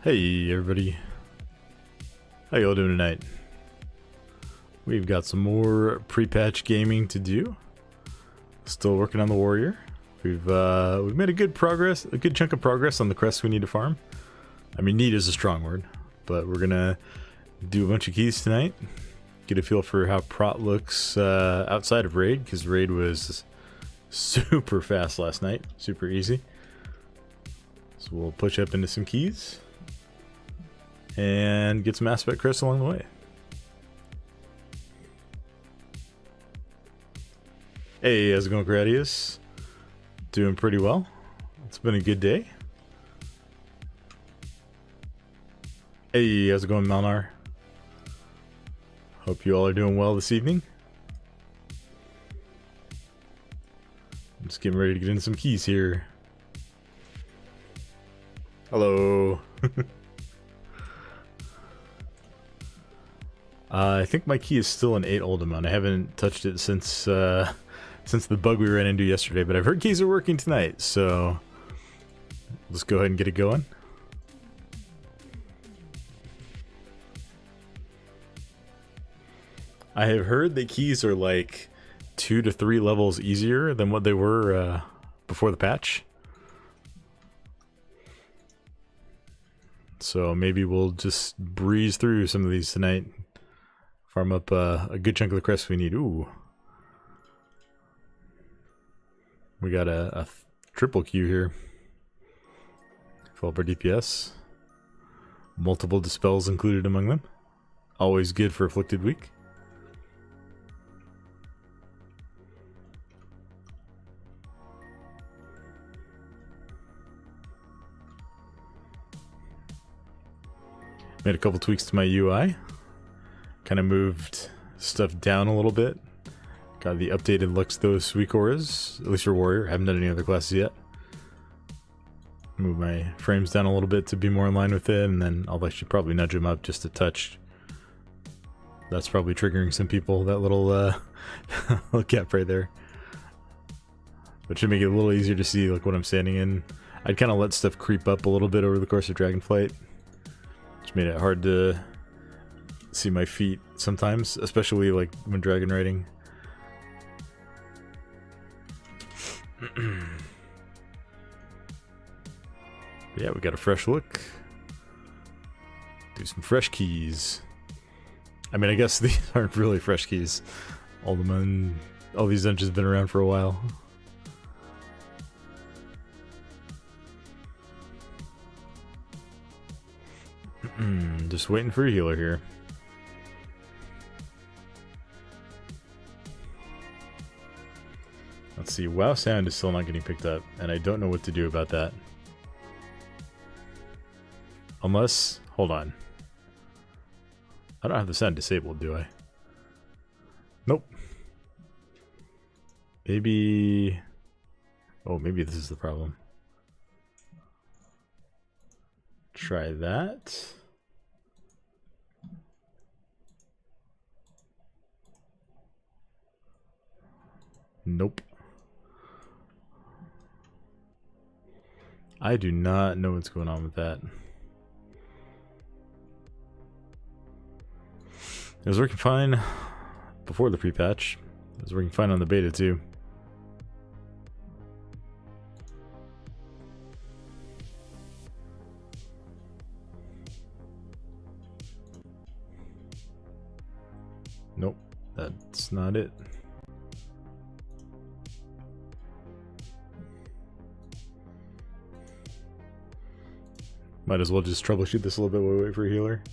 Hey everybody, how y'all doing tonight? We've got some more pre-patch gaming to do. Still working on the warrior. We've made a good chunk of progress on the quests we need to farm. I mean, need is a strong word, but we're gonna do a bunch of keys tonight. Get a feel for how Prot looks outside of raid, because raid was super fast last night, super easy. So we'll push up into some keys and get some aspect crests along the way. Hey, how's it going, Gradius? Doing pretty well. It's been a good day. Hey, how's it going, Malnar? Hope you all are doing well this evening. I'm just getting ready to get into some keys here. Hello. I think my key is still an 8 Ultimate. I haven't touched it since the bug we ran into yesterday, but I've heard keys are working tonight, so let's go ahead and get it going. I have heard that keys are like 2 to 3 levels easier than what they were before the patch. So maybe we'll just breeze through some of these tonight. Farm up a good chunk of the crests we need. Ooh. We got a triple Q here. Fill up our DPS. Multiple dispels included among them. Always good for Afflicted Week. Made a couple tweaks to my UI. Kind of moved stuff down a little bit. Got the updated Luxthos weak auras, at least for warrior. I haven't done any other classes yet. Move my frames down a little bit to be more in line with it, and then I'll actually probably nudge them up just a touch. That's probably triggering some people, that little little gap right there. But should make it a little easier to see like what I'm standing in. I'd kind of let stuff creep up a little bit over the course of Dragonflight. Which made it hard to see my feet sometimes, especially like when dragon riding. Yeah, we got a fresh look. Do some fresh keys. I mean, I guess these aren't really fresh keys. All these dungeons have been around for a while. Just waiting for a healer here. Let's see, WoW sound is still not getting picked up, and I don't know what to do about that. Unless, hold on. I don't have the sound disabled, do I? Nope. Maybe... Oh, maybe this is the problem. Try that. Nope. I do not know what's going on with that. It was working fine before the pre-patch. It was working fine on the beta too. Nope, that's not it. Might as well just troubleshoot this a little bit while we wait for a healer.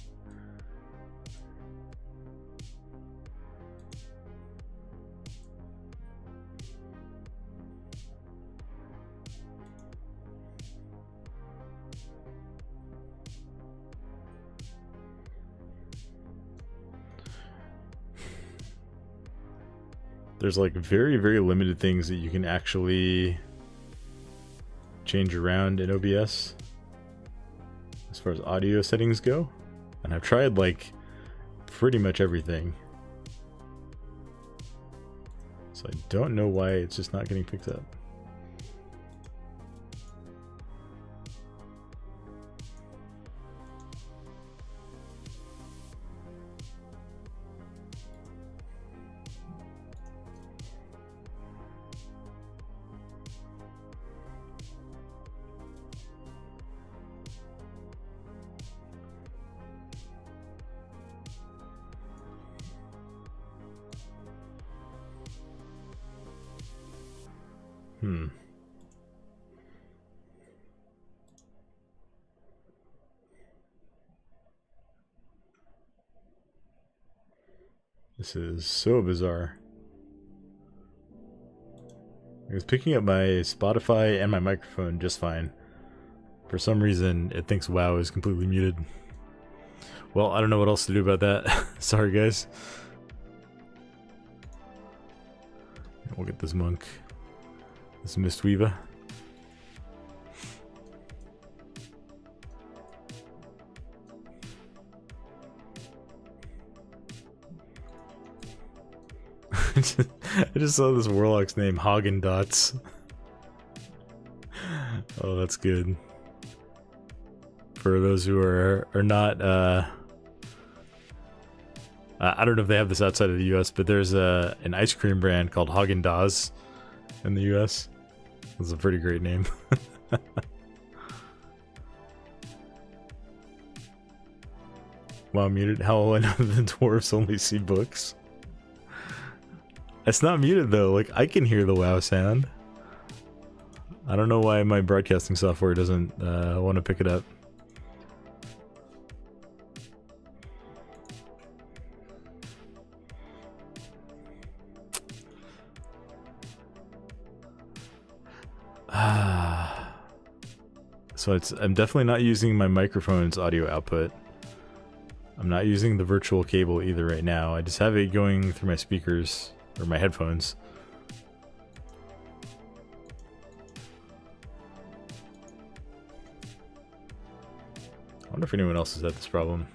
There's like very, very limited things that you can actually change around in OBS as far as audio settings go, and I've tried like pretty much everything, so I don't know why it's just not getting picked up. This is so bizarre. It was picking up my Spotify and my microphone just fine. For some reason, it thinks WoW is completely muted. Well, I don't know what else to do about that. Sorry, guys. We'll get this monk. This Mistweaver. I just saw this warlock's name, Hagen Dots. Oh, that's good. For those who are not, I don't know if they have this outside of the US, but there's an ice cream brand called Hagen Dazs in the US. That's a pretty great name. Wow, muted. How will I know the dwarves only see books? It's not muted though, like I can hear the WoW sound. I don't know why my broadcasting software doesn't want to pick it up. So I'm definitely not using my microphone's audio output. I'm not using the virtual cable either right now. I just have it going through my speakers. Or my headphones. I wonder if anyone else has had this problem.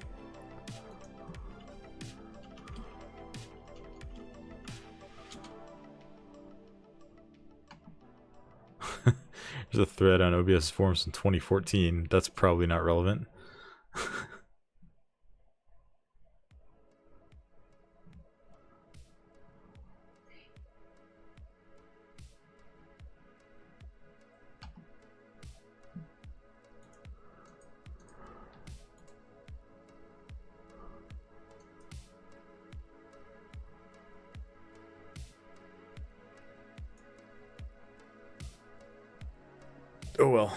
There's a thread on OBS forums in 2014. That's probably not relevant. Oh well,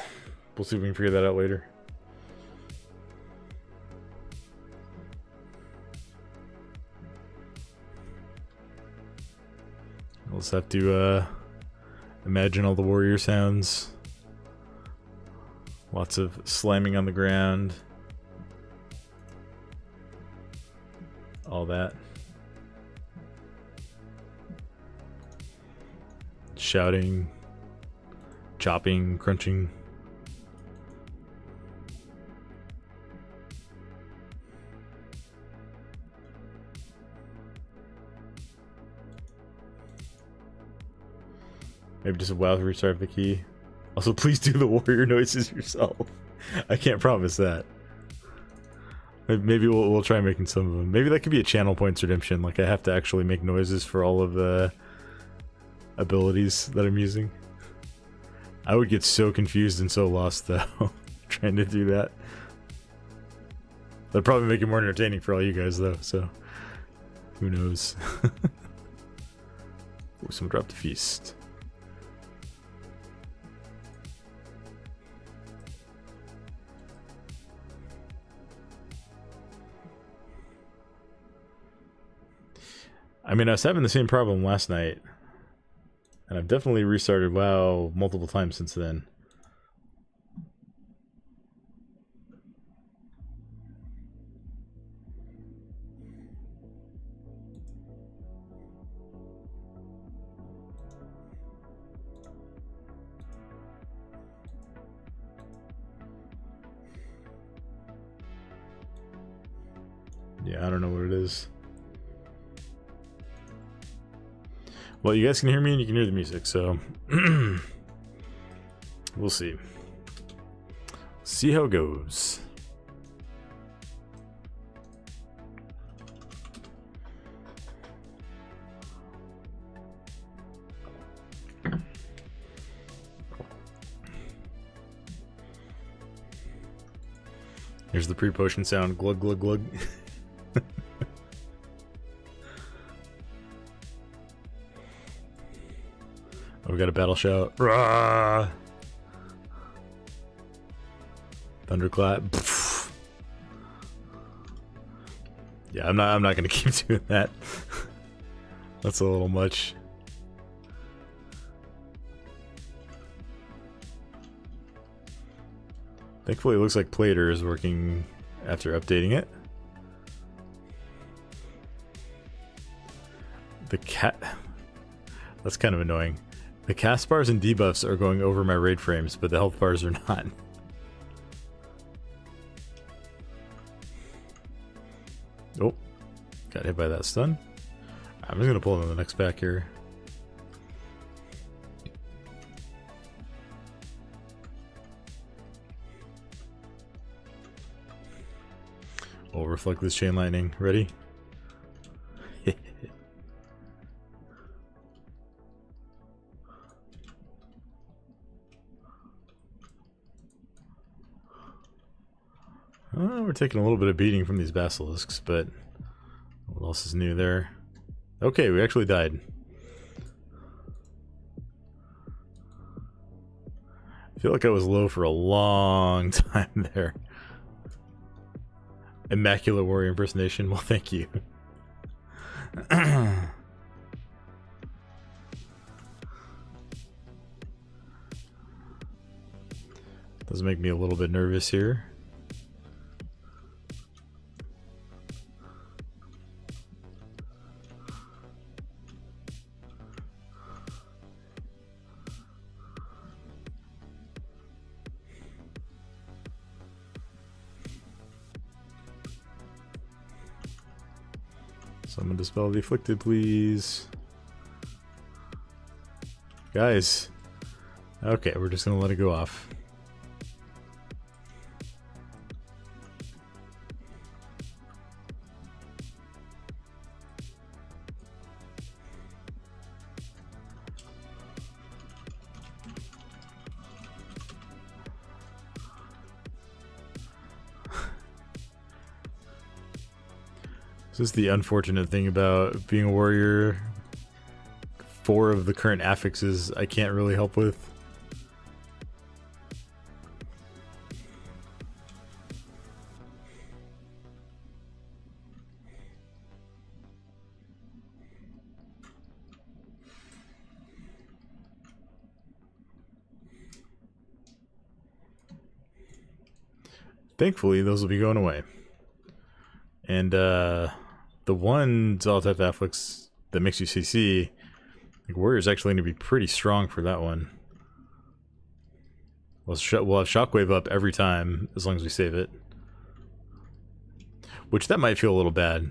we'll see if we can figure that out later. We'll just have to imagine all the warrior sounds. Lots of slamming on the ground. All that. Shouting. Chopping, crunching. Maybe just a WoW restart of the key. Also, please do the warrior noises yourself. I can't promise that. Maybe we'll try making some of them. Maybe that could be a channel points redemption. Like I have to actually make noises for all of the abilities that I'm using. I would get so confused and so lost though, trying to do that. That'd probably make it more entertaining for all you guys though, so who knows. Ooh, someone dropped a feast. I mean, I was having the same problem last night. And I've definitely restarted WoW multiple times since then. Yeah, I don't know what it is. Well, you guys can hear me and you can hear the music, so we'll see. See how it goes. Here's the pre-potion sound, glug glug glug. Oh, we got a battle shout. Rah! Thunderclap. Yeah, I'm not gonna keep doing that. That's a little much. Thankfully, it looks like Plater is working after updating it. The cat... That's kind of annoying. The cast bars and debuffs are going over my raid frames, but the health bars are not. Oh, got hit by that stun. I'm just gonna pull in the next pack here. Oh, reflect this chain lightning. Ready? We're taking a little bit of beating from these basilisks, but what else is new there? Okay, we actually died. I feel like I was low for a long time there. Immaculate Warrior impersonation. Well, thank you. Does make me a little bit nervous here. Someone dispel the afflicted, please. Guys. Okay, we're just gonna let it go off. This is the unfortunate thing about being a warrior. 4 of the current affixes I can't really help with. Thankfully, those will be going away. And the one Zolotep affix that makes you CC, like, warrior's actually going to be pretty strong for that one. We'll have Shockwave up every time as long as we save it. Which that might feel a little bad.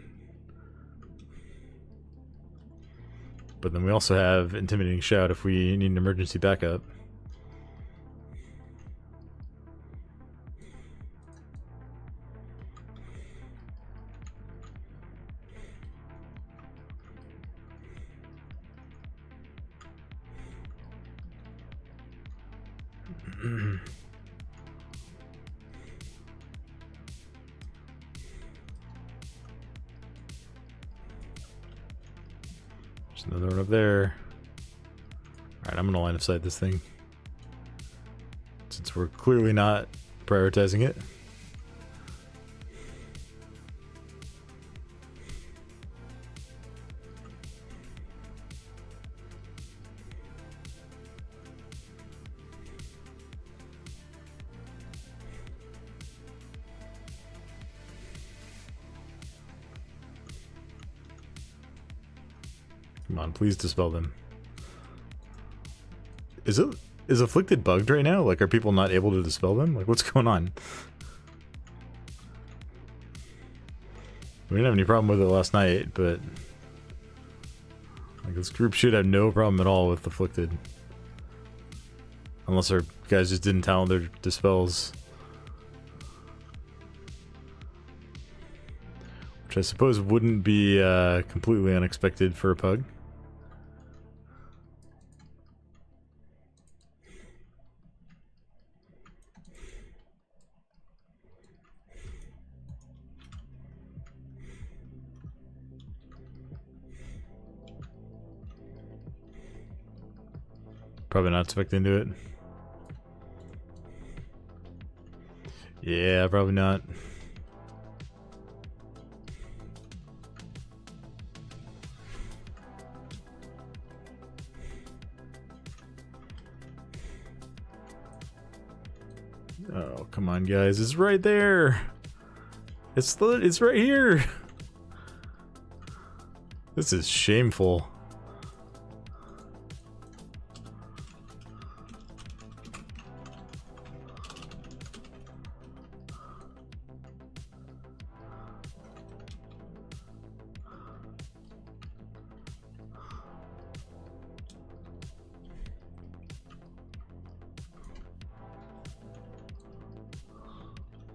But then we also have Intimidating Shout if we need an emergency backup. There's another one up there. Alright, I'm gonna line of sight this thing, since we're clearly not prioritizing it. Come on, please dispel them. Is Afflicted bugged right now? Like, are people not able to dispel them? Like, what's going on? We didn't have any problem with it last night, but like, this group should have no problem at all with Afflicted. Unless our guys just didn't talent their dispels. Which I suppose wouldn't be completely unexpected for a pug. Probably not expecting to do it. Yeah, probably not. Oh, come on, guys. It's right there. It's right here. This is shameful.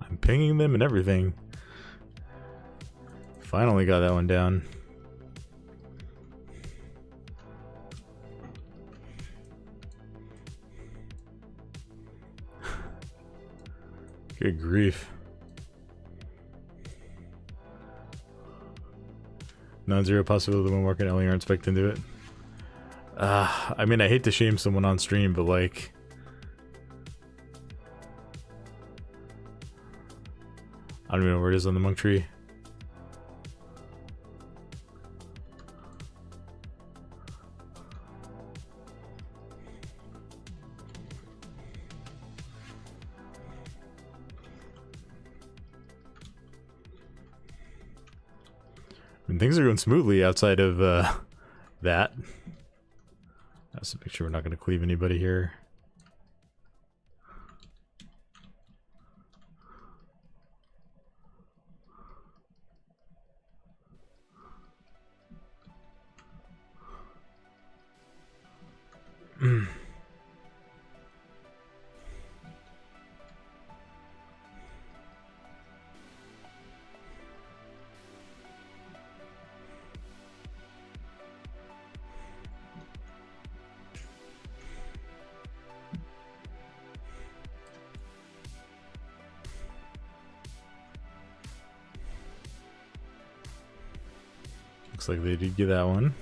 I'm pinging them and everything. Finally got that one down. Good grief. Non-zero possibility when working only aren't expecting to do it. I mean, I hate to shame someone on stream, but like... I don't even know where it is on the monk tree. I mean, things are going smoothly outside of that. Let's make sure we're not going to cleave anybody here. Looks like they did get that one.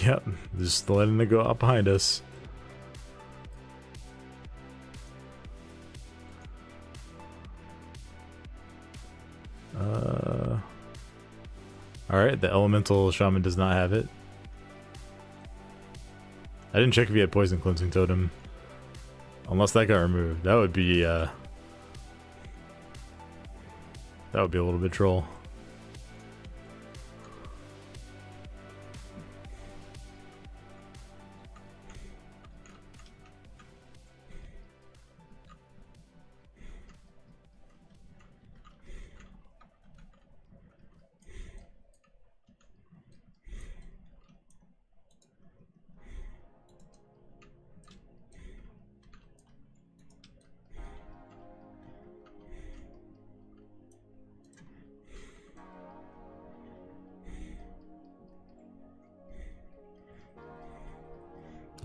Yep, just letting it go up behind us. Alright, the elemental shaman does not have it. I didn't check if he had poison cleansing totem. Unless that got removed. That would be a little bit troll.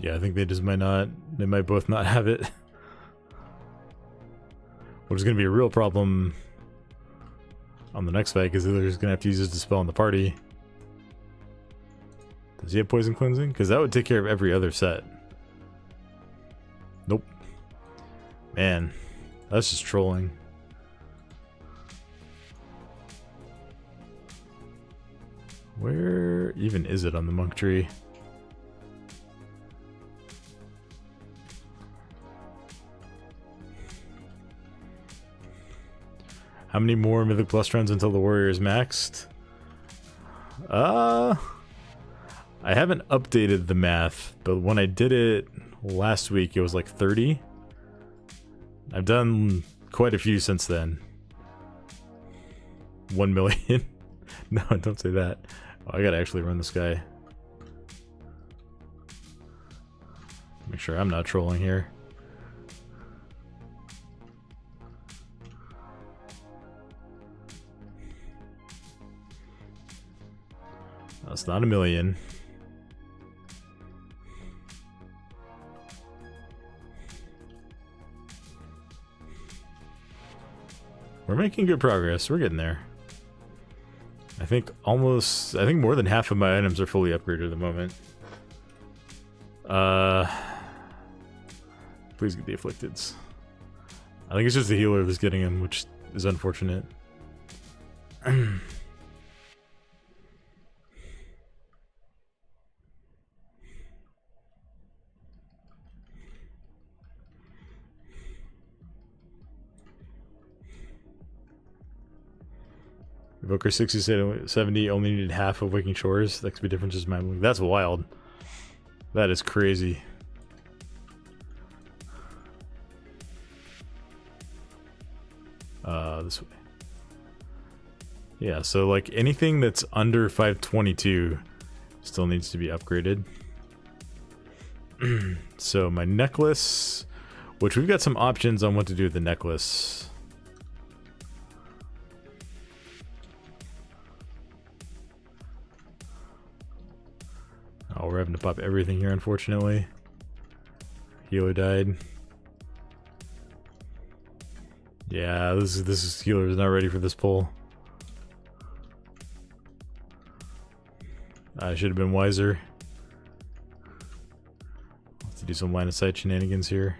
Yeah, I think they just might not, they might both not have it. Which is going to be a real problem on the next fight, because they're just going to have to use his dispel on the party. Does he have poison cleansing? Because that would take care of every other set. Nope. Man, that's just trolling. Where even is it on the monk tree? How many more Mythic Plus runs until the warrior is maxed? I haven't updated the math, but when I did it last week, it was like 30. I've done quite a few since then. 1 million. No, don't say that. Oh, I gotta actually run this guy. sure I'm not trolling here. That's not a million. We're making good progress. We're getting there. I think more than half of my items are fully upgraded at the moment. Please get the afflicteds. I think it's just the healer that's getting him, which is unfortunate. Evoker 60-70 only needed half of Waking Shores. That could be different, just mind blowing. That's wild. That is crazy. This way. Yeah, so like anything that's under 522 still needs to be upgraded. So my necklace, which we've got some options on what to do with the necklace. Oh, we're having to pop everything here, unfortunately. Healer died. Yeah, this is healer's not ready for this pull. I should have been wiser. Let's do some line of sight shenanigans here.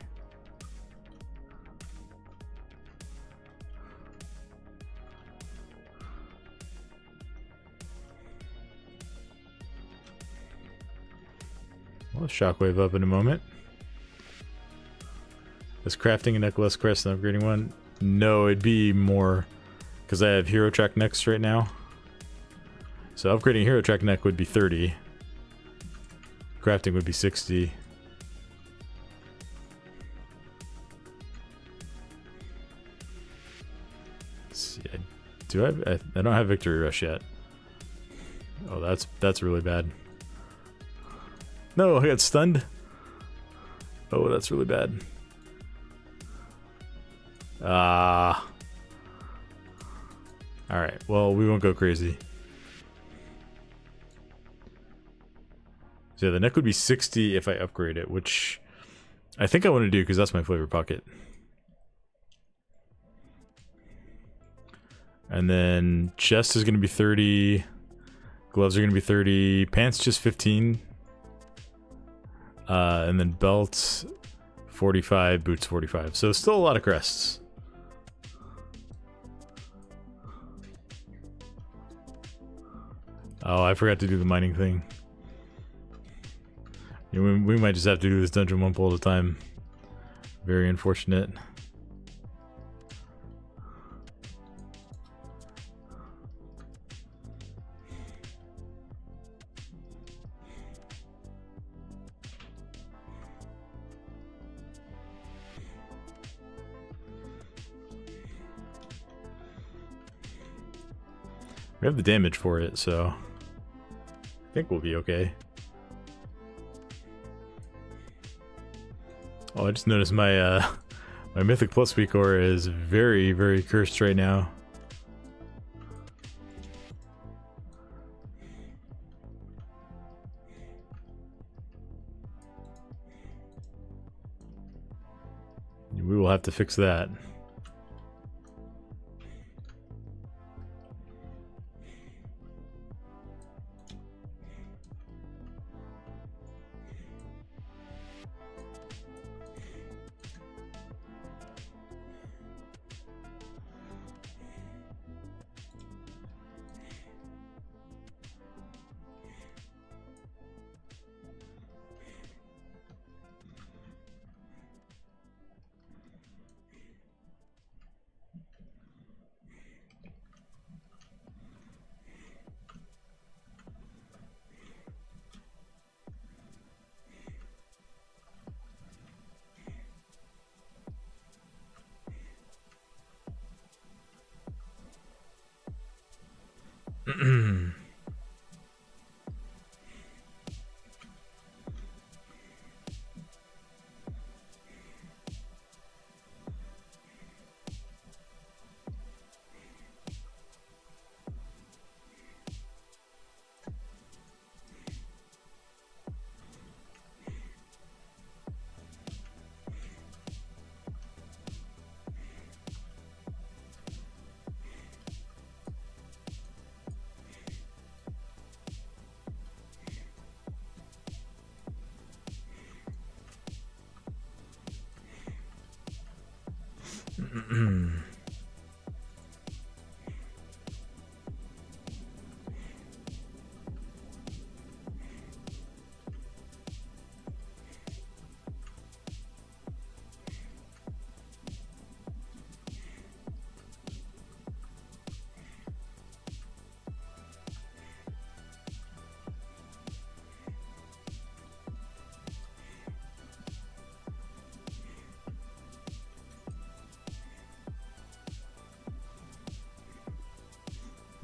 Well, shockwave up in a moment. Is crafting a necklace crest and upgrading one? No, it'd be more because I have hero track next right now. So upgrading hero track neck would be 30. Crafting would be 60. Let's see, I don't have victory rush yet. Oh, that's really bad. No, I got stunned. Oh, that's really bad. Alright, well, we won't go crazy. So yeah, the neck would be 60 if I upgrade it, which I think I want to do because that's my flavor pocket. And then chest is going to be 30. Gloves are going to be 30. Pants just 15. And then belt 45, boots 45. So still a lot of crests. Oh, I forgot to do the mining thing. Yeah, we might just have to do this dungeon one pull at a time. Very unfortunate. We have the damage for it, so I think we'll be okay. Oh, I just noticed my my Mythic Plus weak aura is very, very cursed right now. We will have to fix that.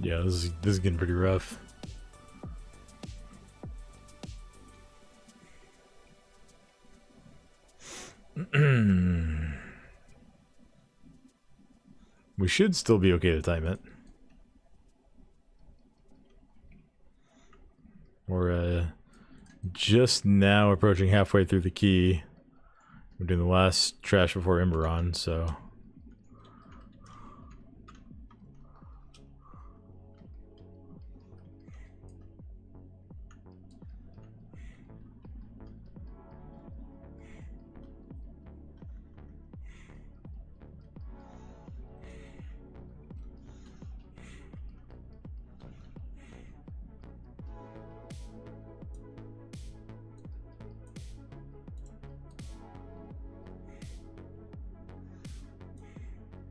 Yeah, this is getting pretty rough. We should still be okay to time it. We're just now approaching halfway through the key. We're doing the last trash before Emberon, so...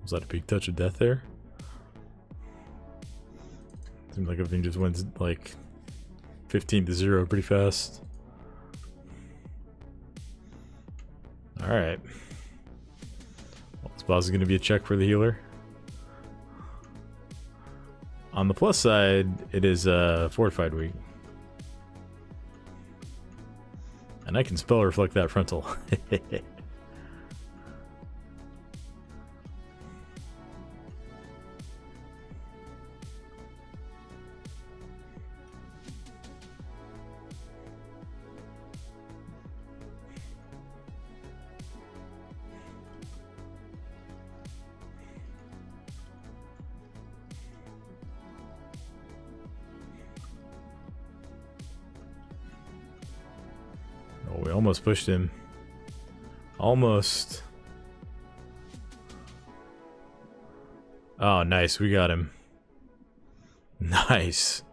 Was that a big touch of death there? Seemed like everything just went like 15 to 0 pretty fast. Alright. Well, this boss is going to be a check for the healer. On the plus side, it is a fortified week. And I can spell reflect that frontal. Oh, we almost pushed him. Almost. Oh, nice. We got him. Nice.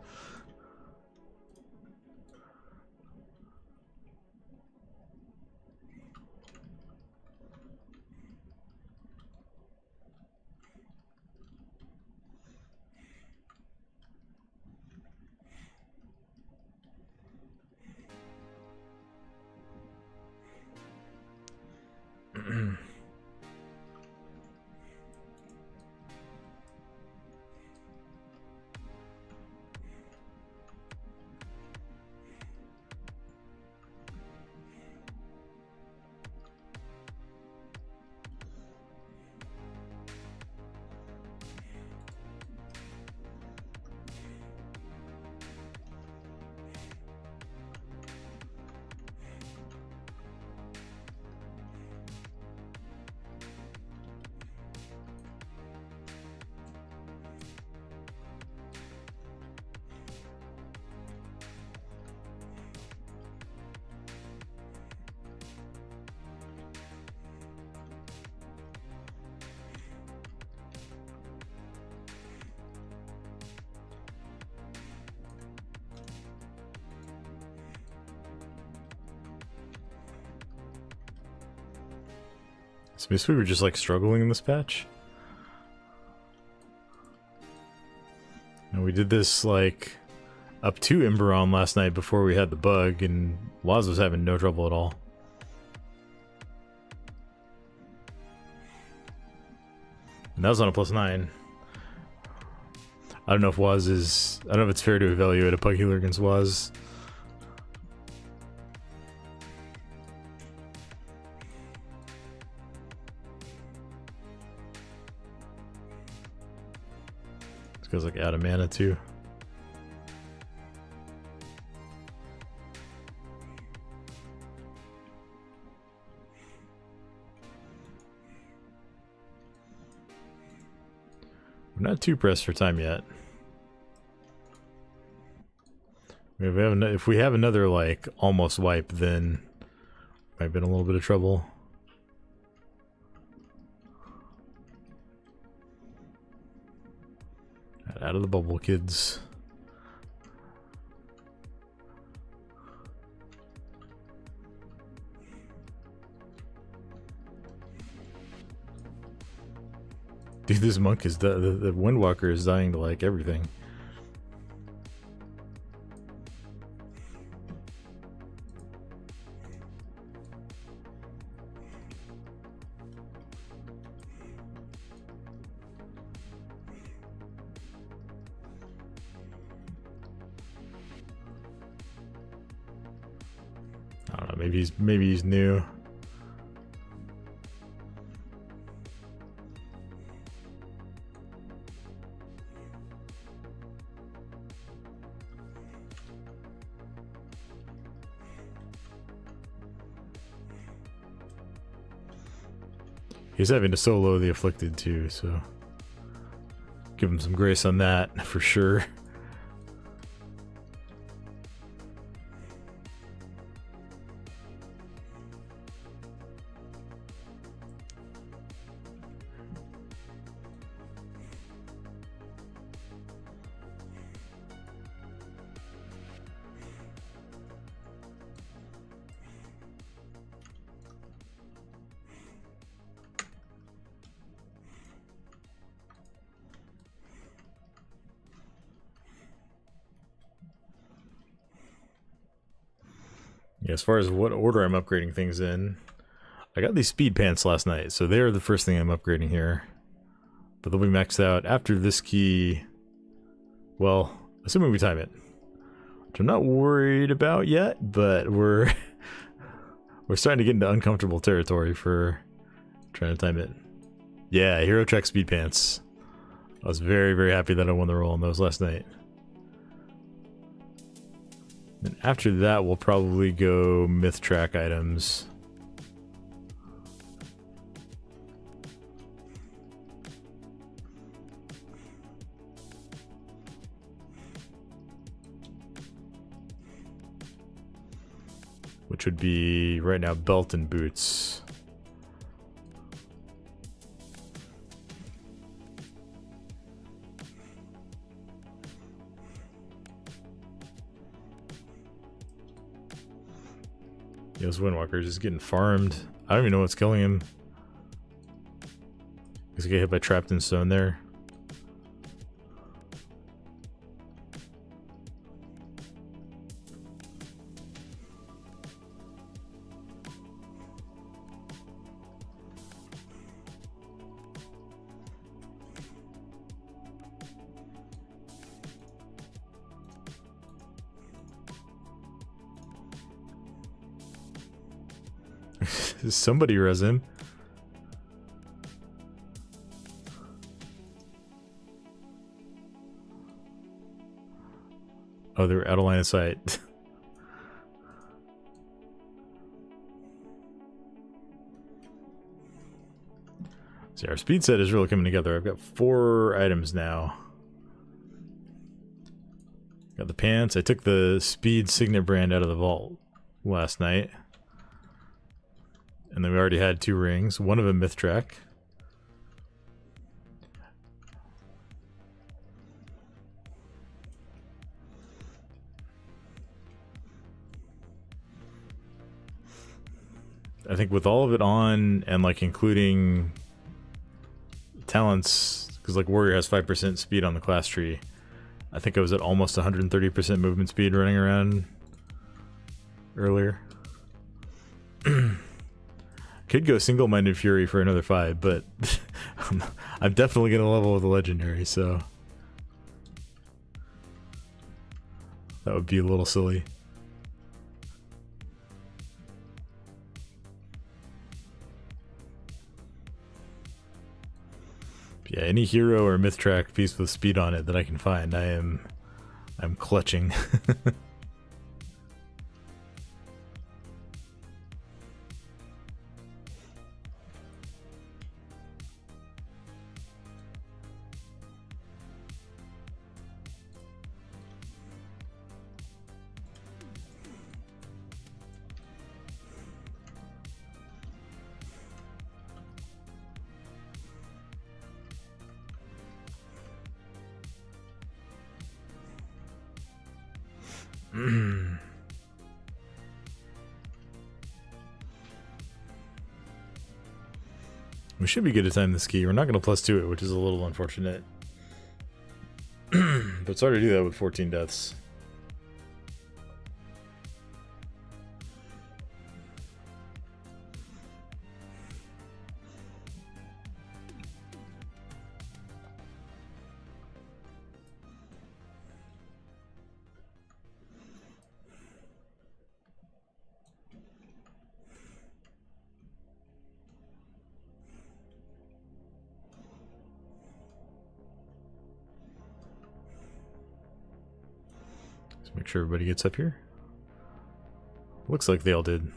So basically we're just like struggling in this patch. And we did this like up to Emberon last night before we had the bug, and Laz was having no trouble at all. And that was on a +9. I don't know if Waz is... I don't know if it's fair to evaluate a pug healer against Waz. This guy's like out of mana too. We're not too pressed for time yet. If we have another like almost wipe, then might be in a little bit of trouble. Out of the bubble, kids. Dude, this monk is the Windwalker is dying to like everything. I don't know, maybe he's new. He's having to solo the Afflicted too, so give him some grace on that for sure. Yeah, as far as what order I'm upgrading things in, I got these speed pants last night, so they're the first thing I'm upgrading here. But they'll be maxed out after this key, well, assuming we time it. Which I'm not worried about yet, but we're starting to get into uncomfortable territory for trying to time it. Yeah, Hero Track speed pants. I was very, very happy that I won the roll on those last night. And after that, we'll probably go myth track items. Which would be, right now, belt and boots. Those Windwalkers is getting farmed. I don't even know what's killing him. He's gonna get hit by trapped in stone there. Somebody res him. Oh, they were out of line of sight. See, our speed set is really coming together. I've got 4 items now. Got the pants. I took the speed signet brand out of the vault last night. And then we already had 2 rings, one of them myth track. I think with all of it on and like including talents, because like Warrior has 5% speed on the class tree, I think I was at almost 130% movement speed running around earlier. Could go single-minded fury for another 5, but I'm definitely gonna level with a legendary, so that would be a little silly. Yeah, any hero or myth track piece with speed on it that I can find, I'm clutching. We should be good to time this key. We're not going to +2 it, which is a little unfortunate. But it's hard to do that with 14 deaths. Make sure everybody gets up here. Looks like they all did.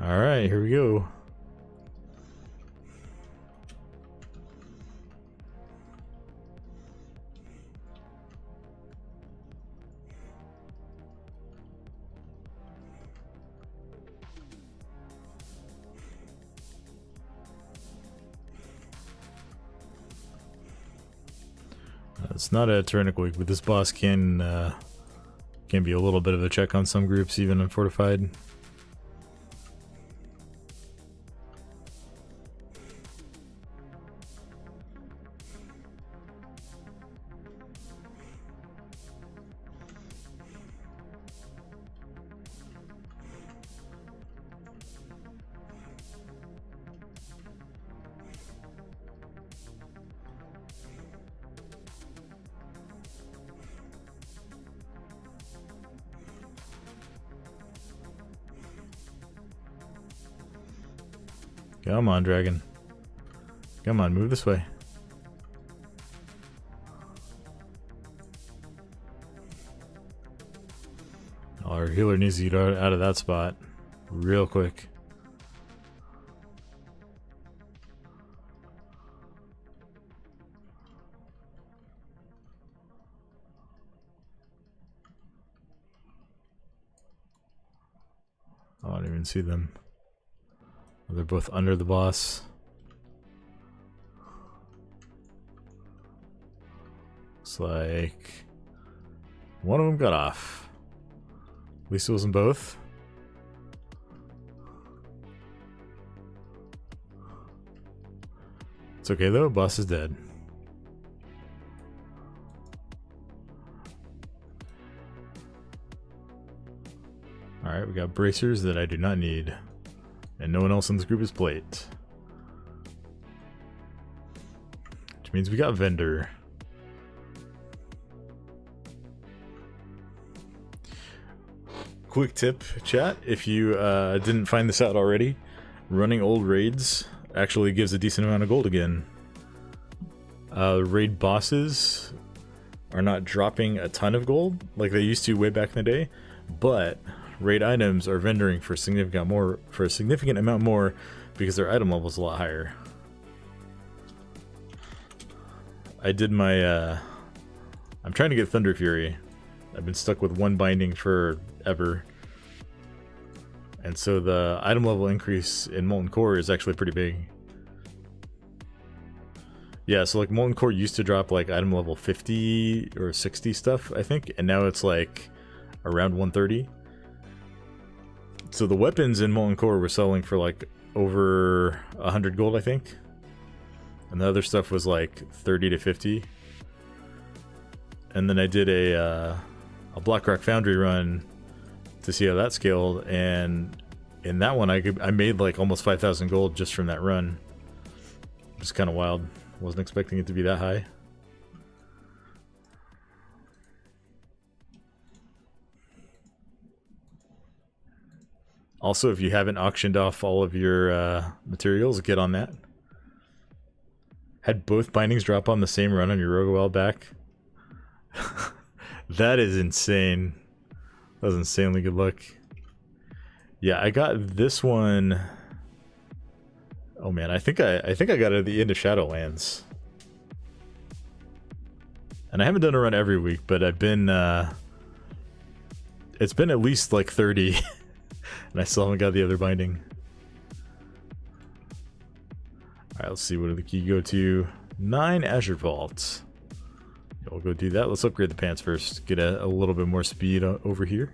Alright, here we go. It's not a tyrannical week, but this boss can be a little bit of a check on some groups, even unfortified. Come on, dragon. Come on, move this way. Our healer needs to get out of that spot real quick. Oh, I don't even see them. They're both under the boss. Looks like one of them got off. At least it wasn't both. It's okay though, boss is dead. Alright, we got bracers that I do not need. And no one else in this group is plate. Which means we got vendor. Quick tip, chat, if you didn't find this out already, running old raids actually gives a decent amount of gold again. Raid bosses are not dropping a ton of gold like they used to way back in the day, but raid items are vendoring for a significant amount more because their item level is a lot higher. I did my I'm trying to get Thunder Fury. I've been stuck with one binding forever. And so the item level increase in Molten Core is actually pretty big. Yeah, so like Molten Core used to drop like item level 50 or 60 stuff, I think, and now it's like around 130. So the weapons in Molten Core were selling for like over 100 gold, I think. And the other stuff was like 30 to 50. And then I did a Blackrock Foundry run to see how that scaled, and in that one I made like almost 5,000 gold just from that run. Which is kind of wild. Wasn't expecting it to be that high. Also, if you haven't auctioned off all of your materials, get on that. Had both bindings drop on the same run on your rogue a while back. That is insane. That was insanely good luck. Yeah, I got this one. Oh man, I think I got it at the end of Shadowlands. And I haven't done a run every week, but I've been it's been at least like 30. And I still haven't got the other binding. Alright, let's see, what did the key go to? 9 Azure Vaults. Yeah, we'll go do that. Let's upgrade the pants first. Get a little bit more speed over here.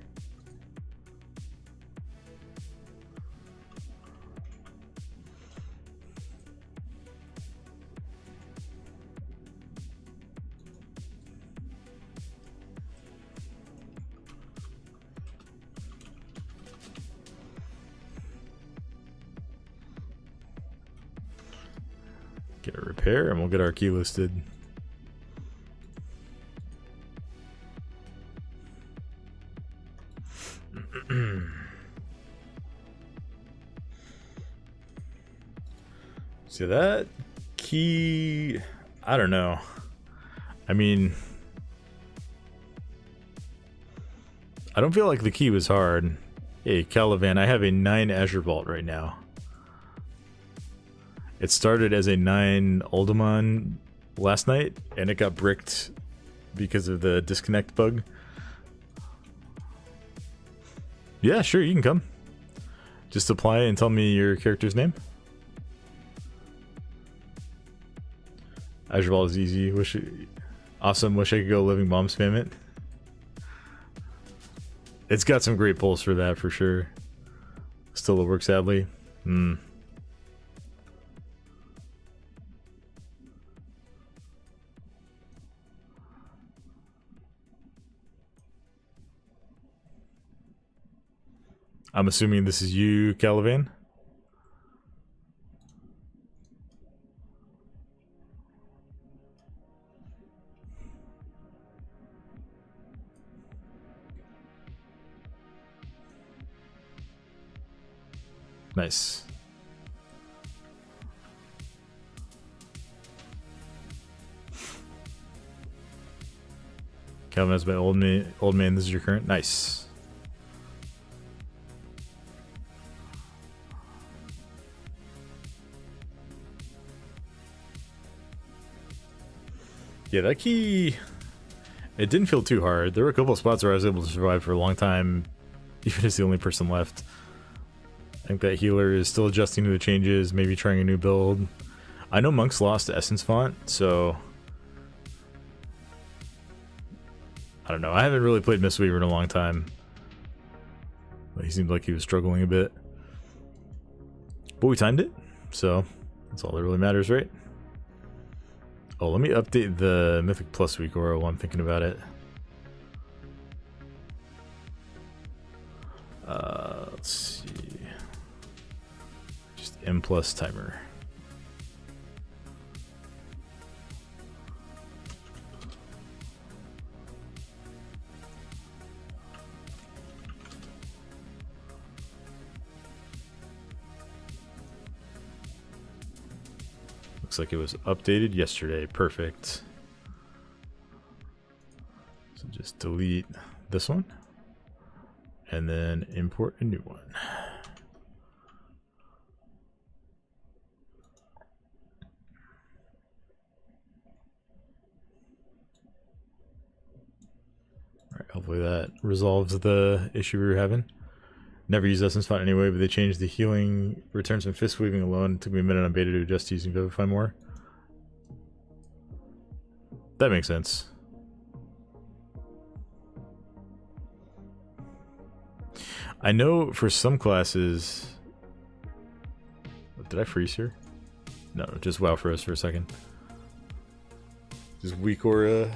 Get a repair and we'll get our key listed. So that key, I don't know. I mean, I don't feel like the key was hard. Hey, Calivan, I have a 9 Azure Vault right now. It started as a 9 Alderman last night, and it got bricked because of the disconnect bug. Yeah, sure, you can come. Just apply and tell me your character's name. Azure Vault is easy. Awesome. Wish I could go living bomb spam it. It's got some great pulls for that, for sure. Still it works, sadly. I'm assuming this is you, Calivan. Nice. Calvin is my old man. This is your current. Nice. Yeah, that key, it didn't feel too hard. There were a couple of spots where I was able to survive for a long time, even as the only person left. I think that healer is still adjusting to the changes, maybe trying a new build. I know Monk's lost to Essence Font, so I don't know. I haven't really played Mistweaver in a long time. But he seemed like he was struggling a bit. But we timed it, so that's all that really matters, right? Oh, let me update the Mythic Plus week or while I'm thinking about it. Let's see. Just M plus timer. Looks like it was updated yesterday. Perfect. So just delete this one and then import a new one. All right, hopefully that resolves the issue we were having. Never used Essence Font anyway, but they changed the healing returns from fist weaving alone. It took me a minute on beta to adjust to using Vivify more. That makes sense. I know for some classes... Did I freeze here? No, just WoW for us for a second. Just weak aura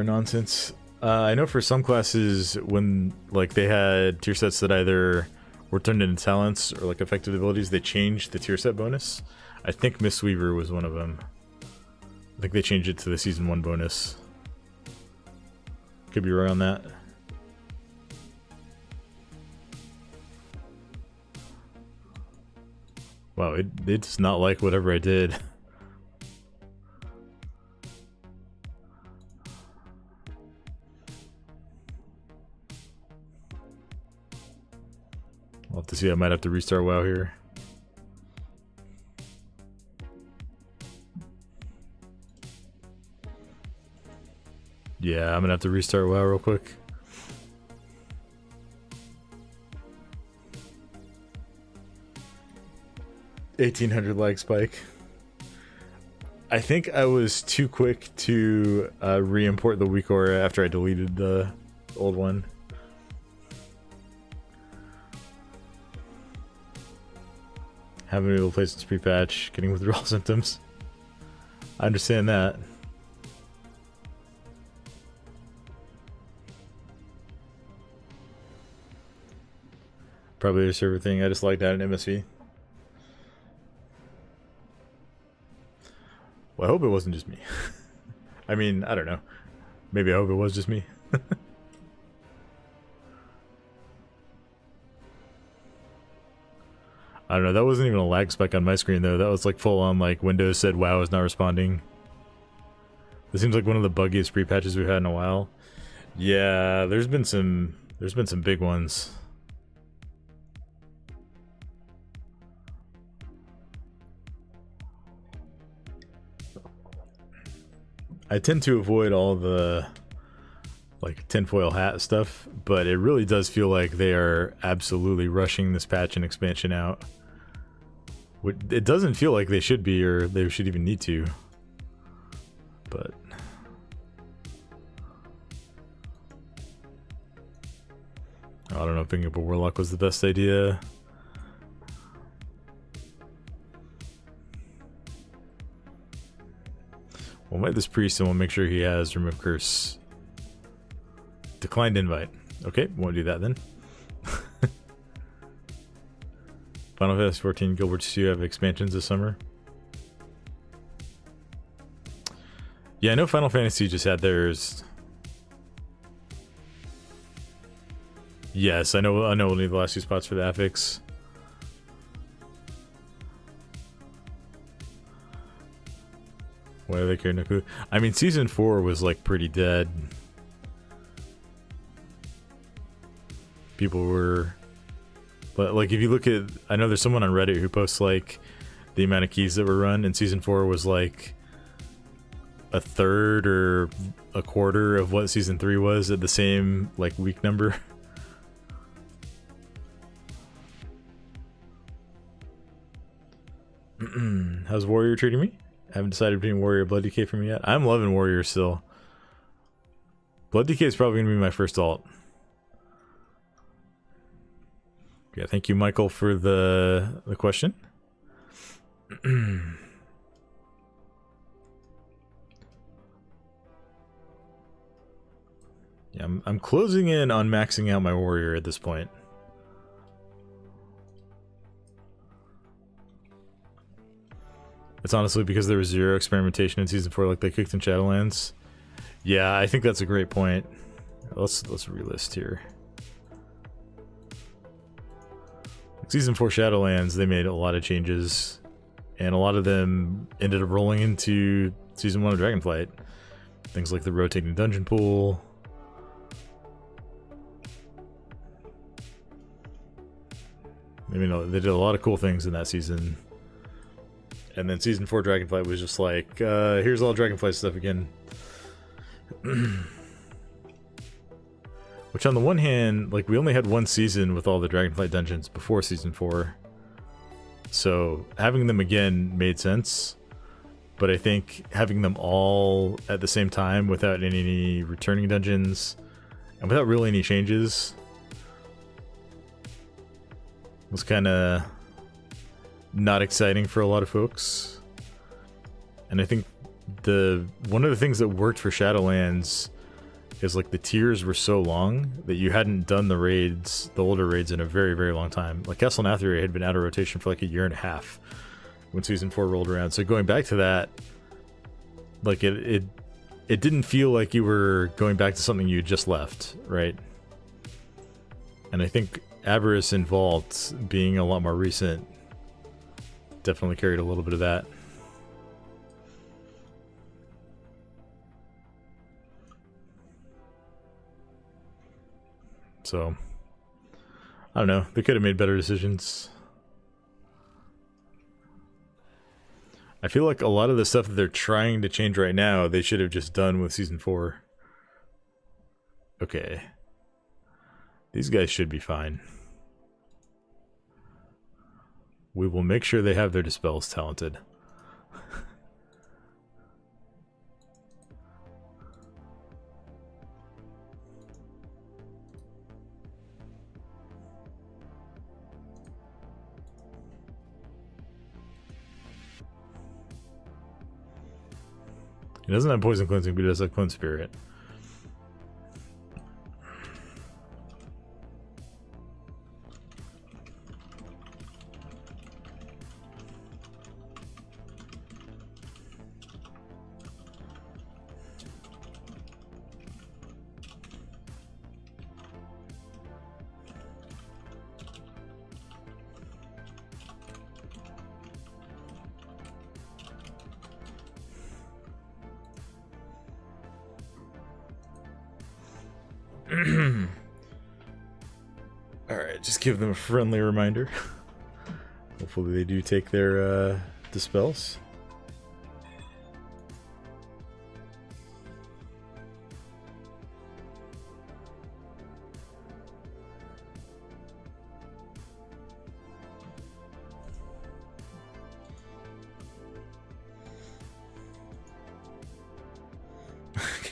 nonsense. I know for some classes when like they had tier sets that either were turned into talents or like effective abilities, they changed the tier set bonus. I think Mistweaver was one of them. I think they changed it to the season 1 bonus. Could be wrong on that. Wow, it does not like whatever I did. I'll have to see. I might have to restart WoW here. Yeah, I'm gonna have to restart WoW real quick. $1,800 lag spike. I think I was too quick to re-import the weak aura after I deleted the old one. Haven't been able to play since pre-patch, getting withdrawal symptoms. I understand that. Probably a server thing. I just logged out in MSV. Well, I hope it wasn't just me. I mean, I don't know. Maybe I hope it was just me. I don't know, that wasn't even a lag spike on my screen though. That was like full on like Windows said WoW is not responding. This seems like one of the buggiest pre-patches we've had in a while. Yeah, there's been some big ones. I tend to avoid all the like tinfoil hat stuff, but it really does feel like they are absolutely rushing this patch and expansion out. It doesn't feel like they should be, or they should even need to. But I don't know if picking up a warlock was the best idea. We'll invite this priest and we'll make sure he has remove curse. Declined invite. Okay, won't do that then. Final Fantasy 14 Guild Wars 2 have expansions this summer. Yeah, I know Final Fantasy just had theirs. Yes, I know we'll need the last 2 spots for the affix. Why do they care? No clue. I mean, season 4 was like pretty dead. People were, but like if you look at, I know there's someone on Reddit who posts like the amount of keys that were run, and season 4 was like a third or a quarter of what season 3 was at the same like week number. How's Warrior treating me? I haven't decided between Warrior or Blood DK for me yet. I'm loving Warrior still. Blood DK is probably going to be my first alt. Yeah, thank you, Michael, for the question. Yeah, I'm closing in on maxing out my Warrior at this point. It's honestly because there was 0 experimentation in season 4, like they kicked in Shadowlands. Yeah, I think that's a great point. Let's relist here. Season 4 Shadowlands, they made a lot of changes, and a lot of them ended up rolling into Season 1 of Dragonflight. Things like the rotating dungeon pool. I mean, they did a lot of cool things in that season. And then Season 4 Dragonflight was just like, here's all Dragonflight stuff again. Which on the one hand, like we only had 1 season with all the Dragonflight dungeons before Season 4. So having them again made sense. But I think having them all at the same time without any returning dungeons and without really any changes was kind of not exciting for a lot of folks. And I think one of the things that worked for Shadowlands is like the tiers were so long that you hadn't done the raids, the older raids, in a very, very long time. Like Castle Nathria had been out of rotation for like 1.5 years when Season 4 rolled around. So going back to that, like it didn't feel like you were going back to something you just left, right? And I think Avarice and Vault being a lot more recent definitely carried a little bit of that. So, I don't know. They could have made better decisions. I feel like a lot of the stuff that they're trying to change right now, they should have just done with Season 4. Okay. These guys should be fine. We will make sure they have their dispels talented. He doesn't have poison cleansing, but he does have cleanse spirit. Alright, just give them a friendly reminder. Hopefully they do take their dispels.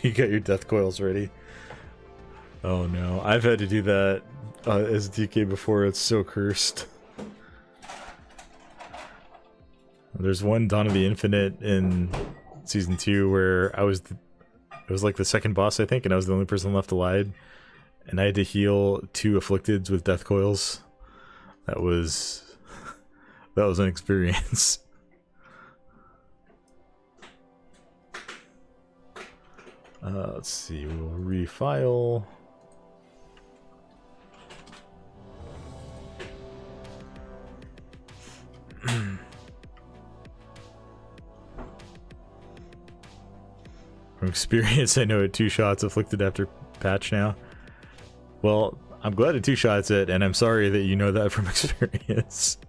You got your death coils ready. Oh no, I've had to do that as DK before. It's so cursed. There's one Dawn of the Infinite in season 2 where it was like the second boss, I think, and I was the only person left alive, and I had to heal 2 afflicteds with death coils. That was an experience. Let's see, we'll refile. From experience, I know it 2 shots afflicted after patch now. Well, I'm glad it 2 shots it, and I'm sorry that you know that from experience.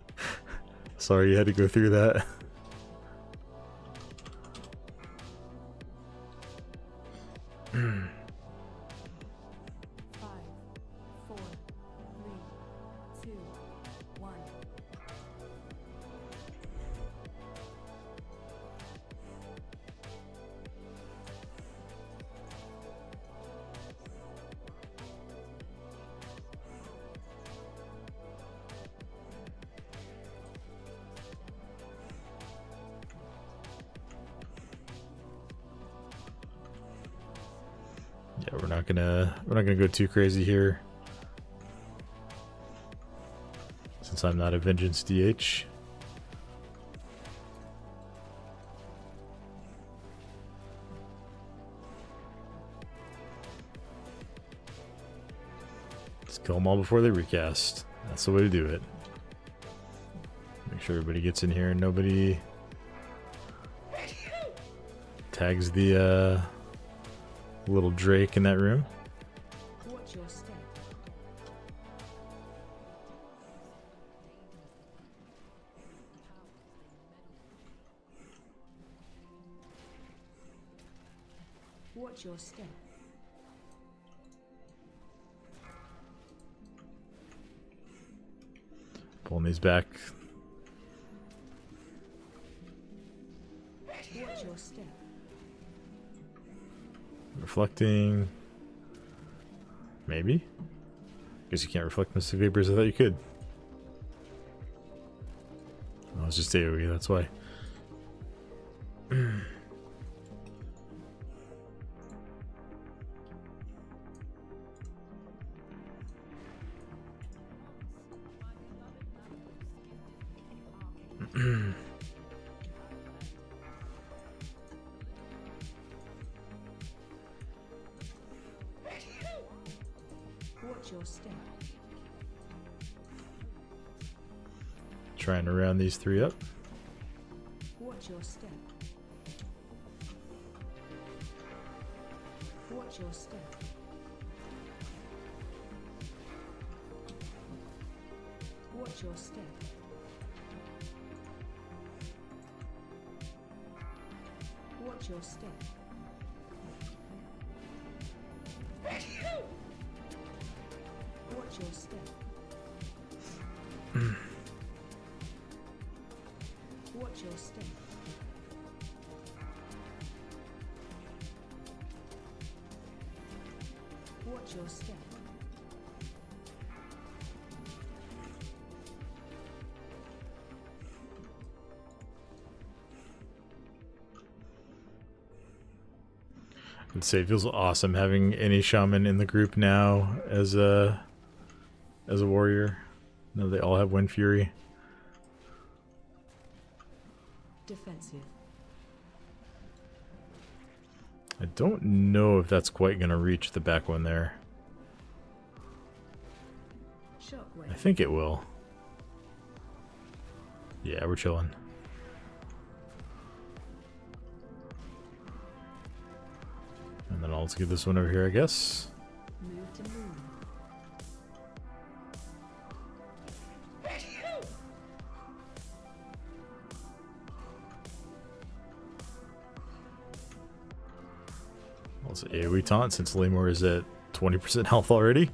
Sorry you had to go through that. Yeah, we're not gonna go too crazy here, since I'm not a Vengeance DH. Just kill them all before they recast. That's the way to do it. Make sure everybody gets in here and nobody tags the little Drake in that room. Watch your step. Watch your step. Pulling these back. Watch your step. Reflecting. Maybe? Guess you can't reflect Mystic Vapors. I thought you could. Oh, it's just AoE, that's why. Watch your step. Trying to round these 3 up. Watch your step. Watch your step. Watch your step. Watch your step. Watch your step. Watch your step. Watch your step. I'd say it feels awesome having any shaman in the group now as a warrior. No, they all have Wind Fury. Defensive. I don't know if that's quite gonna reach the back one there. Shockwave. I think it will. Yeah, we're chilling. And then I'll just get this one over here, I guess. Move to Let's AoE taunt since Lamor is at 20% health already.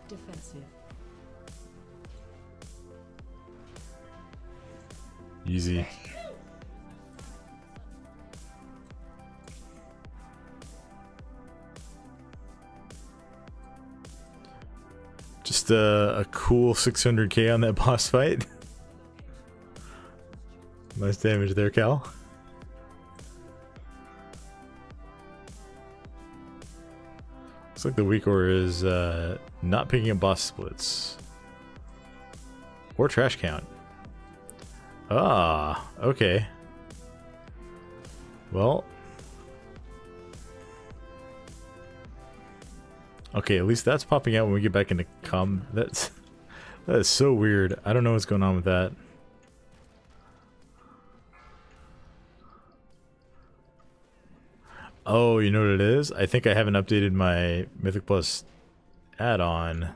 Defensive. Easy. Just a cool 600k on that boss fight. Nice damage there, Cal. Looks like the weak ore is not picking up boss splits. Or trash count. Ah, okay. Well. Okay, at least that's popping out when we get back into that is so weird. I don't know what's going on with that. Oh, you know what it is? I think I haven't updated my Mythic Plus add-on.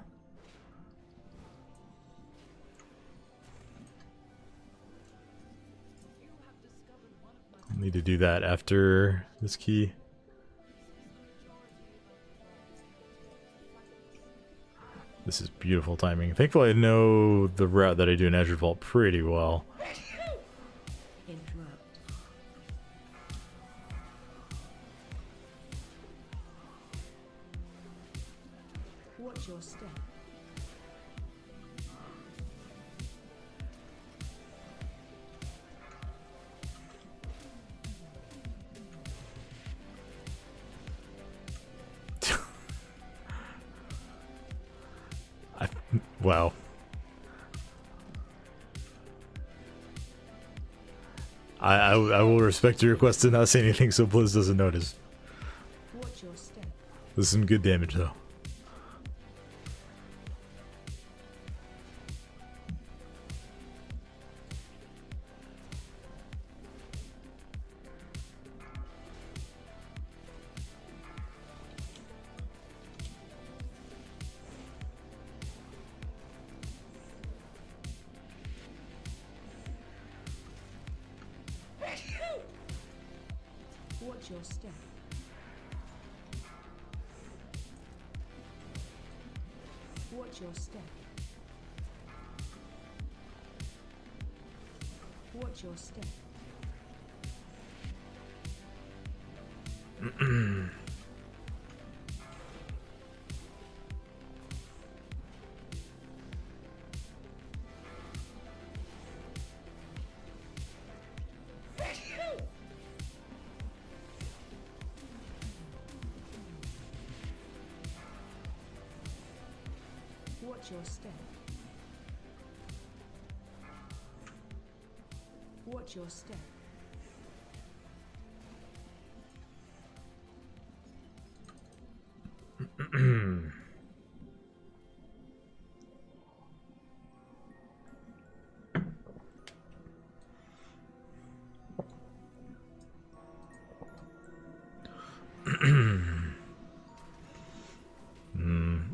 I'll need to do that after this key. This is beautiful timing. Thankfully I know the route that I do in Azure Vault pretty well. Interrupt. Watch your step. Wow. I will respect your request to not say anything so Blizz doesn't notice. Watch your step. This is some good damage though. Watch your step. Watch your step. Watch your step. Watch your step. Watch your step.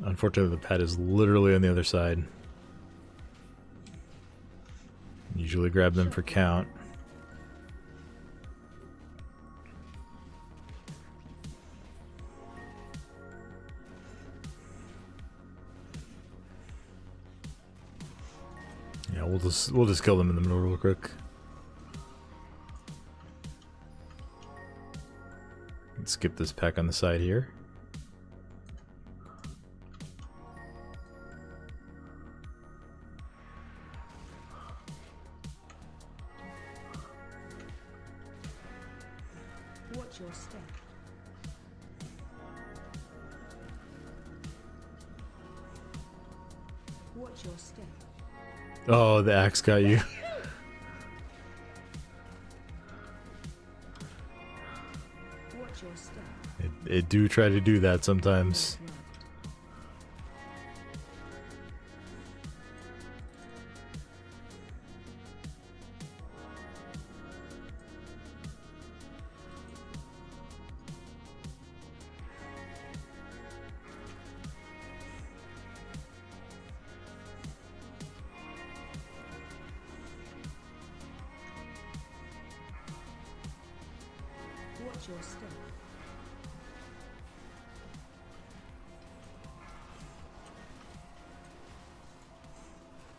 Unfortunately, the pad is literally on the other side. Usually grab them for count. Yeah, we'll just kill them in the middle real quick. Skip this pack on the side here. Watch your step. Watch your step. Oh, the axe got you. Watch your step. It do try to do that sometimes. Watch your step.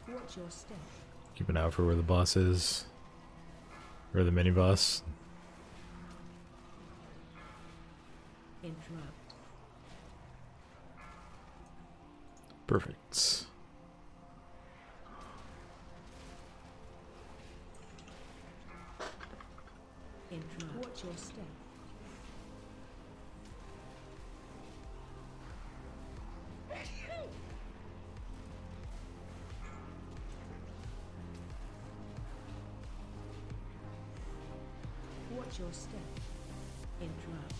Watch your step. Keep an eye out for where the boss is. Or the mini boss. Interrupt. Perfect. Interrupt. Watch your step. Watch your step. Interrupt.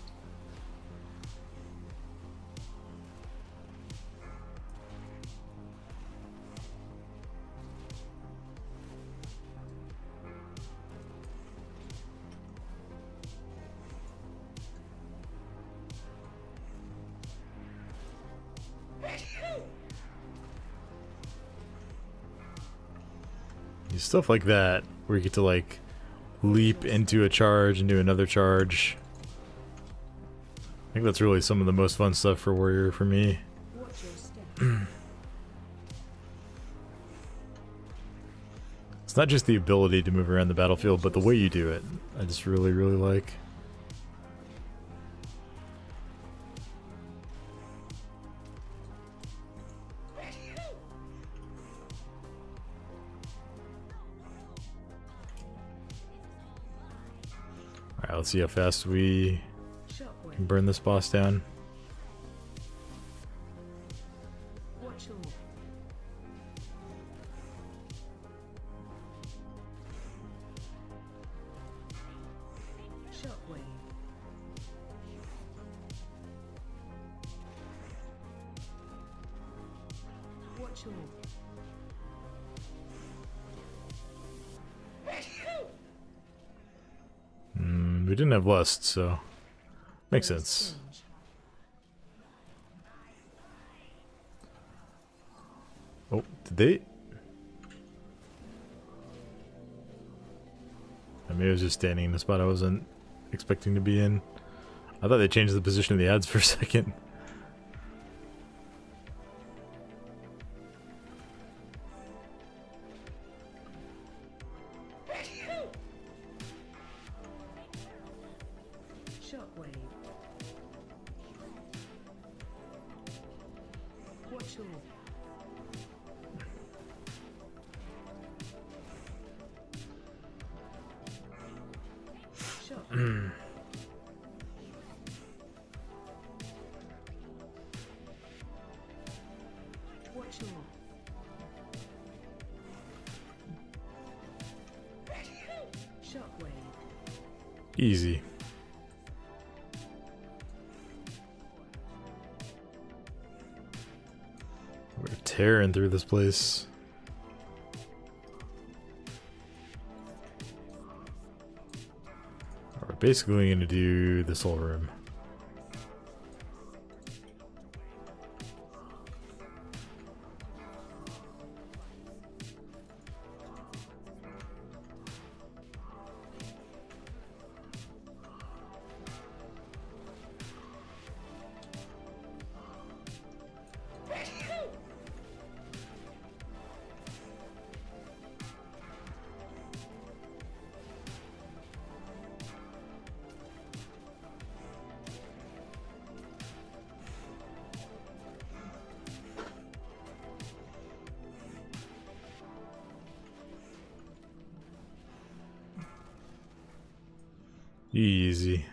Stuff like that, where you get to like leap into a charge and do another charge. I think that's really some of the most fun stuff for Warrior for me. Watch your step. It's not just the ability to move around the battlefield, but the way you do it. I just really, really like. Alright, let's see how fast we Shockwave. can burn this boss down. Watch your. Shockwave. Watch your. We didn't have lust, so makes sense. Exchange. Oh, did they? I mean, I was just standing in the spot I wasn't expecting to be in. I thought they changed the position of the ads for a second. Shockwave. Watch your. Shockwave. Watch your. Shockwave. Easy. We're tearing through this place. We're basically going to do this whole room. Easy.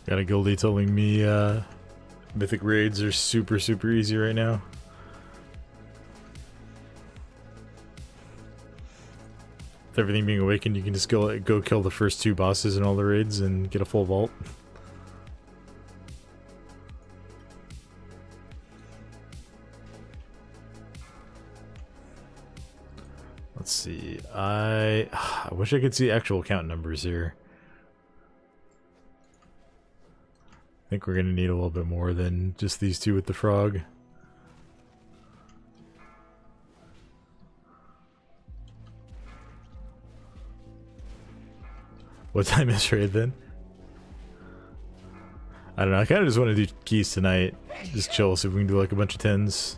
Got a guildie telling me Mythic raids are super easy right now. With everything being awakened, you can just go kill the first 2 bosses in all the raids and get a full vault. Let's see. I wish I could see actual count numbers here. I think we're gonna need a little bit more than just these 2 with the frog. What time is raid then? I don't know. I kind of just want to do keys tonight. Just chill, see if we can do like a bunch of 10s.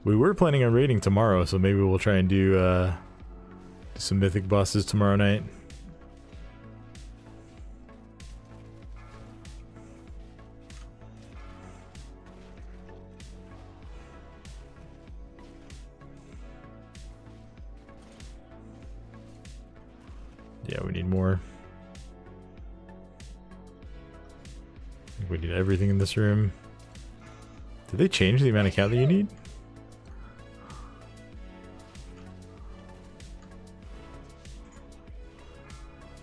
We were planning on raiding tomorrow, so maybe we'll try and do some mythic bosses tomorrow night. Yeah, we need more. I think we need everything in this room. Did they change the amount of count that you need?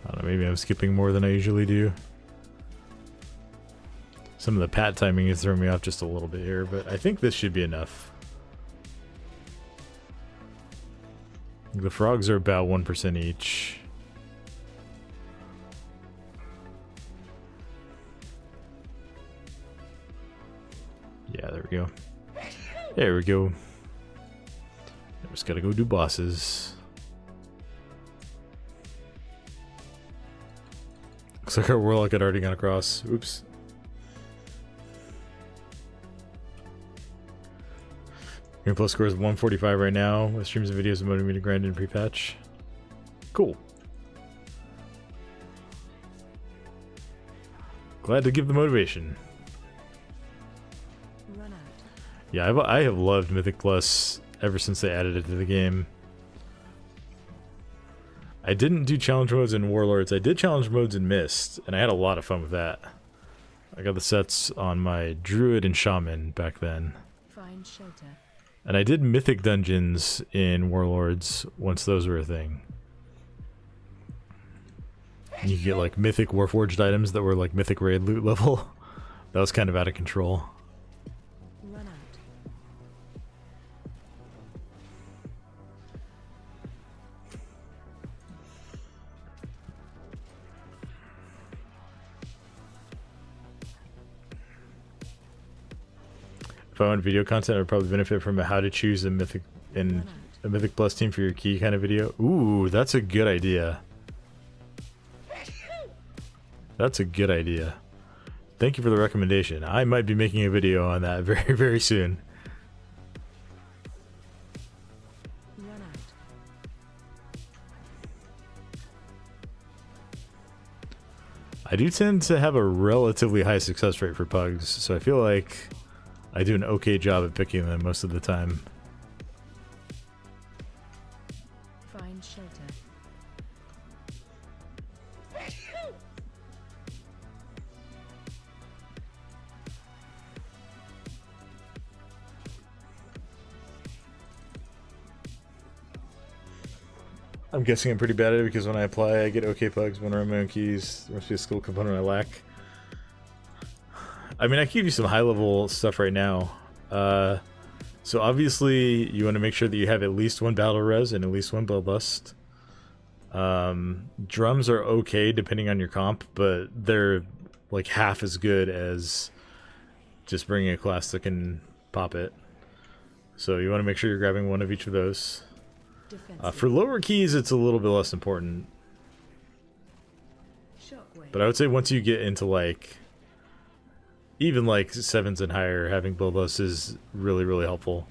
I don't know, maybe I'm skipping more than I usually do. Some of the pat timing is throwing me off just a little bit here, but I think this should be enough. The frogs are about 1% each. Yeah, there we go. There we go. Just gotta go do bosses. Looks like our warlock had already gone across. Oops. Game Plus score is 145 right now, with streams and videos motivating me to grind in pre-patch. Cool. Glad to give the motivation. Run out. Yeah, I have loved Mythic Plus ever since they added it to the game. I didn't do challenge modes in Warlords. I did challenge modes in Mist, and I had a lot of fun with that. I got the sets on my Druid and Shaman back then. Find shelter. And I did Mythic dungeons in Warlords once those were a thing. And you could get like Mythic Warforged items that were like Mythic raid loot level. That was kind of out of control. Run out. If I want video content, I would probably benefit from a how to choose a Mythic Plus team for your key kind of video. Ooh, that's a good idea. That's a good idea. Thank you for the recommendation. I might be making a video on that very soon. Run out. I do tend to have a relatively high success rate for pugs, so I feel like I do an okay job at picking them most of the time. Find shelter. I'm guessing I'm pretty bad at it because when I apply, I get okay pugs when I run my own keys. There must be a skill component I lack. I mean, I can give you some high-level stuff right now. So obviously, you want to make sure that you have at least 1 battle res and at least 1 bloodlust. Drums are okay depending on your comp, but they're like half as good as just bringing a class that can pop it. So you want to make sure you're grabbing 1 of each of those. For lower keys, it's a little bit less important. Shockwave. But I would say once you get into like even like 7s and higher, having bloodlust is really helpful.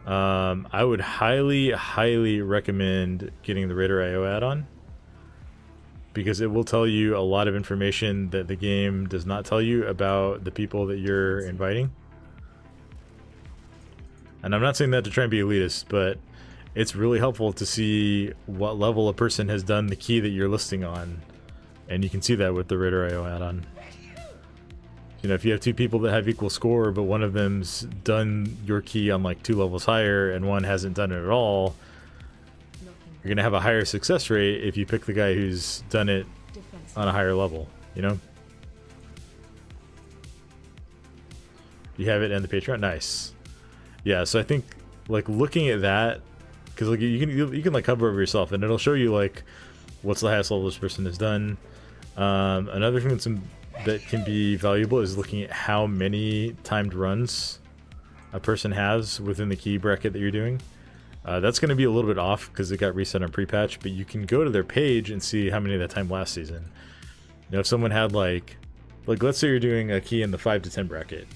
I would highly recommend getting the Raider IO add-on, because it will tell you a lot of information that the game does not tell you about the people that you're inviting. And I'm not saying that to try and be elitist, but it's really helpful to see what level a person has done the key that you're listing on. And you can see that with the Radar IO add-on. You know, if you have two people that have equal score, but one of them's done your key on like 2 levels higher and one hasn't done it at all, you're going to have a higher success rate if you pick the guy who's done it on a higher level, you know? You have it in the Patreon? Nice. Yeah, so I think like looking at that, because like you can like hover over yourself and it'll show you like what's the highest level this person has done. Another thing that can be valuable is looking at how many timed runs a person has within the key bracket that you're doing. That's going to be a little bit off because it got reset on pre-patch, but you can go to their page and see how many of that time last season. You know, if someone had like let's say you're doing a key in the 5 to 10 bracket,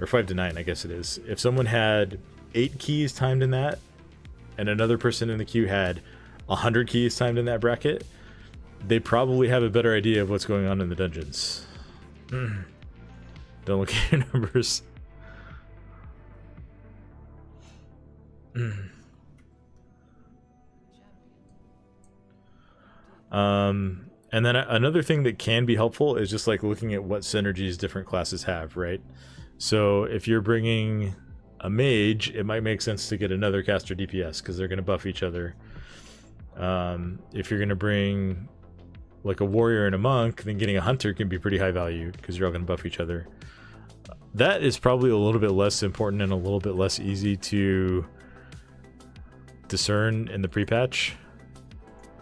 or 5 to 9, I guess it is. If someone had 8 keys timed in that, and another person in the queue had 100 keys timed in that bracket, they probably have a better idea of what's going on in the dungeons. Don't look at your numbers. And then another thing that can be helpful is just like looking at what synergies different classes have, right? So if you're bringing a mage, it might make sense to get another caster DPS because they're going to buff each other. If you're going to bring like a warrior and a monk, then getting a hunter can be pretty high value because you're all going to buff each other. That is probably a little bit less important and a little bit less easy to discern in the pre-patch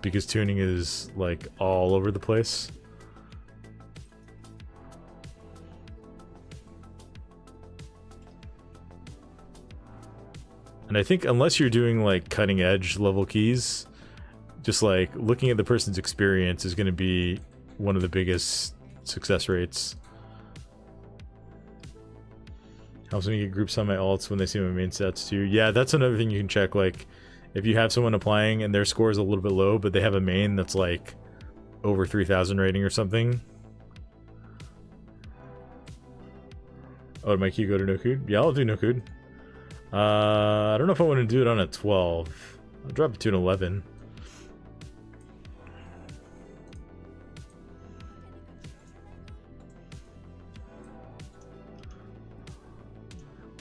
because tuning is like all over the place. And I think unless you're doing like cutting edge level keys, just like looking at the person's experience is going to be one of the biggest success rates. Helps me get groups on my alts when they see my main stats too. Yeah, that's another thing you can check. Like if you have someone applying and their score is a little bit low, but they have a main that's like over 3,000 rating or something. Oh, did my key go to no code? Yeah, I'll do no code. I don't know if I want to do it on a 12. I'll drop it to an 11.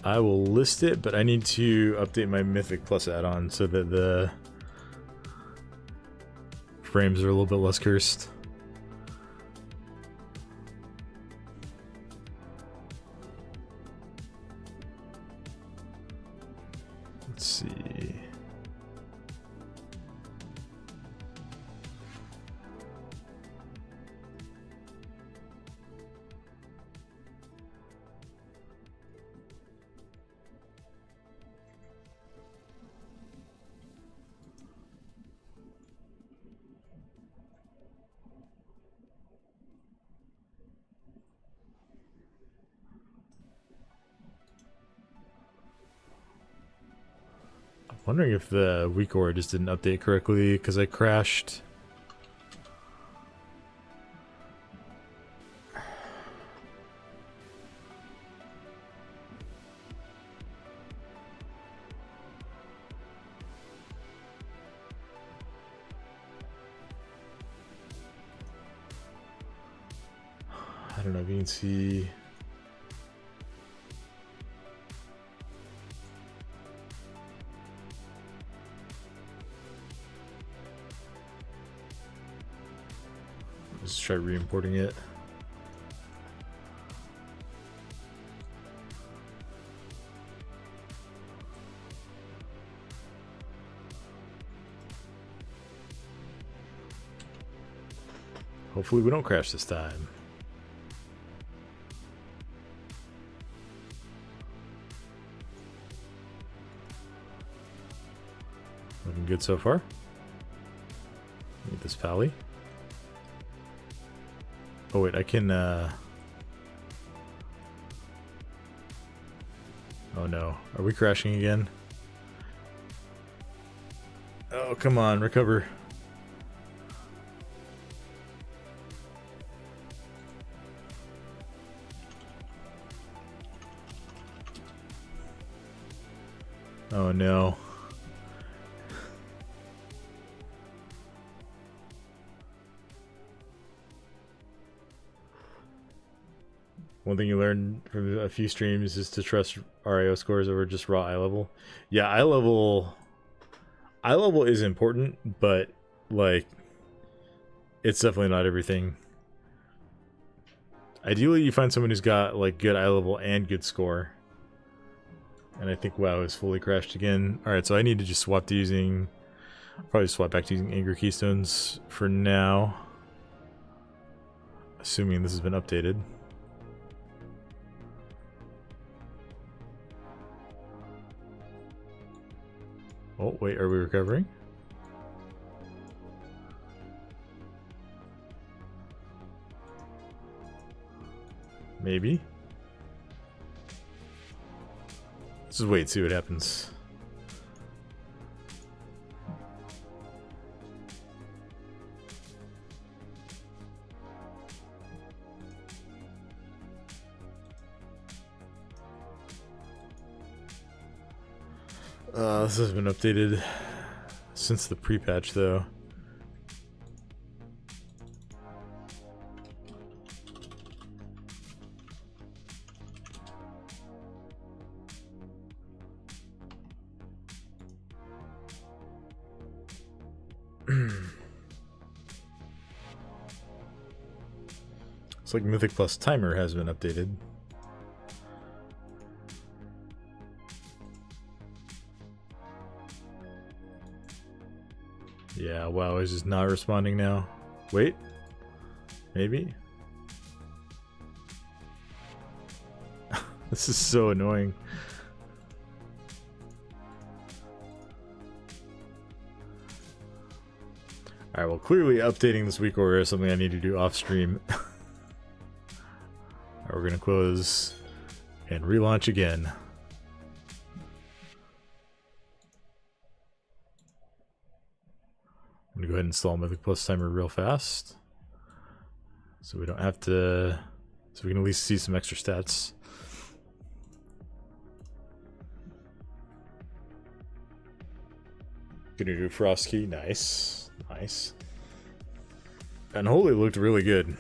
I will list it, but I need to update my Mythic Plus add-on so that the frames are a little bit less cursed. Let's see. Wondering if the weak aura just didn't update correctly because I crashed. I don't know if you can see. Let's try re-importing it. Hopefully we don't crash this time. Looking good so far. Need this pally. Oh wait, I can oh no, are we crashing again? Oh, come on, recover. Oh no. One thing you learn from a few streams is to trust RIO scores over just raw eye level. Yeah, eye level is important, but like it's definitely not everything. Ideally you find someone who's got like good eye level and good score. And I think WoW is fully crashed again. Alright, so I need to just swap to using... Probably swap back to using Anger Keystones for now. Assuming this has been updated. Oh, wait, are we recovering? Maybe. Let's just wait and see what happens. This has been updated since the pre-patch, though. It's like Mythic Plus Timer has been updated. Yeah, WoW is just not responding now. Wait. Maybe? This is so annoying. Alright, well clearly updating this week order is something I need to do off stream. We're gonna close and relaunch again. I'm gonna go ahead and install Mythic Plus Timer real fast. So we don't have to... So we can at least see some extra stats. Gonna do Frost Key, nice. Nice. Unholy looked really good.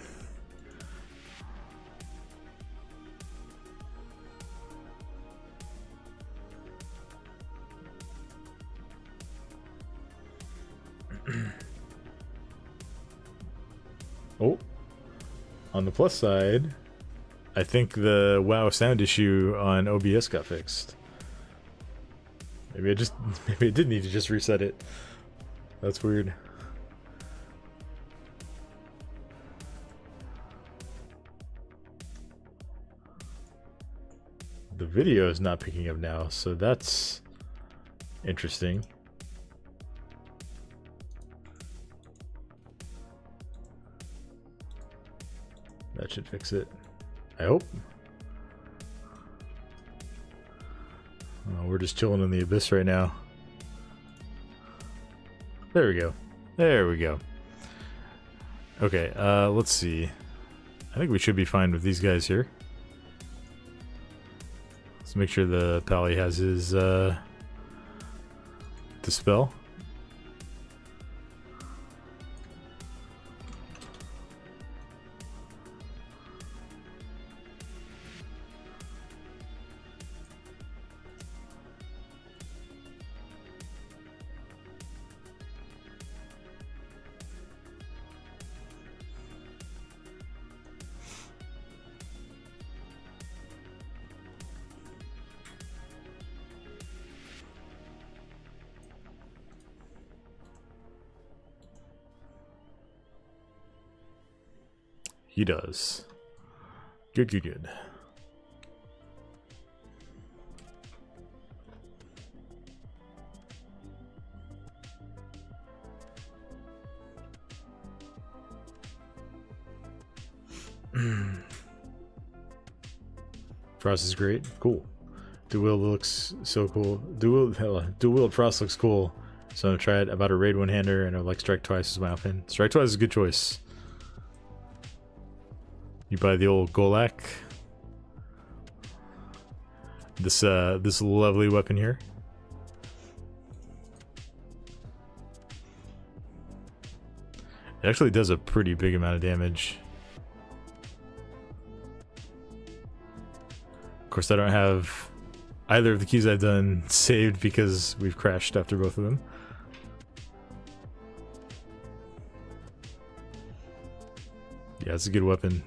Oh, on the plus side, I think the WoW sound issue on OBS got fixed. Maybe maybe I did need to just reset it. That's weird. The video is not picking up now, so that's interesting. That should fix it. I hope. Oh, we're just chilling in the abyss right now. There we go. There we go. Okay, let's see. I think we should be fine with these guys here. Let's make sure the Pally has his Dispel. He does. Good, good, good. Frost is great. Cool. Dual looks so cool. Dual Frost looks cool. So I'm gonna try it. About a raid one-hander and I like Strike Twice as my outfit. Strike Twice is a good choice. You buy the old Golak. This lovely weapon here. It actually does a pretty big amount of damage. Of course, I don't have either of the keys I've done saved because we've crashed after both of them. Yeah, it's a good weapon.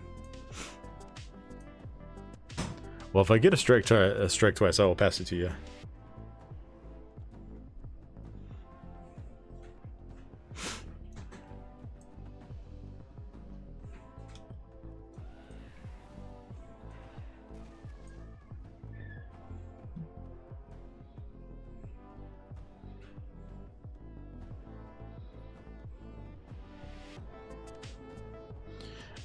Well, if I get a strike twice, I will pass it to you.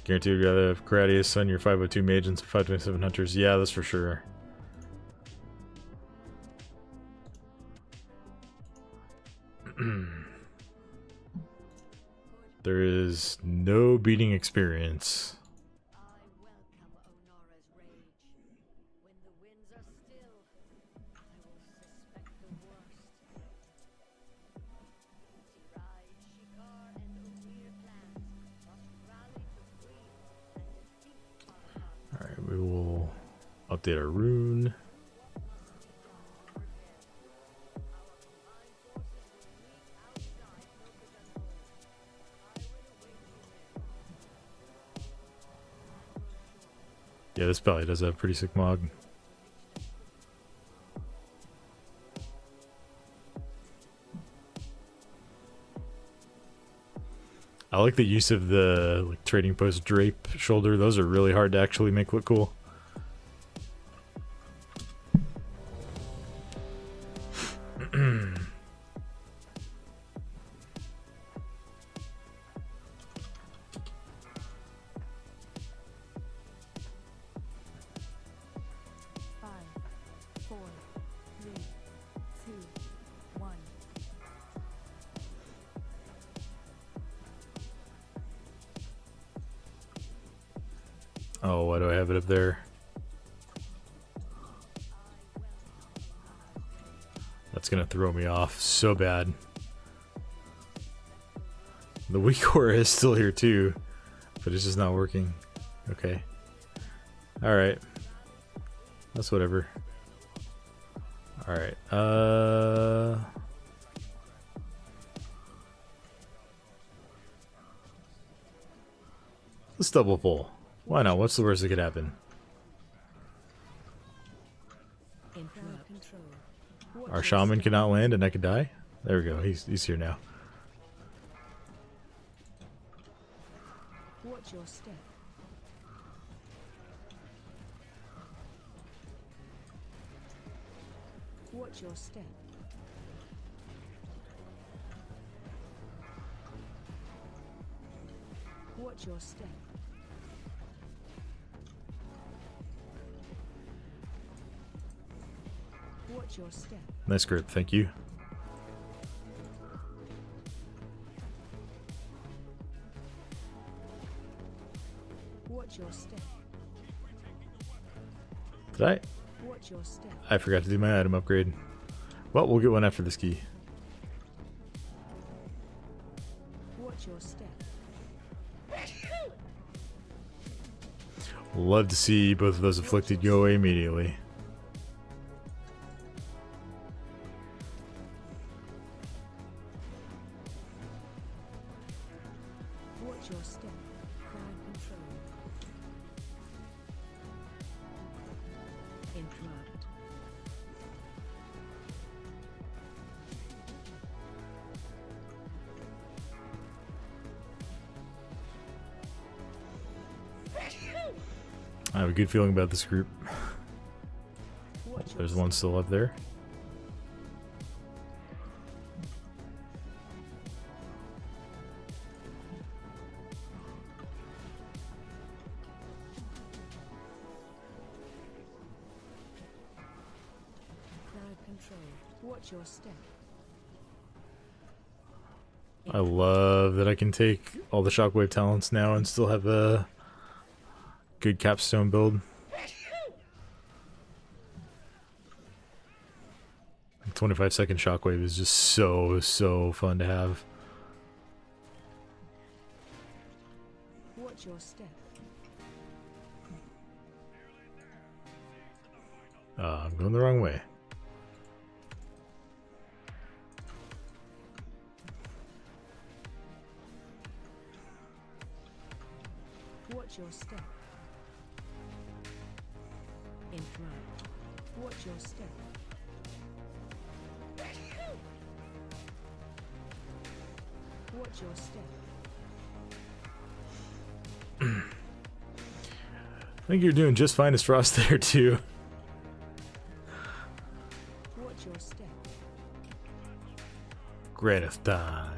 Guaranteed you'd rather have Gradius on your 502 mage and 527 hunters. Yeah, that's for sure. There is no beating experience. Alright, we will update our rune. Yeah, this belly does have a pretty sick mod. I like the use of the trading post drape shoulder. Those are really hard to actually make look cool. Oh, why do I have it up there? That's gonna throw me off so bad. The weak aura is still here too, but it's just not working. Okay. Alright. That's whatever. Alright. Let's double pull. Why not? What's the worst that could happen? Our shaman cannot land and I could die? There we go. He's here now. Watch your step. Watch your step. Watch your step. Watch your step. Nice grip, thank you. Watch your step. Did I? Watch your step. I forgot to do my item upgrade. Well, we'll get one after this key. Watch your step. Love to see both of those afflicted go away immediately. Watch your step. Crowd control. Interrupt. I have a good feeling about this group. Watch your There's one still up there. crowd control. Watch your step. I love that I can take all the shockwave talents now and still have a good capstone build. 25-second shockwave is just so fun to have. Watch your step. I'm going the wrong way. Watch your step. In front. Watch your step. Watch your step. I think you're doing just fine as Frost there too. Watch your step. Granith time.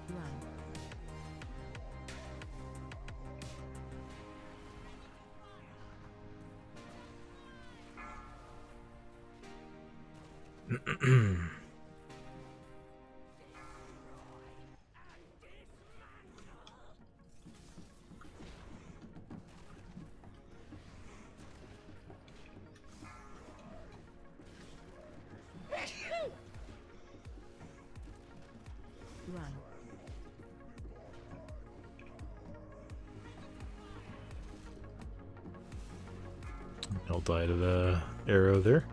Run. Run. Run. I'll die to the arrow there.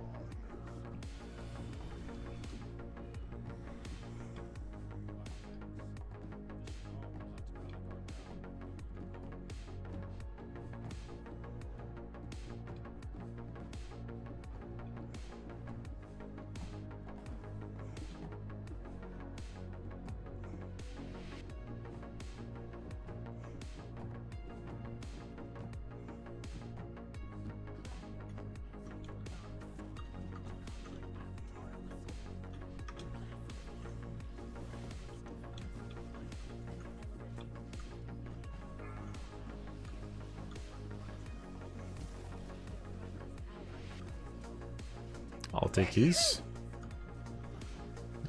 I'll take these.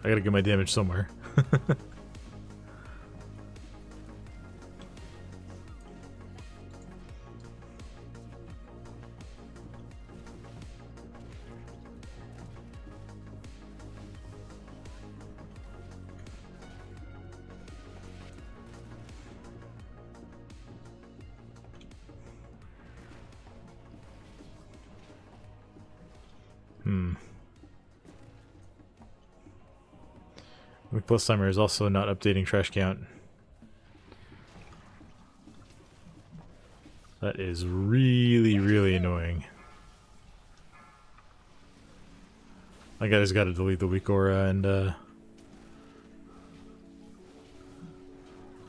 I gotta get my damage somewhere. Week plus timer is also not updating trash count. That is really, really annoying. I just gotta delete the weak aura and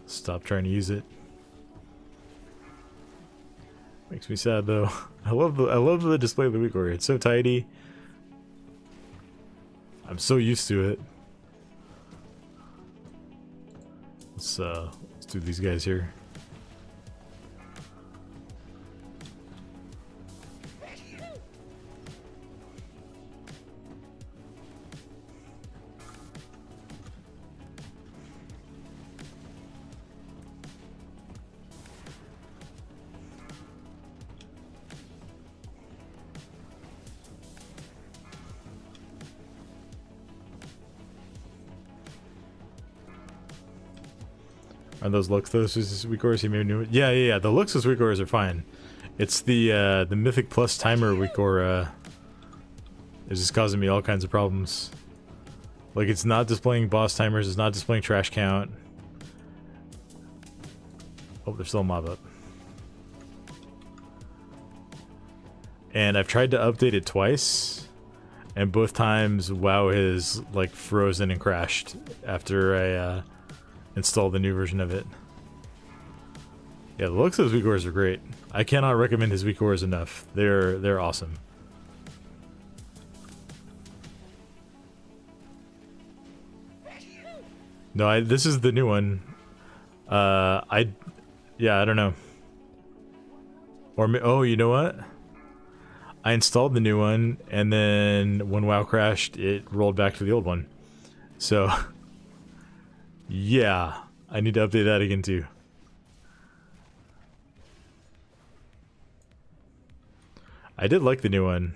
stop trying to use it. Makes me sad though. I love the display of the weak aura. It's so tidy. I'm so used to it. Let's do these guys here. Are those Luxos weak auras you made new? Yeah. The Luxos weak auras are fine. It's the Mythic plus timer weak aura is just causing me all kinds of problems. Like, it's not displaying boss timers, it's not displaying trash count. Oh, there's still a mob up. and I've tried to update it twice, and both times WoW has like frozen and crashed after I installed the new version of it. Yeah, the looks of his weak cores are great. I cannot recommend his weak cores enough. They're awesome. No, this is the new one. Yeah, I don't know. Or oh, you know what? I installed the new one, and then when WoW crashed, it rolled back to the old one. So, yeah, I need to update that again too. I did like the new one.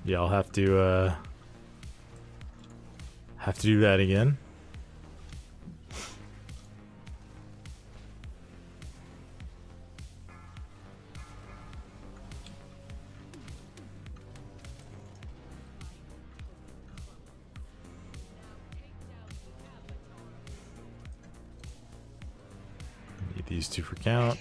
Yeah, I'll have to do that again. Need these two for count.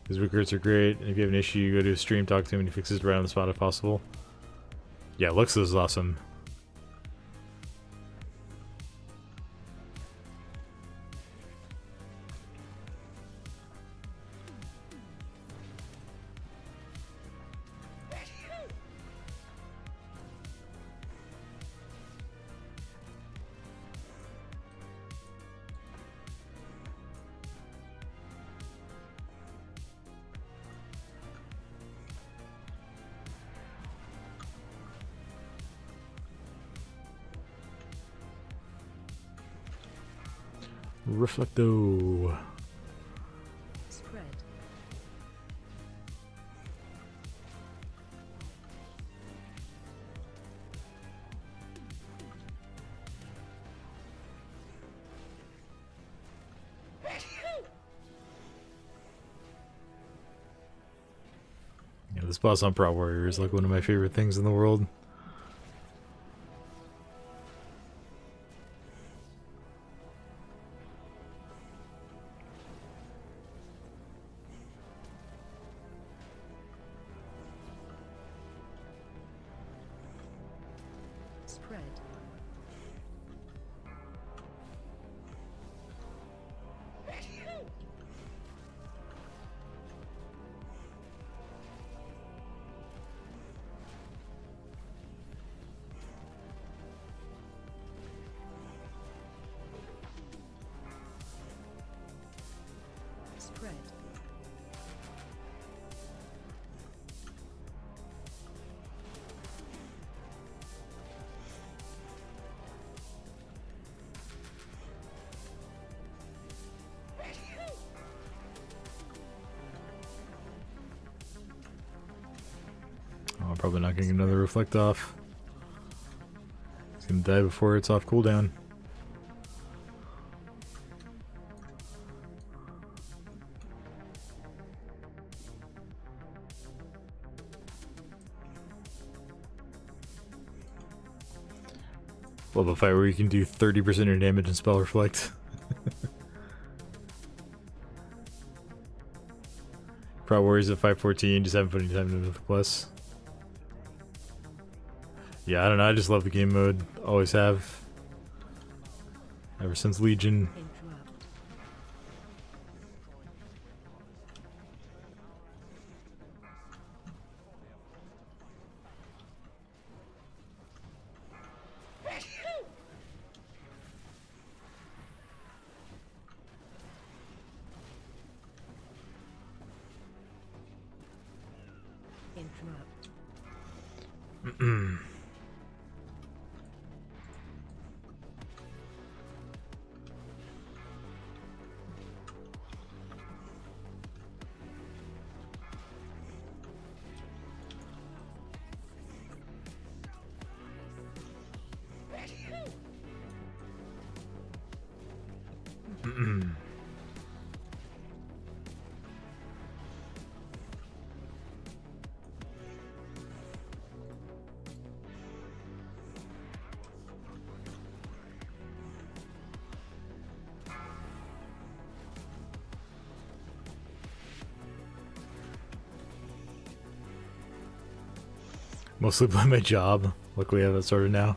His recruits are great, and if you have an issue, you go to his stream, talk to him, and he fixes it right on the spot if possible. Yeah, looks is awesome. Reflecto. Spread. Yeah, this boss on Prot Warrior is like one of my favorite things in the world. Spread. Spread. Oh, I'm probably not getting another reflect off. It's gonna die before it's off cooldown. Love a fight where you can do 30% of your damage and spell reflect. Prot Warriors at 514, just haven't put any time into the plus. Yeah, I don't know, I just love the game mode. Always have. Ever since Legion. Interrupt. Interrupt. Mostly by my job. Luckily I have that sorted now.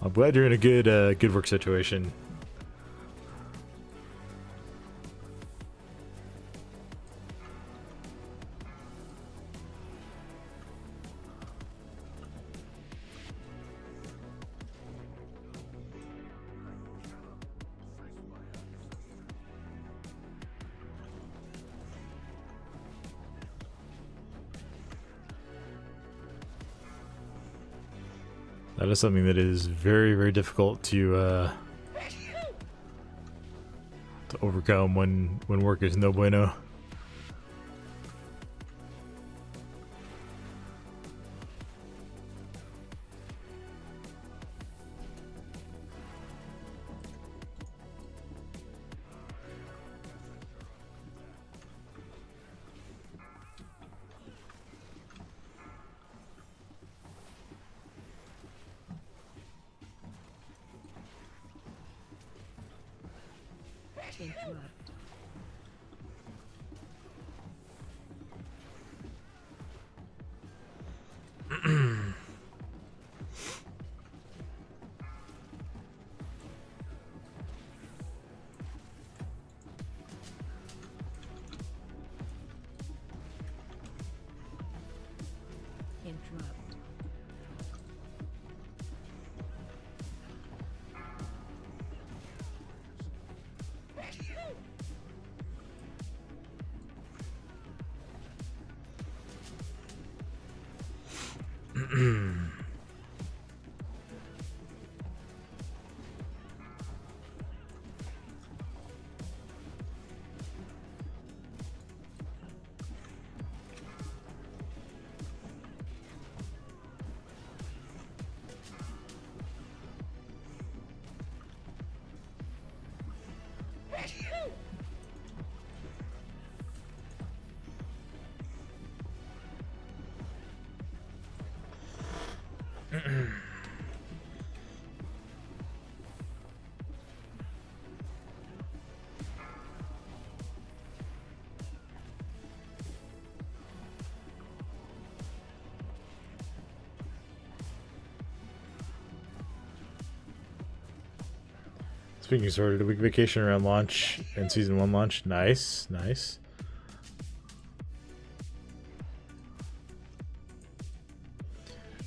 I'm glad you're in a good work situation. That is something that is very, very difficult to overcome when work is no bueno. Interrupt. Interrupt. Speaking of sorted, a week vacation around launch and season 1 launch. Nice, nice.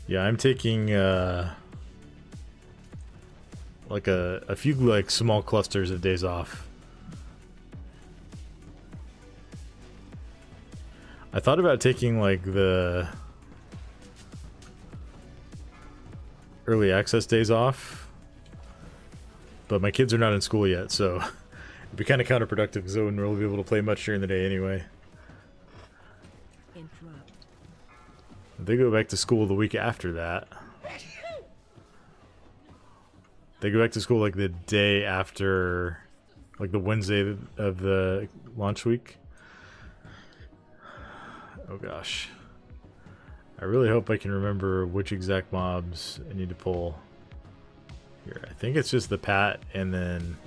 Yeah, I'm taking like a few like small clusters of days off. I thought about taking like the early access days off, but my kids are not in school yet, so it'd be kind of counterproductive because I wouldn't really be able to play much during the day anyway. Interrupt. They go back to school the week after that. They go back to school like the day after, like the Wednesday of the launch week. Oh gosh. I really hope I can remember which exact mobs I need to pull. Here, I think it's just the Pat and then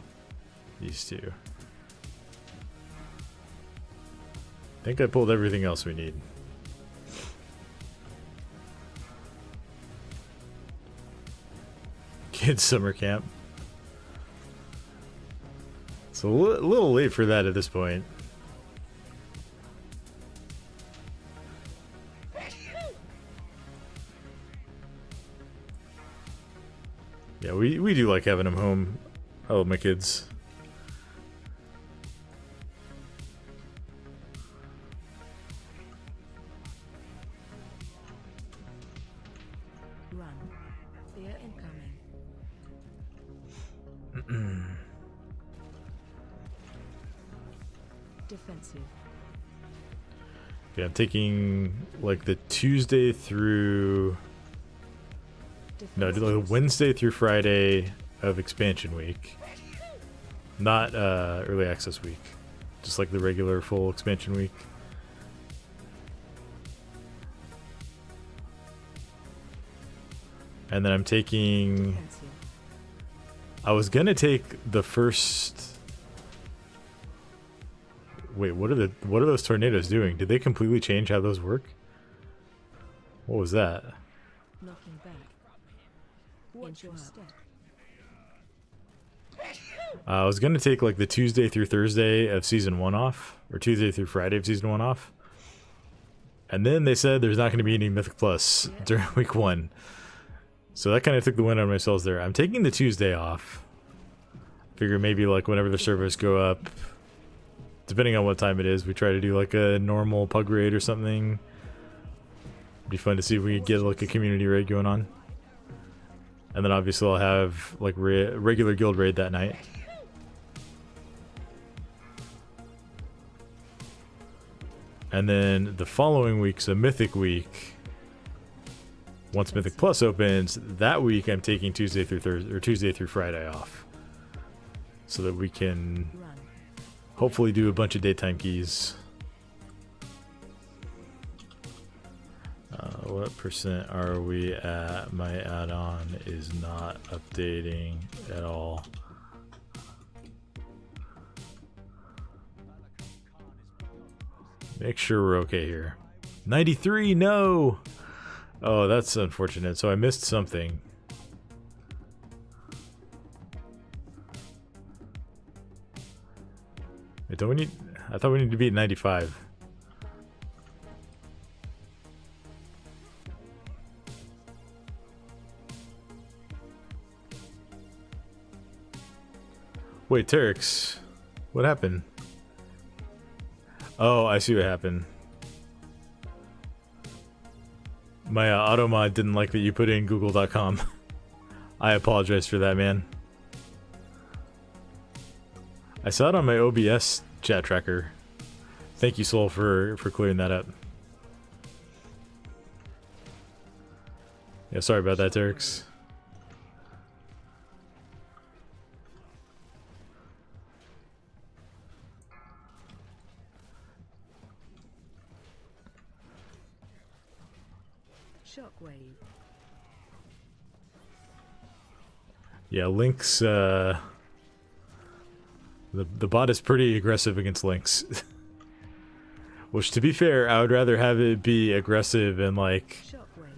these two. I think I pulled everything else we need. Kids summer camp. It's a little late for that at this point. Yeah, we do like having them home. I love my kids. Run. Fear incoming. Defensive. Yeah, I'm taking like the Tuesday through... No, do like Wednesday through Friday of expansion week. Not early access week. Just like the regular full expansion week. And then I'm taking... Defensive. I was gonna take the first Wait, what are those tornadoes doing? Did they completely change how those work? What was that? Knocking back. Watch your step. I was gonna take like the Tuesday through Thursday of season 1 off, or Tuesday through Friday of season 1 off. And then they said there's not gonna be any Mythic Plus during week 1. So that kind of took the wind out of my sails there. I'm taking the Tuesday off. Figure maybe like whenever the servers go up, depending on what time it is, we try to do like a normal pug raid or something. Be fun to see if we could get like a community raid going on. And then obviously I'll have like regular guild raid that night. And then the following week's a Mythic week. Once Mythic Plus opens, that week I'm taking Tuesday through Thursday or Tuesday through Friday off, so that we can hopefully do a bunch of daytime keys. What percent are we at? My add-on is not updating at all. Make sure we're okay here. 93, no! Oh, that's unfortunate. So I missed something. Wait, don't we need... I thought we needed to be at 95. Wait, Terex, what happened? Oh, I see what happened. My automod didn't like that you put in google.com. I apologize for that, man. I saw it on my OBS chat tracker. Thank you, Soul, for clearing that up. Yeah, sorry about that, Terex. Shockwave. Yeah, Lynx, the bot is pretty aggressive against Lynx. Which, to be fair, I would rather have it be aggressive and, like, Shockwave.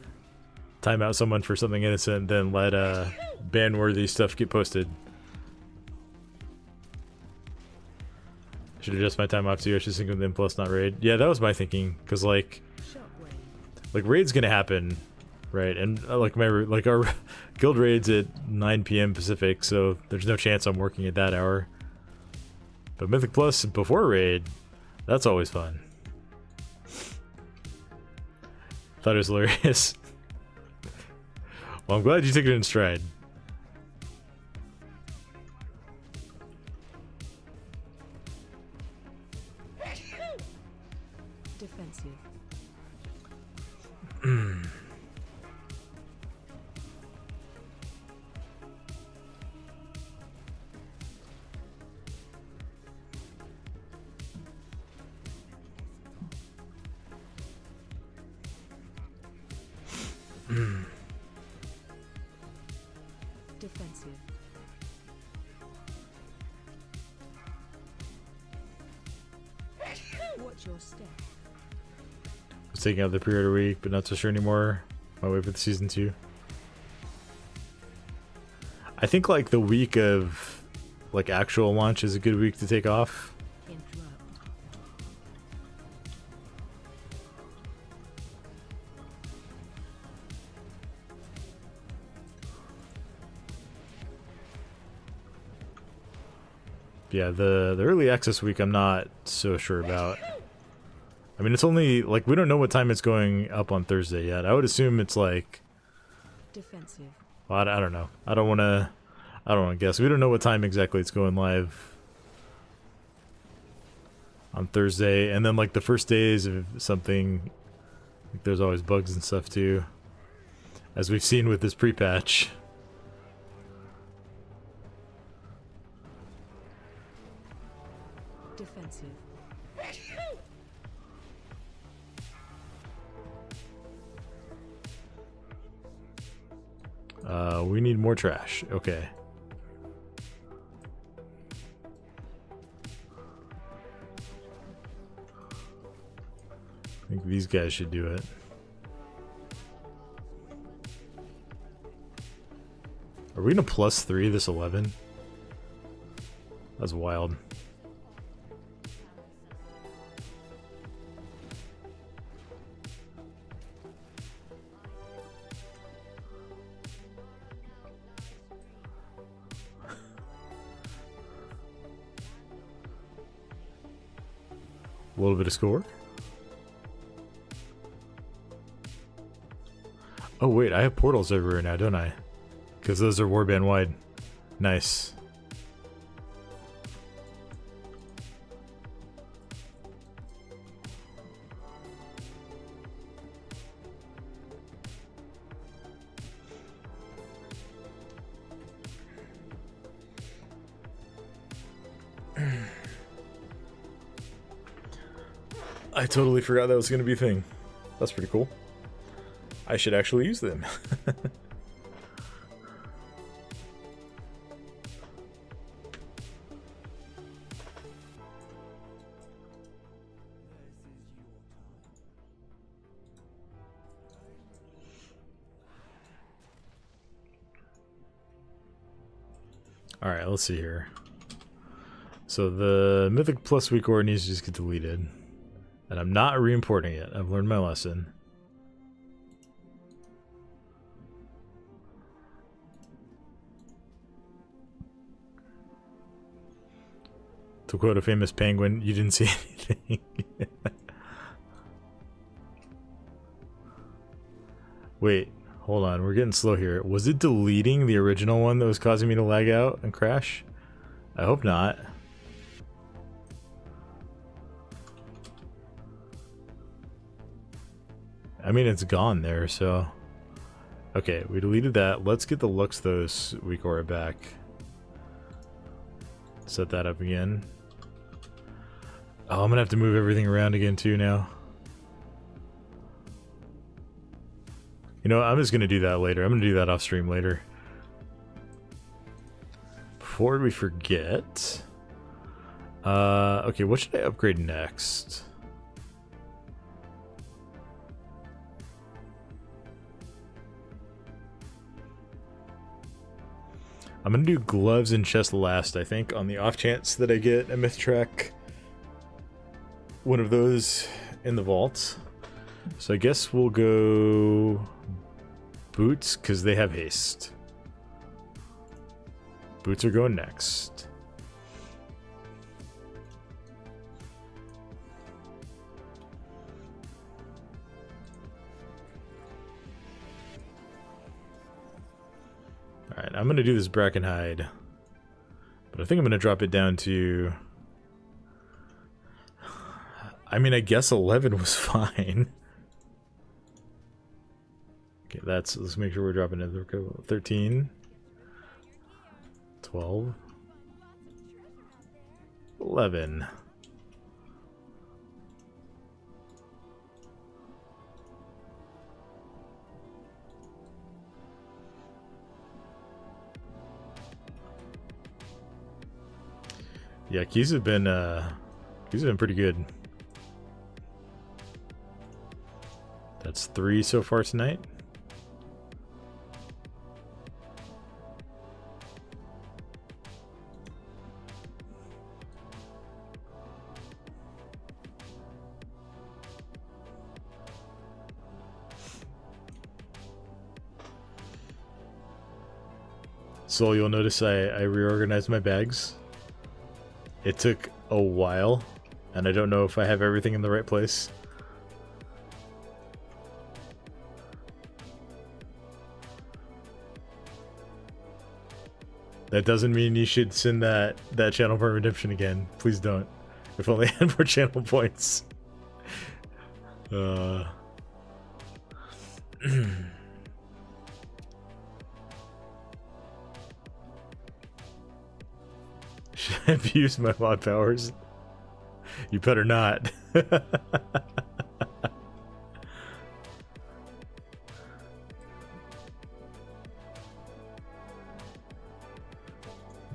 time out someone for something innocent than let ban-worthy stuff get posted. Should adjust my time off too. I should sync with them plus not raid. Yeah, that was my thinking, because, like, raid's gonna happen, right? And our guild raid's at 9 p.m. Pacific, so there's no chance I'm working at that hour. But Mythic Plus before raid, that's always fun. Thought it was hilarious. Well, I'm glad you took it in stride. Defensive. Defensive. Watch your step. I was taking out the pre-order week, but not so sure anymore. My way for the season 2. I think like the week of like actual launch is a good week to take off. Interrupt. Yeah, the early access week I'm not so sure about. I mean, it's only like we don't know what time it's going up on Thursday yet. I would assume it's like Defensive. well, I don't know. I don't want to guess. We don't know what time exactly it's going live on Thursday, and then like the first days of something, like, there's always bugs and stuff too, as we've seen with this pre-patch. Defensive. We need more trash. Okay. these guys should do it. Are we gonna +3 this 11? That's wild. A little bit of score. Oh wait, I have portals everywhere now, don't I? Because those are warband wide. Nice. I totally forgot that was going to be a thing. That's pretty cool. I should actually use them. Alright, let's see here. So the Mythic plus weak ore needs to just get deleted. And I'm not re-importing it. I've learned my lesson. To quote a famous penguin, you didn't see anything. Wait, hold on. We're getting slow here. Was it deleting the original one that was causing me to lag out and crash? I hope not. I mean, it's gone there, so... Okay, we deleted that. Let's get the Luxthos weak ore back. Set that up again. Oh, I'm gonna have to move everything around again too now. You know, I'm just gonna do that later. I'm gonna do that off stream later. Before we forget... okay, what should I upgrade next? I'm gonna do gloves and chest last, I think, on the off chance that I get a myth track. One of those in the vault. So I guess we'll go boots, because they have haste. Boots are going next. Alright, I'm going to do this bracken hide. But I think I'm going to drop it down to... I mean, I guess 11 was fine. Okay, let's make sure we're dropping it. 13. 12. 11. Yeah, keys have been pretty good. That's 3 so far tonight. So you'll notice I reorganized my bags. It took a while, and I don't know if I have everything in the right place. That doesn't mean you should send that channel for redemption again. Please don't. If only I had more channel points. Should I abuse my mod powers? You better not.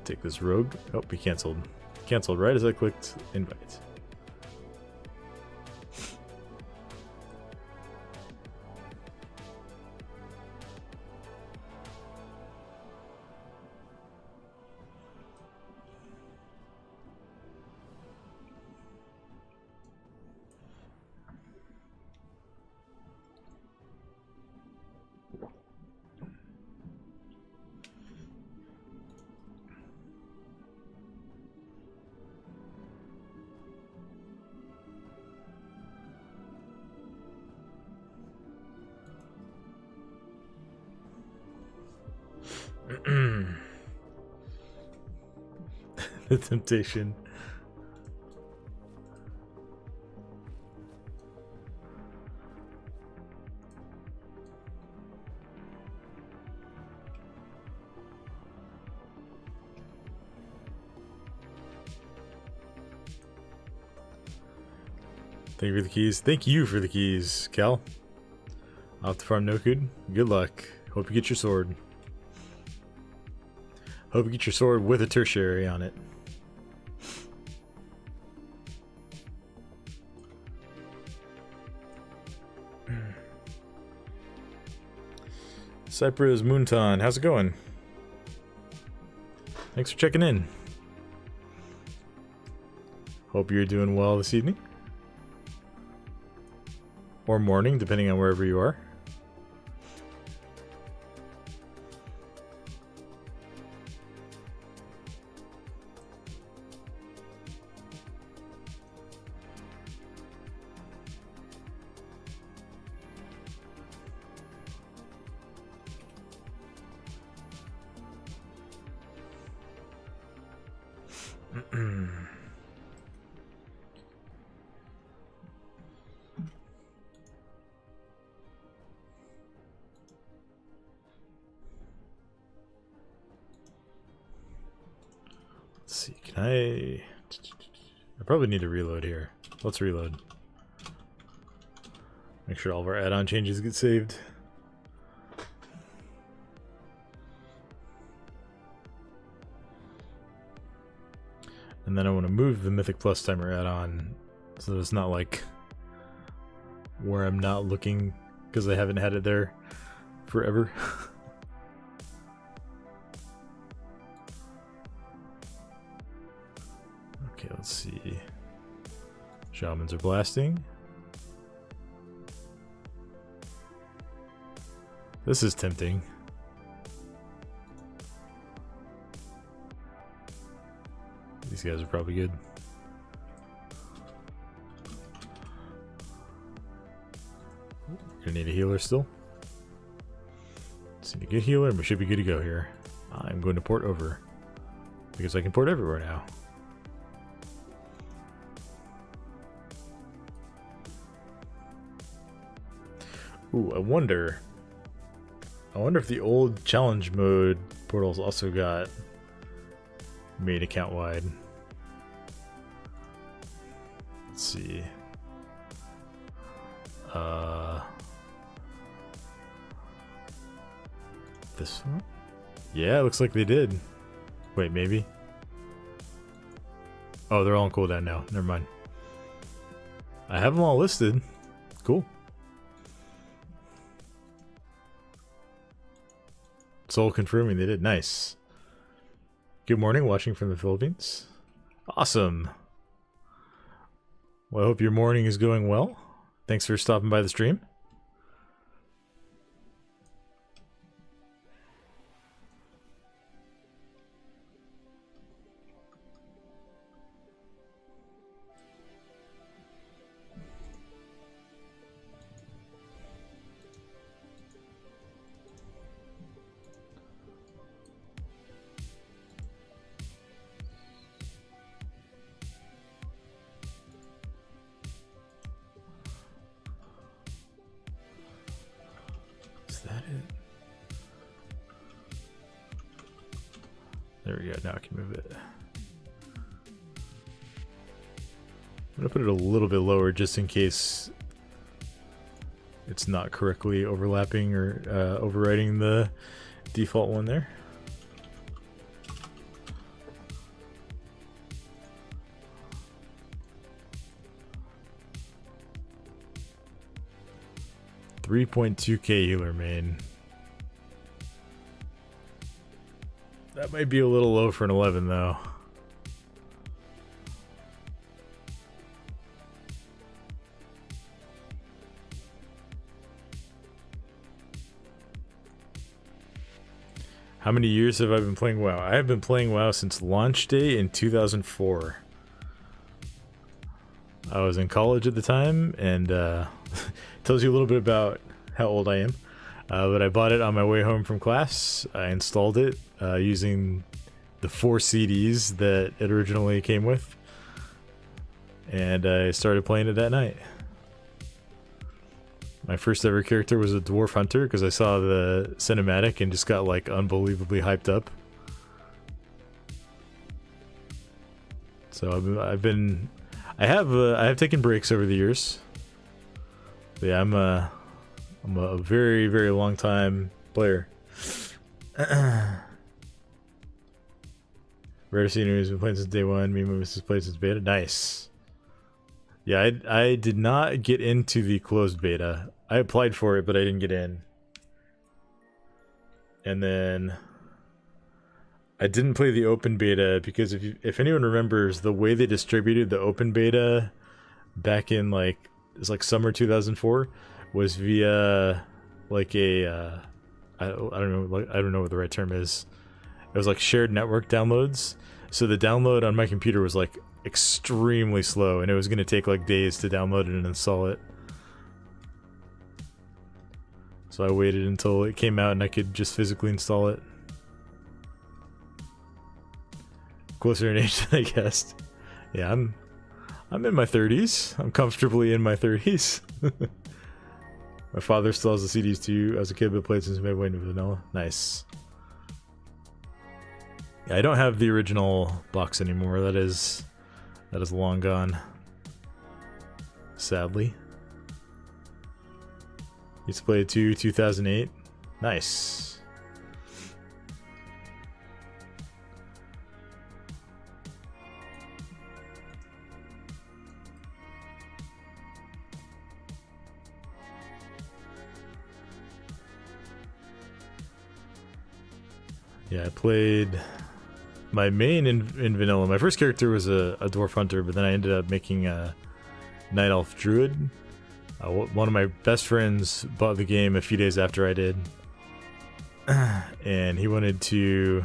Take this rogue. Oh, he canceled. Canceled right as I clicked invite. The temptation. Thank you for the keys. Thank you for the keys, Cal. I'll have to farm Nokud. Good luck. Hope you get your sword. Hope you get your sword with a tertiary on it. Cypress Moonton, how's it going? Thanks for checking in. Hope you're doing well this evening. Or morning, depending on wherever you are. Let's see, can I probably need to reload here. Let's reload. Make sure all of our add-on changes get saved. And then I want to move the Mythic Plus Timer add-on so it's not like where I'm not looking because I haven't had it there forever. Okay, let's see. Shamans are blasting. This is tempting. These guys are probably good. Gonna need a healer still. Just need a good healer and we should be good to go here. I'm going to port over because I can port everywhere now. Ooh, I wonder if the old challenge mode portals also got made account wide. Let's see. This one? Yeah, it looks like they did. Wait, maybe? Oh, they're all on cooldown now. Never mind. I have them all listed. Cool. Soul confirming they did. Nice. Good morning, watching from the Philippines. Awesome. Well, I hope your morning is going well. Thanks for stopping by the stream. There we go, now I can move it. I'm gonna put it a little bit lower just in case it's not correctly overlapping or overwriting the default one there. $3.2k healer main. That might be a little low for an 11 though. How many years have I been playing WoW? I have been playing WoW since launch day in 2004. I was in college at the time, and tells you a little bit about how old I am. But I bought it on my way home from class. I installed it using the 4 CDs that it originally came with. And I started playing it that night. My first ever character was a dwarf hunter because I saw the cinematic and just got like unbelievably hyped up. So I have taken breaks over the years. But yeah, I'm a very, very long time player. Rare Scenery has been playing since day one. Me and my missus played since beta. Nice. Yeah, I did not get into the closed beta. I applied for it, but I didn't get in. And then I didn't play the open beta because if anyone remembers, the way they distributed the open beta back in it's like summer 2004 was via like a I don't know what the right term is. It was like shared network downloads. So the download on my computer was like extremely slow, and it was going to take like days to download it and install it. So I waited until it came out and I could just physically install it. Closer in age than I guessed. Yeah, I'm in my 30s. I'm comfortably in my 30s. My father still has the CDs too. As a kid, but played since midway into vanilla. Nice. Yeah, I don't have the original box anymore. That is long gone. Sadly. Used to play it too, 2008. Nice. Yeah, I played my main in vanilla. My first character was a dwarf hunter, but then I ended up making a night elf druid. One of my best friends bought the game a few days after I did, and he wanted to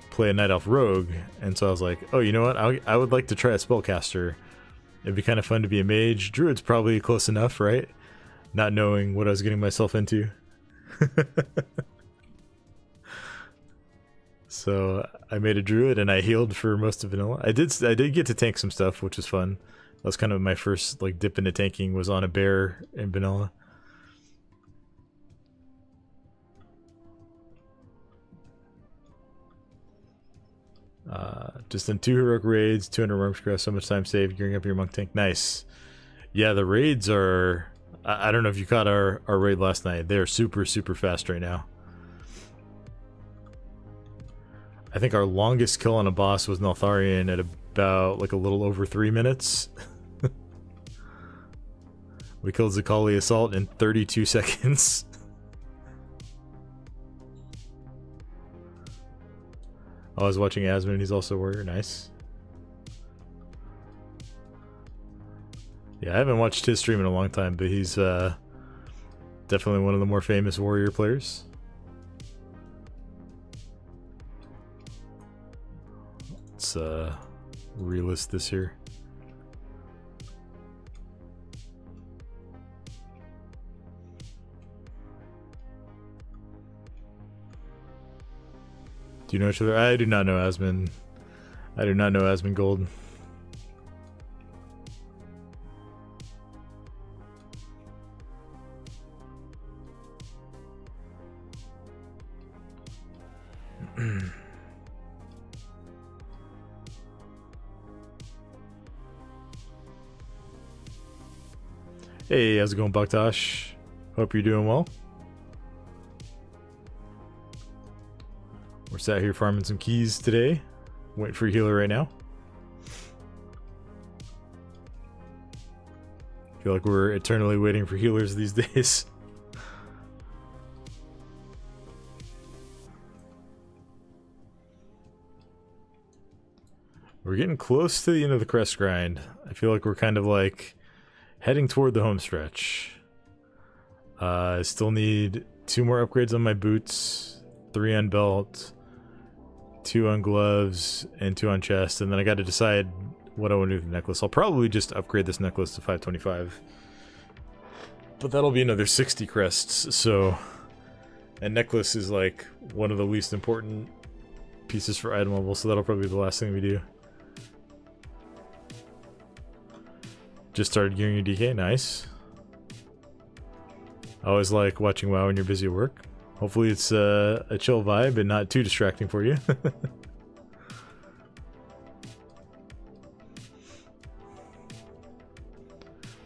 play a night elf rogue, and so I was like, oh, you know what, I would like to try a spellcaster. It'd be kind of fun to be a mage. Druid's probably close enough, right? Not knowing what I was getting myself into. So I made a druid and I healed for most of vanilla. I did get to tank some stuff, which was fun. That was kind of my first like dip into tanking, was on a bear in vanilla. Just in 2 heroic raids, 200 wormscraft, so much time saved, gearing up your monk tank. Nice. Yeah, the raids are... I don't know if you caught our raid last night. They are super, super fast right now. I think our longest kill on a boss was Neltharion at about like a little over 3 minutes. We killed Zakali Assault in 32 seconds. I was watching Asmund, he's also a warrior. Nice. Yeah, I haven't watched his stream in a long time, but he's definitely one of the more famous warrior players. Let's relist this here. Do you know each other? I do not know Asmund. I do not know Asmund Gold. Hey, how's it going, Baktash? Hope you're doing well. We're sat here farming some keys today. Waiting for a healer right now. Feel like we're eternally waiting for healers these days. We're getting close to the end of the crest grind. I feel like we're kind of like heading toward the home stretch. I still need 2 more upgrades on my boots, 3 on belt, 2 on gloves, and 2 on chest, and then I got to decide what I want to do with the necklace. I'll probably just upgrade this necklace to 525. But that'll be another 60 crests, so... And necklace is like one of the least important pieces for item level, so that'll probably be the last thing we do. Just started gearing your DK, nice. I always like watching WoW when you're busy at work. Hopefully it's a chill vibe and not too distracting for you. I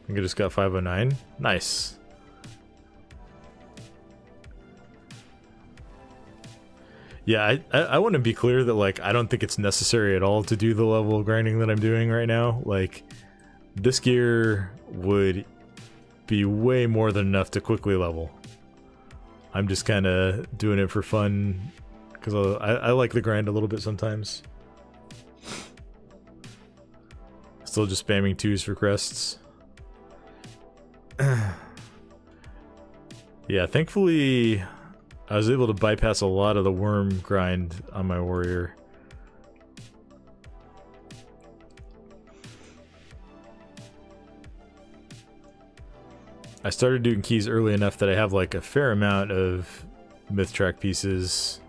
think I just got 509. Nice. Yeah, I want to be clear that, like, I don't think it's necessary at all to do the level of grinding that I'm doing right now. Like, this gear would be way more than enough to quickly level. I'm just kind of doing it for fun, because I like the grind a little bit sometimes. Still just spamming 2s for crests. Yeah, thankfully... I was able to bypass a lot of the worm grind on my warrior. I started doing keys early enough that I have like a fair amount of myth track pieces.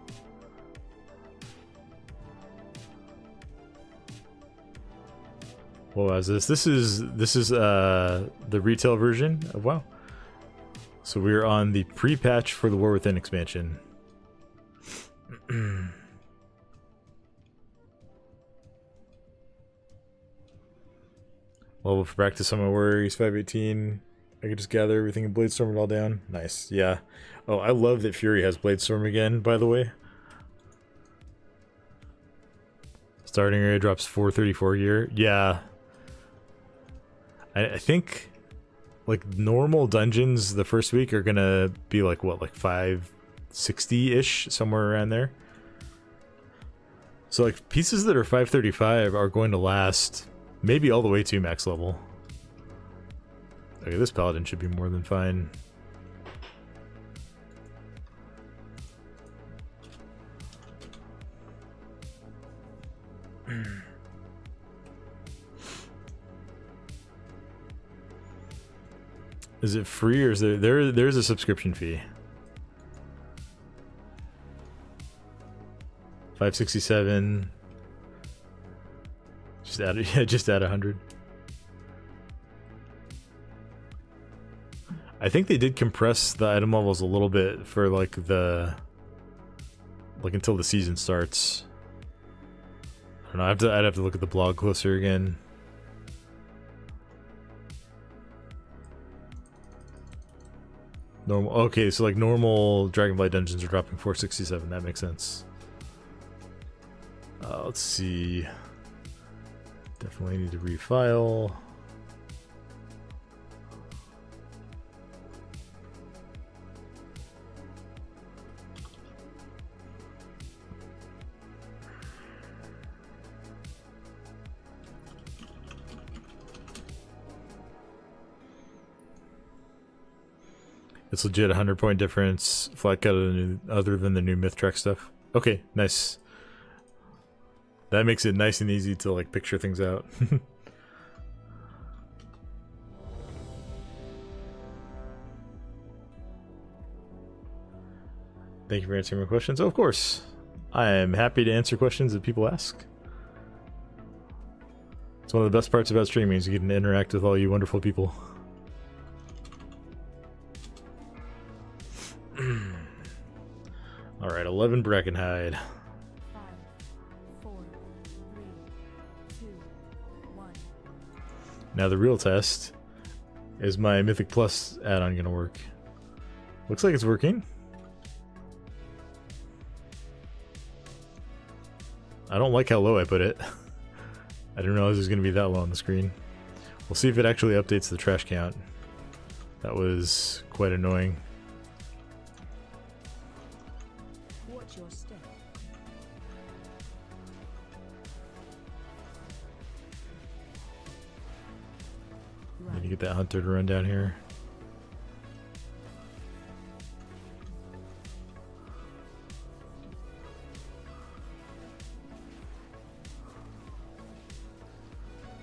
What was this? This is the retail version of WoW. So we're on the pre-patch for the War Within expansion. Level for practice on my warrior, he's 518. I can just gather everything and Bladestorm it all down. Nice, yeah. Oh, I love that Fury has Bladestorm again, by the way. Starting area drops 434 gear. Yeah. I think... like, normal dungeons the first week are gonna be like, what, like 560-ish, somewhere around there. So, like, pieces that are 535 are going to last maybe all the way to max level. Okay, this paladin should be more than fine. Is it free or is there's a subscription fee? 567. Just add it, yeah, just add 100. I think they did compress the item levels a little bit for like until the season starts. I don't know, I'd have to look at the blog closer again. Normal. Okay, so like normal Dragonblight dungeons are dropping 467. That makes sense. Let's see. Definitely need to refile. It's legit 100-point difference, flat cut other than the new myth track stuff. Okay, nice. That makes it nice and easy to like picture things out. Thank you for answering my questions. Oh, of course. I am happy to answer questions that people ask. It's one of the best parts about streaming is you get to interact with all you wonderful people. Alright, 11 Brackenhide. 5, 4, 3, 2, 1. Now the real test is my Mythic Plus add-on gonna work? Looks like it's working. I don't like how low I put it. I didn't realize it was gonna be that low on the screen. We'll see if it actually updates the trash count. That was quite annoying. Watch your step. Need to get that hunter to run down here.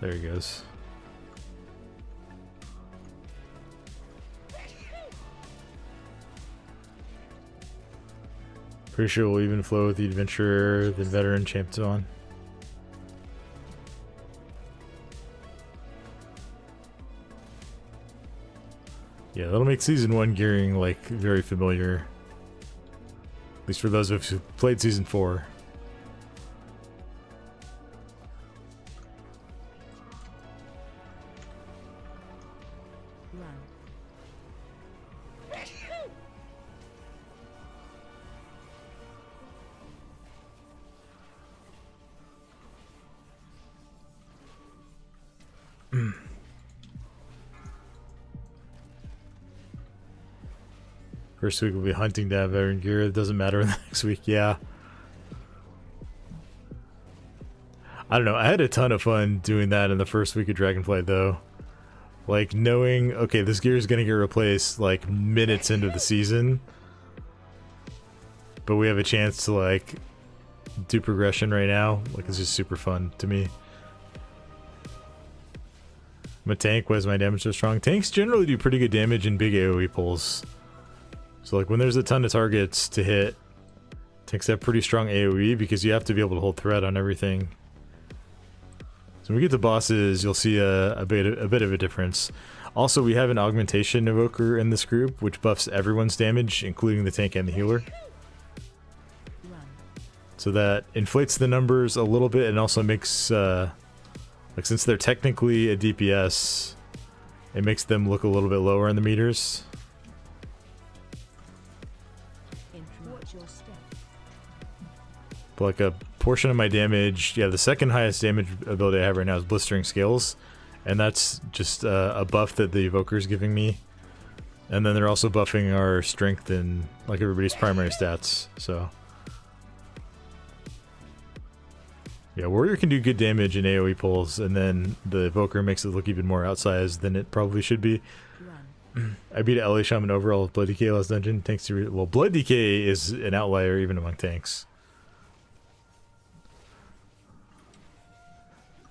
There he goes. Pretty sure we'll even flow with the adventurer, the veteran, champ, and so on. Yeah, that'll make season 1 gearing like very familiar. At least for those of us who played season 4. Run. First week we'll be hunting to have veteran gear. It doesn't matter in the next week. Yeah. I don't know. I had a ton of fun doing that in the first week of Dragonflight, though. Like, knowing, okay, this gear is going to get replaced, like, minutes into the season. But we have a chance to, like, do progression right now. Like, it's just super fun to me. I'm a tank. Why is my damage so strong? Tanks generally do pretty good damage in big AoE pulls. So, like, when there's a ton of targets to hit, tanks have pretty strong AoE because you have to be able to hold threat on everything. So when we get to bosses, you'll see a bit of a difference. Also, we have an augmentation evoker in this group, which buffs everyone's damage, including the tank and the healer. So that inflates the numbers a little bit and also makes, like, since they're technically a DPS, it makes them look a little bit lower in the meters. Watch your step. But like a portion of my damage, yeah, the second highest damage ability I have right now is Blistering Scales, and that's just a buff that the evoker is giving me. And then they're also buffing our strength and like everybody's primary stats, so. Yeah, Warrior can do good damage in AoE pulls, and then the evoker makes it look even more outsized than it probably should be. Run. I beat LA Shaman overall with Blood Decay last dungeon. Thanks to well, Blood Decay is an outlier even among tanks.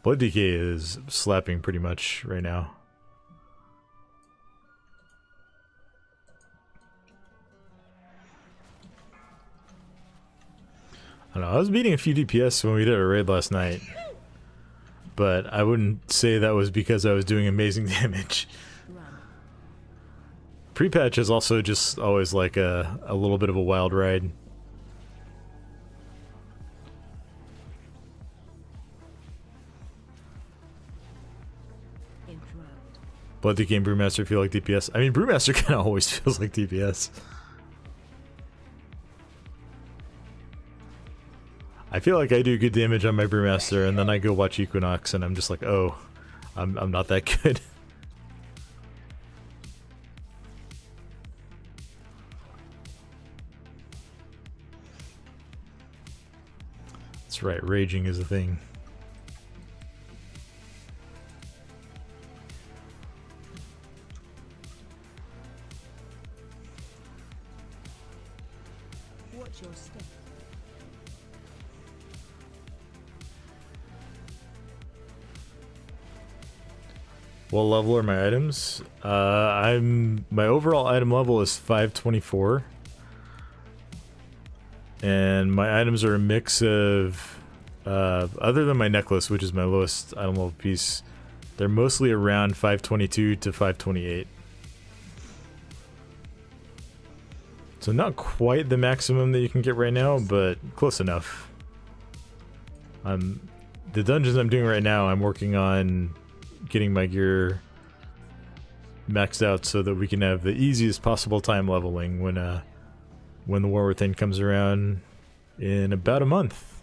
Blood Decay is slapping pretty much right now. I don't know, I was beating a few DPS when we did a raid last night, but I wouldn't say that was because I was doing amazing damage. Run. Pre-patch is also just always like a little bit of a wild ride. Interrupt. Blood Decay and Brewmaster feel like DPS. I mean, Brewmaster kind of always feels like DPS. I feel like I do good damage on my Brewmaster, and then I go watch Equinox, and I'm just like, oh, I'm not that good. That's right, raging is a thing. Watch your step. What level are my items? My overall item level is 524. And my items are a mix of other than my necklace, which is my lowest item level piece, they're mostly around 522 to 528. So not quite the maximum that you can get right now, but close enough. The dungeons I'm doing right now, I'm working on getting my gear maxed out so that we can have the easiest possible time leveling when the War Within comes around in about a month.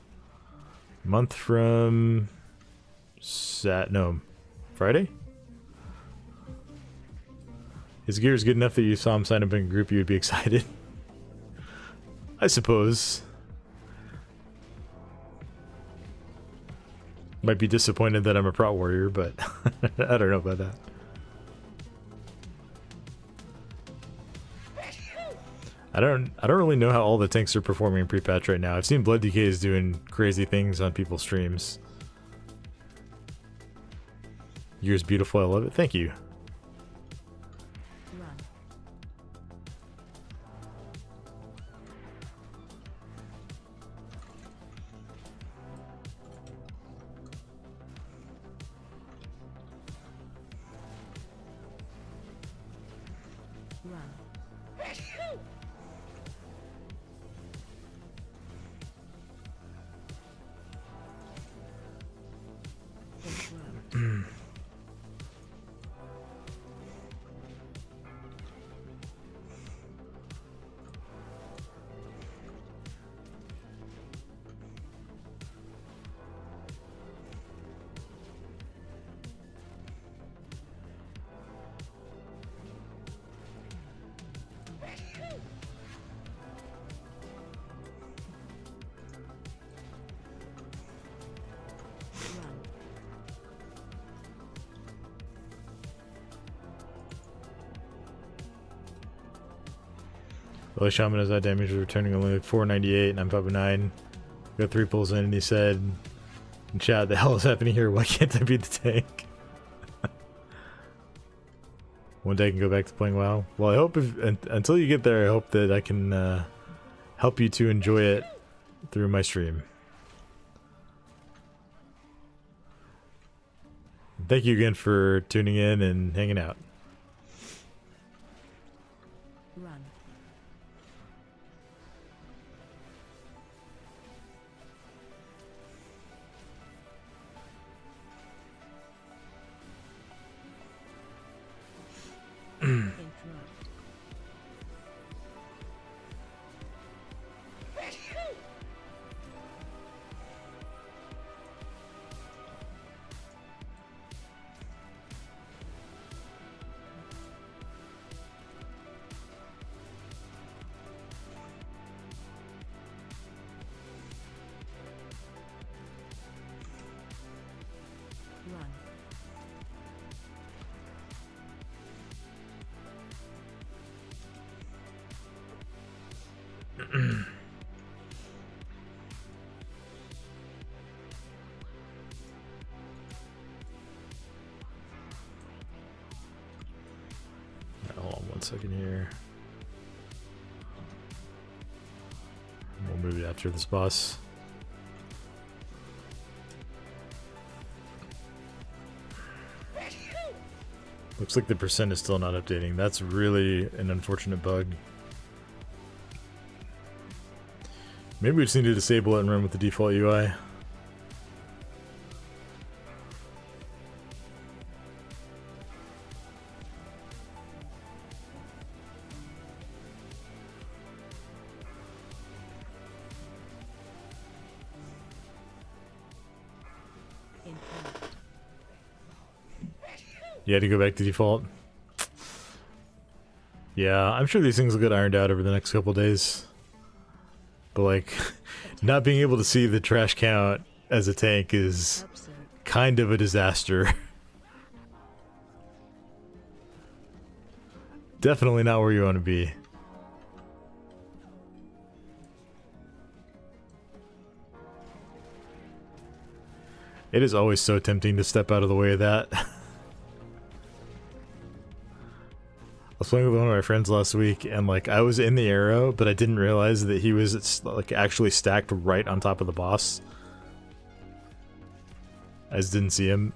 Month from Friday? His gear is good enough that you saw him sign up in a group, you would be excited. I suppose. Might be disappointed that I'm a Prot warrior, but I don't know about that. I don't really know how all the tanks are performing in pre-patch right now. I've seen Blood Decay is doing crazy things on people's streams. Yours beautiful, I love it. Thank you. Run. Interrupt. Run. Well, Shaman has that damage, returning only like 498, and I'm up 9. Got 3 pulls in, and he said in chat, "The hell is happening here? Why can't I beat the tank?" One day I can go back to playing WoW. Well, I hope until you get there, I hope that I can help you to enjoy it through my stream. Thank you again for tuning in and hanging out. Run. Interrupt. Run. Hold on 1 second here. We'll move it after this boss. Looks like the percent is still not updating. That's really an unfortunate bug. Maybe we just need to disable it and run with the default UI. Interrupt. You had to go back to default. Yeah, I'm sure these things will get ironed out over the next couple days. But like, not being able to see the trash count as a tank is Absolute. kind of a disaster. Definitely not where you want to be. It is always so tempting to step out of the way of that. I was playing with one of my friends last week, and like I was in the arrow, but I didn't realize that he was like actually stacked right on top of the boss. I just didn't see him,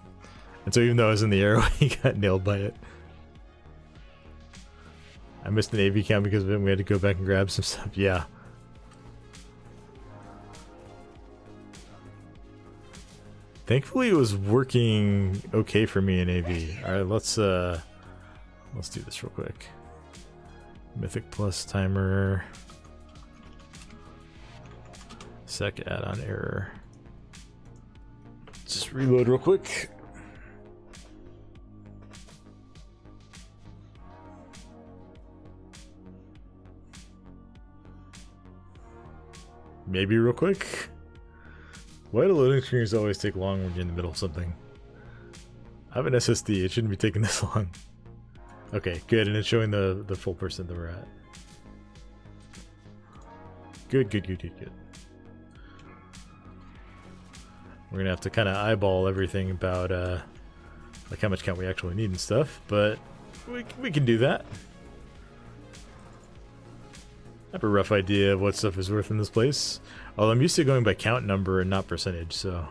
and so even though I was in the arrow, he got nailed by it. I missed an AV count because of it. We had to go back and grab some stuff. Yeah. Thankfully, it was working okay for me in AV. All right, let's do this real quick. Mythic plus timer. Sec add-on error. Just reload real quick. Maybe real quick. Why do loading screens always take long when you're in the middle of something? I have an SSD, it shouldn't be taking this long. Okay, good, and it's showing the full percent that we're at. Good, good, good, good, good. We're gonna have to kind of eyeball everything about like how much count we actually need and stuff, but we can do that. I have a rough idea of what stuff is worth in this place. Although I'm used to going by count number and not percentage, so.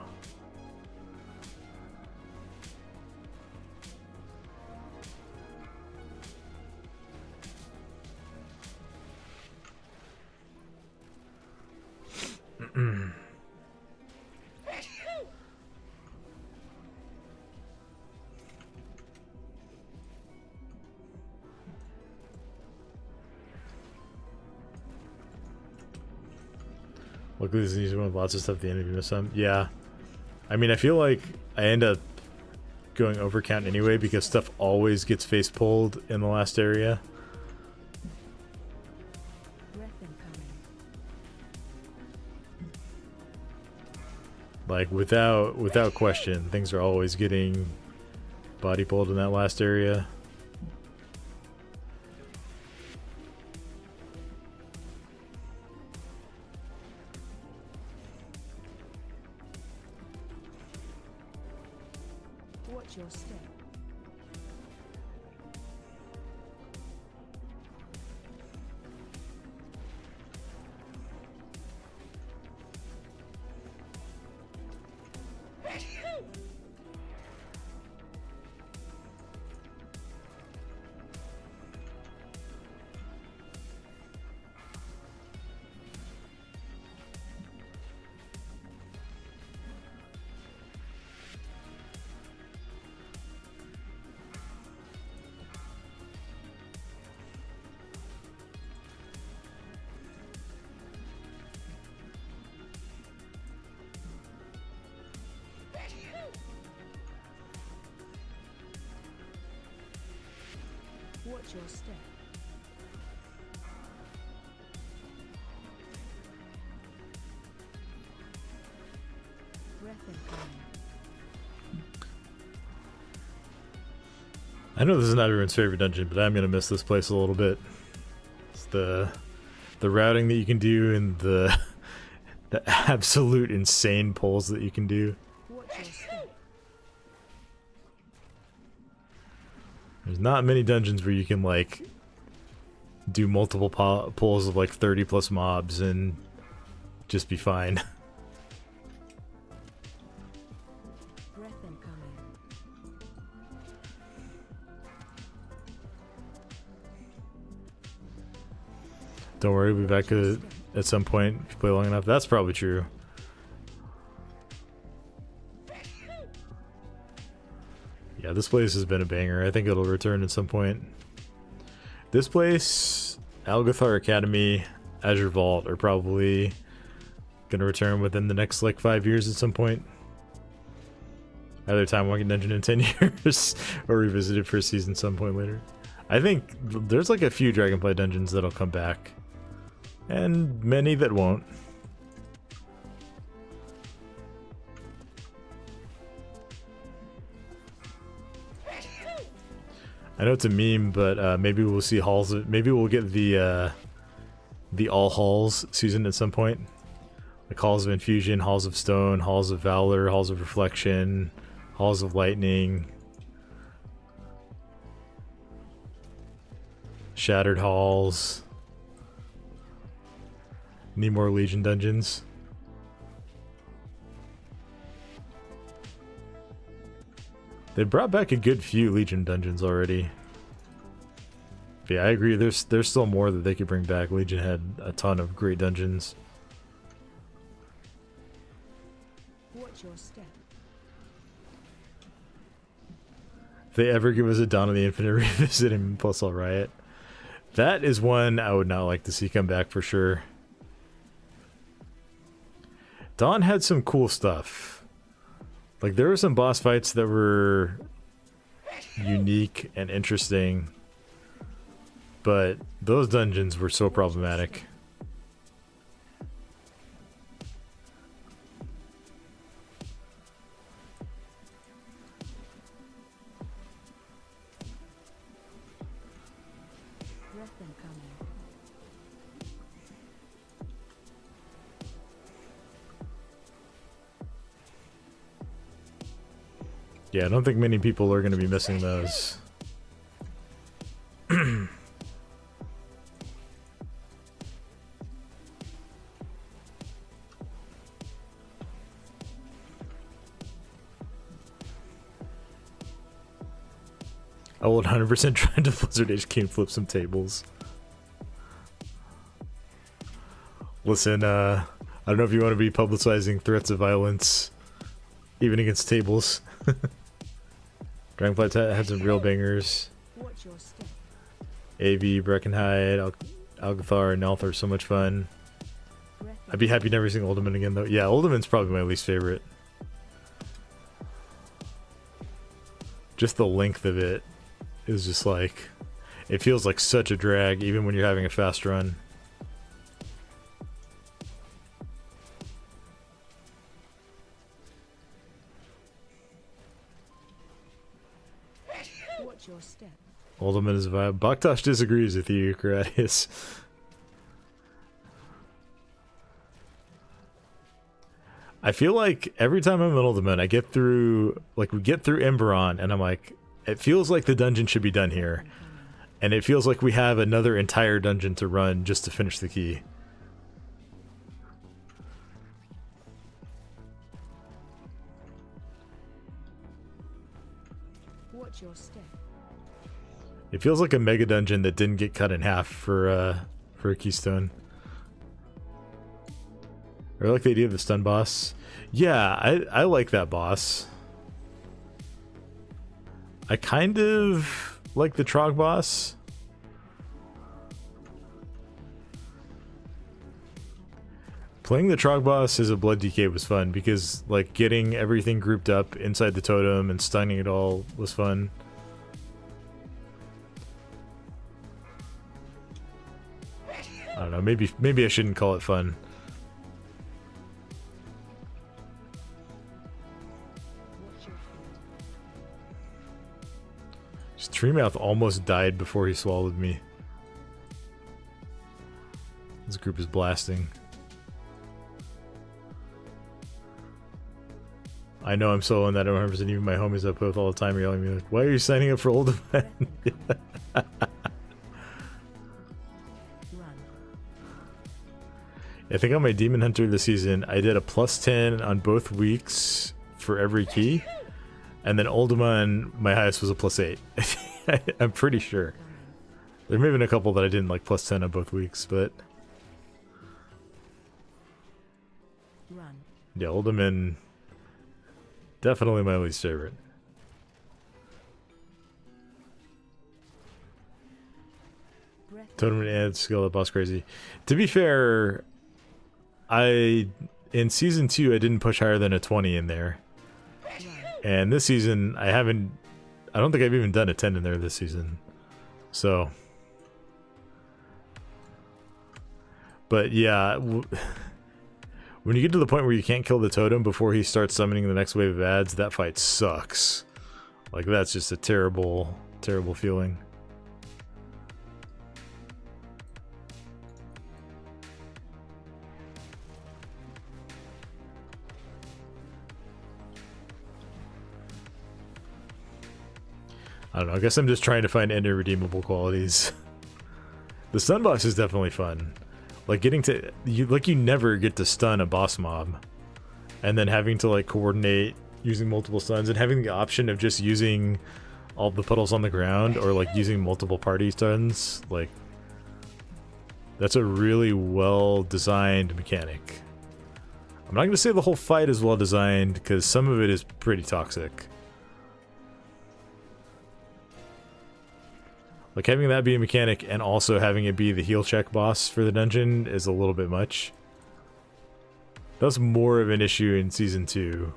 Luckily, this is easy one with lots of stuff at the end if you miss some. Yeah. I mean, I feel like I end up going overcount anyway because stuff always gets face pulled in the last area. Breath incoming. Like without question, things are always getting body pulled in that last area. Watch your step. Watch your step. Breath incoming. I know this is not everyone's favorite dungeon, but I'm gonna miss this place a little bit. It's the routing that you can do and the absolute insane pulls that you can do. Watch your step. There's not many dungeons where you can like do multiple pulls of like 30 plus mobs and just be fine. Breath incoming. Don't worry, we'll be back at some point if you play long enough. That's probably true. Yeah, this place has been a banger. I think it'll return at some point. This place, Algathar Academy, Azure Vault are probably gonna return within the next like 5 years at some point. Either Time Walking Dungeon in 10 years or revisit it for a season some point later. I think there's like a few Dragonfly dungeons that'll come back. And many that won't. I know it's a meme, but maybe we'll see halls. Maybe we'll get the all halls season at some point, like Halls of Infusion, Halls of Stone, Halls of Valor, Halls of Reflection, Halls of Lightning, Shattered Halls. Need more Legion dungeons. They brought back a good few Legion dungeons already. But yeah, I agree. There's still more that they could bring back. Legion had a ton of great dungeons. Watch your step. If they ever give us a Dawn of the Infinite revisit and plus all Riot, that is one I would not like to see come back for sure. Dawn had some cool stuff. Like there were some boss fights that were unique and interesting, but those dungeons were so problematic. Breath incoming. Yeah, I don't think many people are going to be missing those. I will 100% try to Blizzard HQ and flip some tables. Listen, I don't know if you want to be publicizing threats of violence, even against tables. Dragonfly had some real bangers. Watch your step. AV, Breckenhide, Algathar, and Nelth are so much fun. Breath I'd be happy never seeing Ultimate again, though. Yeah, Ultimate's probably my least favorite. Just the length of it is just like... It feels like such a drag, even when you're having a fast run. Watch your step. Ultimate is a vibe. Baktosh disagrees with you, Karadius. I feel like every time I'm in Ultimate, I get through, like, we get through Emberon, and I'm like, it feels like the dungeon should be done here. And it feels like we have another entire dungeon to run just to finish the key. Watch your step. It feels like a mega dungeon that didn't get cut in half for a keystone. I like the idea of the stun boss. Yeah, I like that boss. I kind of like the Trog boss. Playing the Trog boss as a Blood DK was fun because, like, getting everything grouped up inside the totem and stunning it all was fun. I don't know, maybe I shouldn't call it fun. Treemouth almost died before he swallowed me. This group is blasting. I know I'm soloing that 100%. Even my homies I play with all the time are yelling at me like, why are you signing up for Ultimate? I think on my Demon Hunter this season, I did a +10 on both weeks for every key. And then Ultima, my highest was a +8. I'm pretty sure. There may have been a couple that I didn't like +10 on both weeks, but... Run. Yeah, Ultima, definitely my least favorite. Totem adds skill up boss crazy. To be fair, in season 2 I didn't push higher than a 20 in there. And this season, I don't think I've even done a 10 in there this season. So. But yeah, when you get to the point where you can't kill the totem before he starts summoning the next wave of adds, that fight sucks. Like, that's just a terrible, terrible feeling. I don't know, I guess I'm just trying to find any redeemable qualities. The stun boss is definitely fun. Like getting to, you never get to stun a boss mob. And then having to like coordinate using multiple stuns and having the option of just using all the puddles on the ground or like using multiple party stuns, like that's a really well designed mechanic. I'm not going to say the whole fight is well designed because some of it is pretty toxic. Like, having that be a mechanic and also having it be the heal check boss for the dungeon is a little bit much. That's more of an issue in Season 2.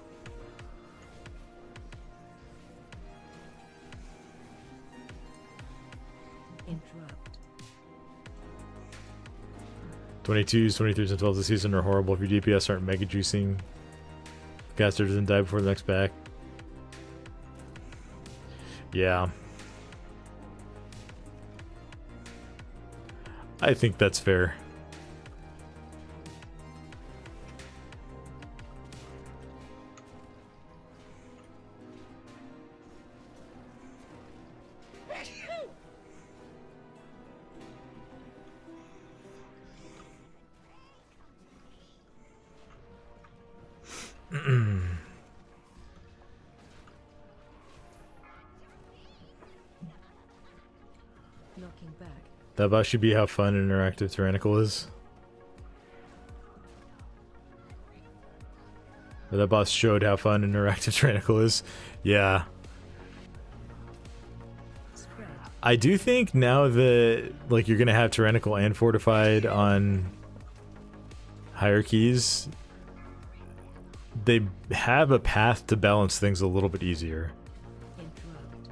Interrupt. 22s, 23s, and 12s this season are horrible if your DPS aren't mega juicing. The caster doesn't die before the next back. Yeah. I think that's fair. Knocking back. That boss should be how fun an interactive tyrannical is. Or that boss showed how fun an interactive tyrannical is. Yeah. Spread. I do think now that like you're gonna have tyrannical and fortified on hierarchies, they have a path to balance things a little bit easier. Interrupt.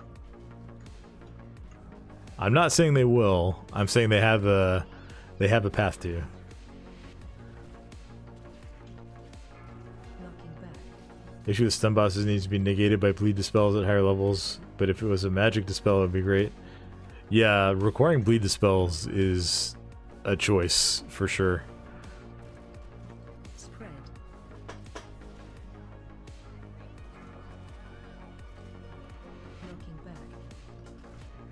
I'm not saying they will. I'm saying they have a path to. Knocking back. Issue with stun bosses needs to be negated by bleed dispels at higher levels, but if it was a magic dispel, it would be great. Yeah, requiring bleed dispels is a choice for sure. Spread. Knocking back.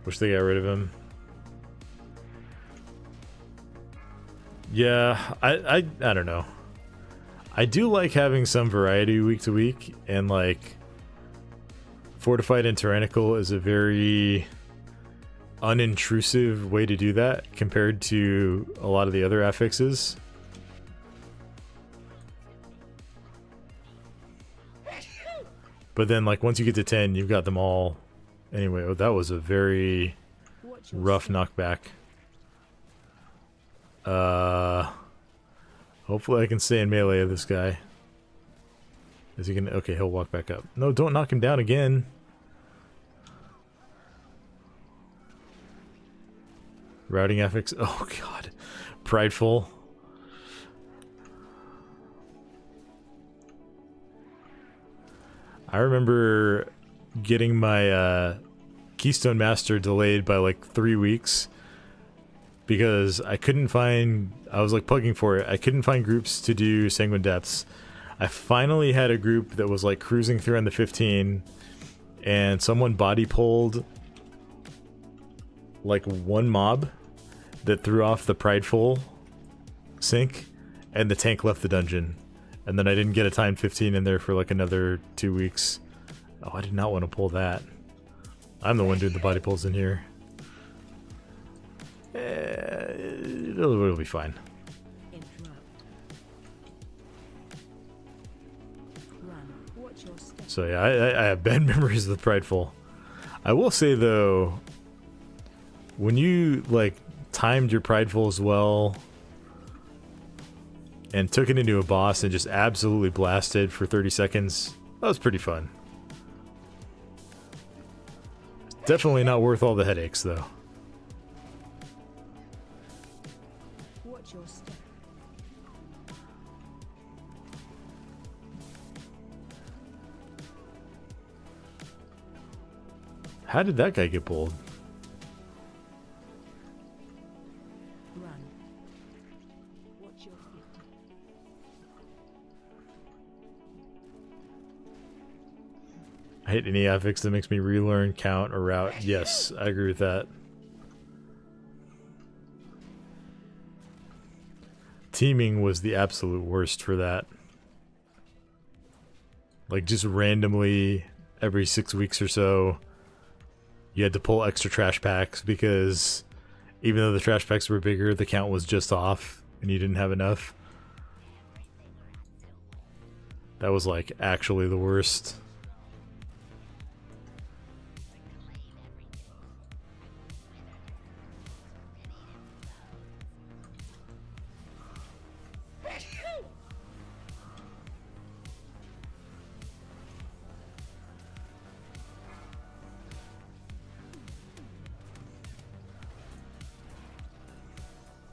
Wish they got rid of him. Yeah, I don't know. I do like having some variety week to week, and like Fortified and Tyrannical is a very unintrusive way to do that compared to a lot of the other affixes. But then like once you get to 10, you've got them all. Anyway, oh, that was a very Watch your rough step. knockback. Hopefully I can stay in melee of this guy. Is he gonna? Okay, he'll walk back up. No, don't knock him down again. Routing affix. Oh god, prideful. I remember getting my Keystone Master delayed by like 3 weeks because I couldn't find. I was like plugging for it. I couldn't find groups to do Sanguine Depths. I finally had a group that was like cruising through on the 15, and someone body pulled like one mob that threw off the prideful sync, and the tank left the dungeon. And then I didn't get a timed 15 in there for like another 2 weeks. Oh, I did not want to pull that. I'm the one doing the body pulls in here. It'll be fine. Interrupt. Run. Watch your step. So yeah, I have bad memories of the prideful. I will say though, when you like timed your prideful as well and took it into a boss and just absolutely blasted for 30 seconds, that was pretty fun. Definitely not worth all the headaches though. Watch your step. How did that guy get pulled? Run. Watch your 50. I hate any affix that makes me relearn, count, or route. Yes, I agree with that. Teaming was the absolute worst for that. Like just randomly every 6 weeks or so, you had to pull extra trash packs because even though the trash packs were bigger, the count was just off and you didn't have enough. That was like actually the worst.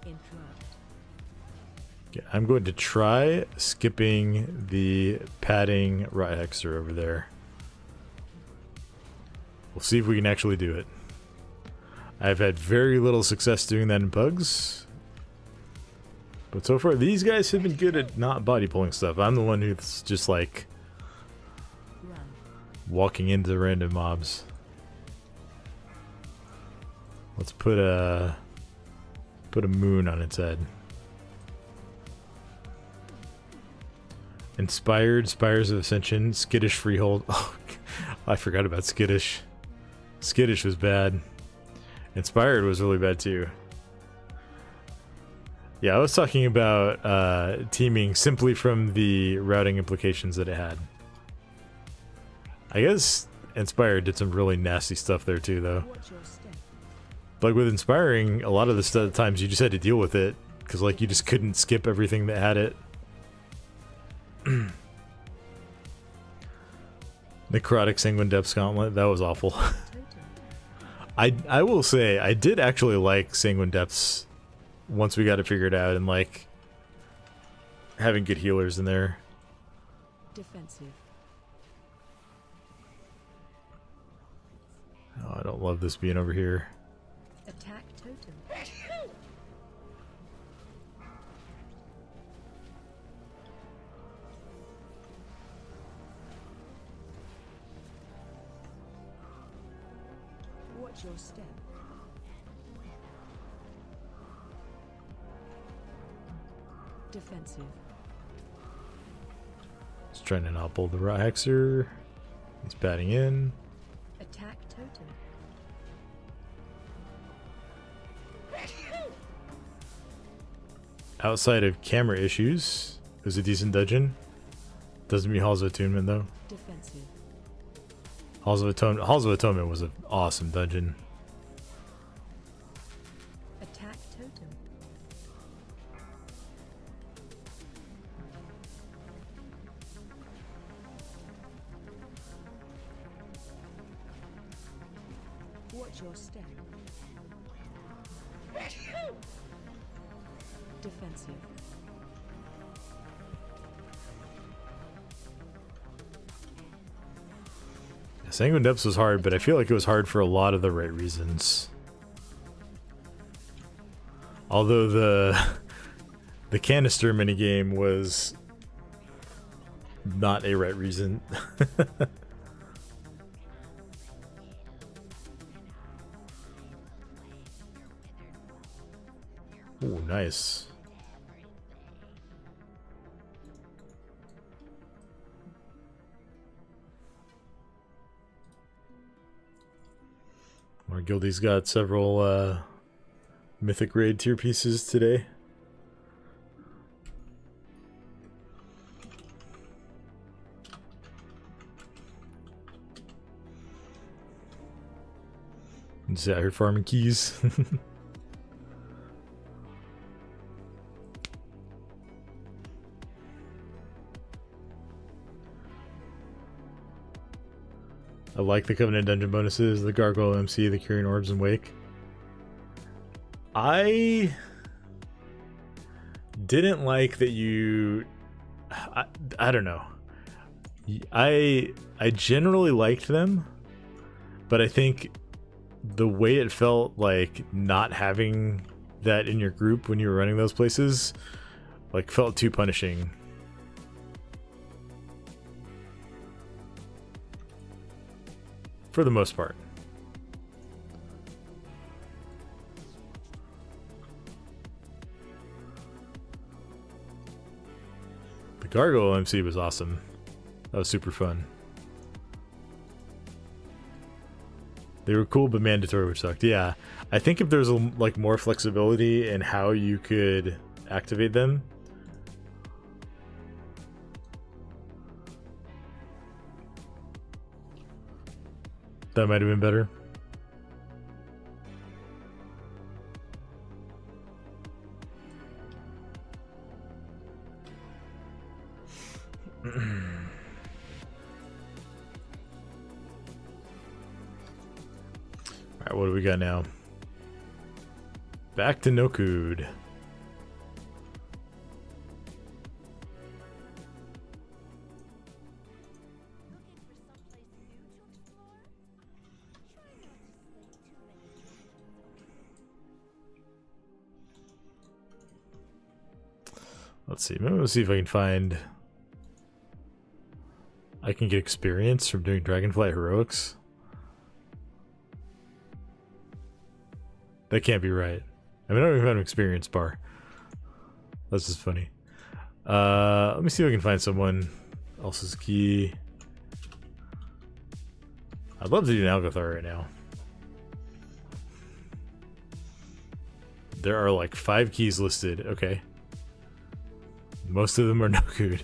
Interrupt. Okay, I'm going to try skipping the padding rot hexer over there. We'll see if we can actually do it. I've had very little success doing that in bugs. But so far, these guys have been good at not body pulling stuff. I'm the one who's just like Run. walking into random mobs. Let's put a moon on its head. Inspired, Spires of Ascension, Skittish Freehold. Oh, I forgot about Skittish. Skittish was bad. Inspired was really bad too. Yeah, I was talking about teaming simply from the routing implications that it had. I guess Inspired did some really nasty stuff there too, though. Watch your step. Like with Inspiring, a lot of the times you just had to deal with it because like you just couldn't skip everything that had it. Necrotic Sanguine Depths Gauntlet, that was awful. Totem. I will say, I did actually like Sanguine Depths once we got it figured out, and like having good healers in there. Defensive. Oh, I don't love this being over here. Attack totem. Watch your step. Defensive. Just trying to not pull the Rot Hexer. He's batting in. Attack totem. Outside of camera issues, it was a decent dungeon. Doesn't mean Halls of Attunement though. Defensive. Halls of Atonement was an awesome dungeon. Attack totem. Watch your step. Defensive. Sanguine Depths was hard, but I feel like it was hard for a lot of the right reasons. Although the canister minigame was not a right reason. Ooh, nice. Our guildie's got several Mythic raid tier pieces today. Just out here farming keys. I like the Covenant dungeon bonuses, the Gargoyle MC, the Curing Orbs, and Wake. I didn't like that you... I don't know. I generally liked them, but I think the way it felt like not having that in your group when you were running those places, like, felt too punishing. For the most part. The Gargoyle MC was awesome. That was super fun. They were cool, but mandatory, which sucked. Yeah, I think if there's like more flexibility in how you could activate them, that might have been better. Alright, what do we got now? Back to no code. Let's see. Maybe we'll see if I can find... I can get experience from doing Dragonflight Heroics. That can't be right. I mean, I don't even have an experience bar. That's just funny. Let me see if I can find someone else's key. I'd love to do an Algothar right now. There are like 5 keys listed. Okay. Most of them are no good.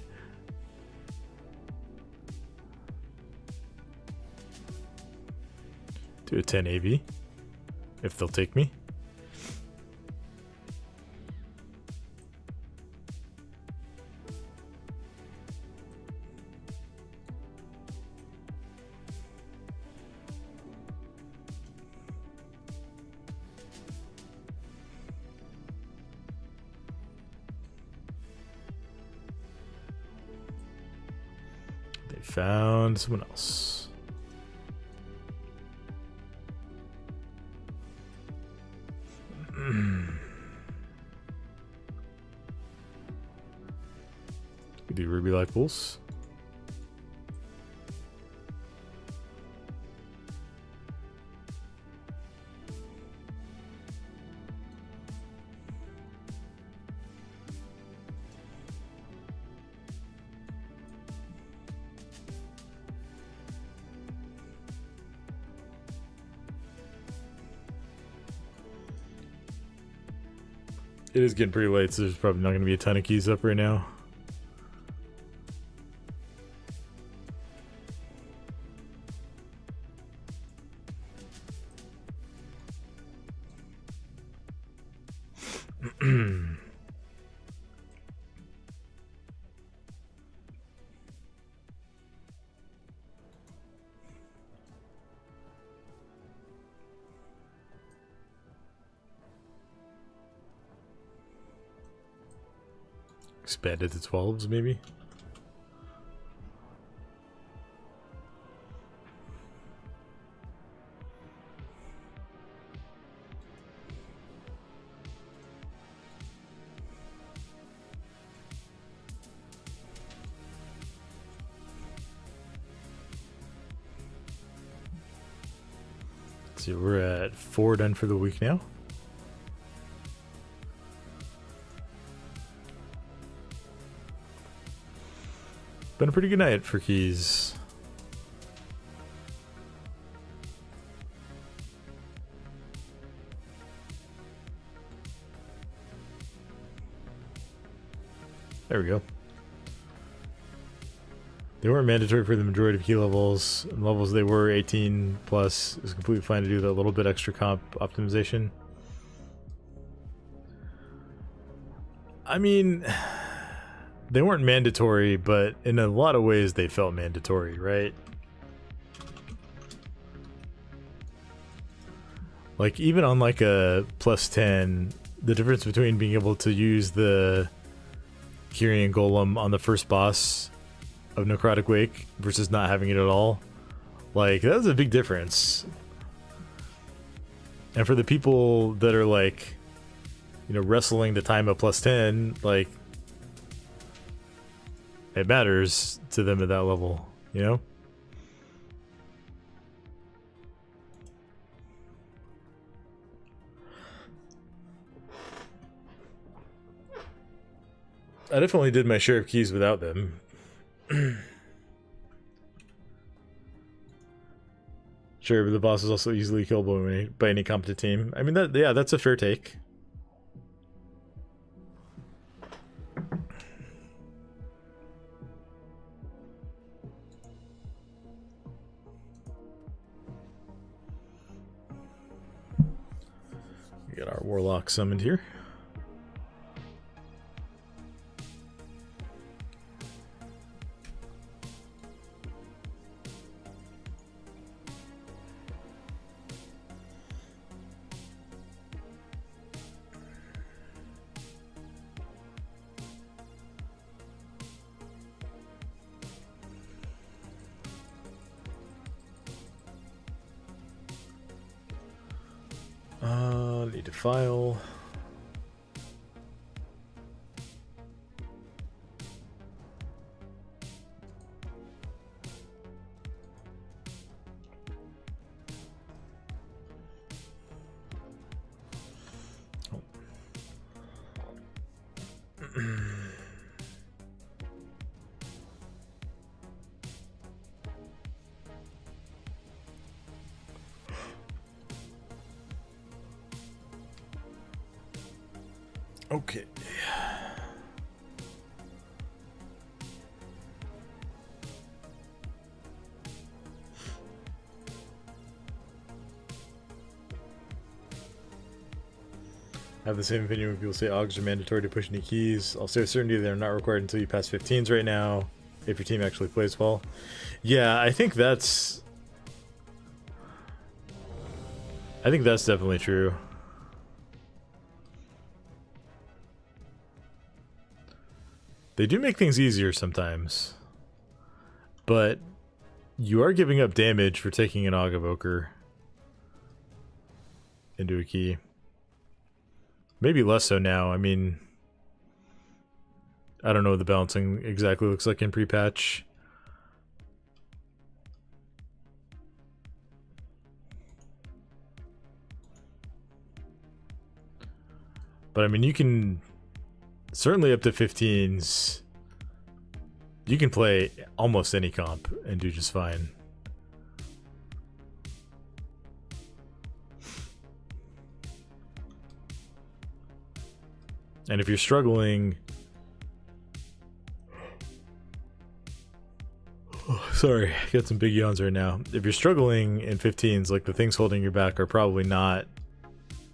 Do a 10 AV. If they'll take me. found someone else. We do Ruby Life Pulse. It is getting pretty late, so there's probably not going to be a ton of keys up right now. Expanded to 12s, maybe? Let's see, we're at 4 done for the week now. Been a pretty good night for keys. There we go. They weren't mandatory for the majority of key levels. And levels they were 18 plus. It's completely fine to do that little bit extra comp optimization. I mean, they weren't mandatory, but in a lot of ways they felt mandatory, right? Like even on like a plus 10, the difference between being able to use the Kyrian Golem on the first boss of Necrotic Wake versus not having it at all, like that's a big difference. And for the people that are like, you know, wrestling the time of plus 10, like it matters to them at that level, you know? I definitely did my share of keys without them. Sure, but the boss is also easily killable by any competent team. I mean, yeah, that's a fair take. We got our Warlock summoned here. Need to file. Okay. I have the same opinion when people say AUGs are mandatory to push any keys. I'll say with certainty they're not required until you pass 15s right now, if your team actually plays well. Yeah, I think that's definitely true. They do make things easier sometimes. but you are giving up damage for taking an Aug Evoker into a key. Maybe less so now. I mean, I don't know what the balancing exactly looks like in pre-patch. But I mean, you can certainly up to 15s. You can play almost any comp and do just fine. And if you're struggling... Oh, sorry, I got some big yawns right now. If you're struggling in 15s, like the things holding you back are probably not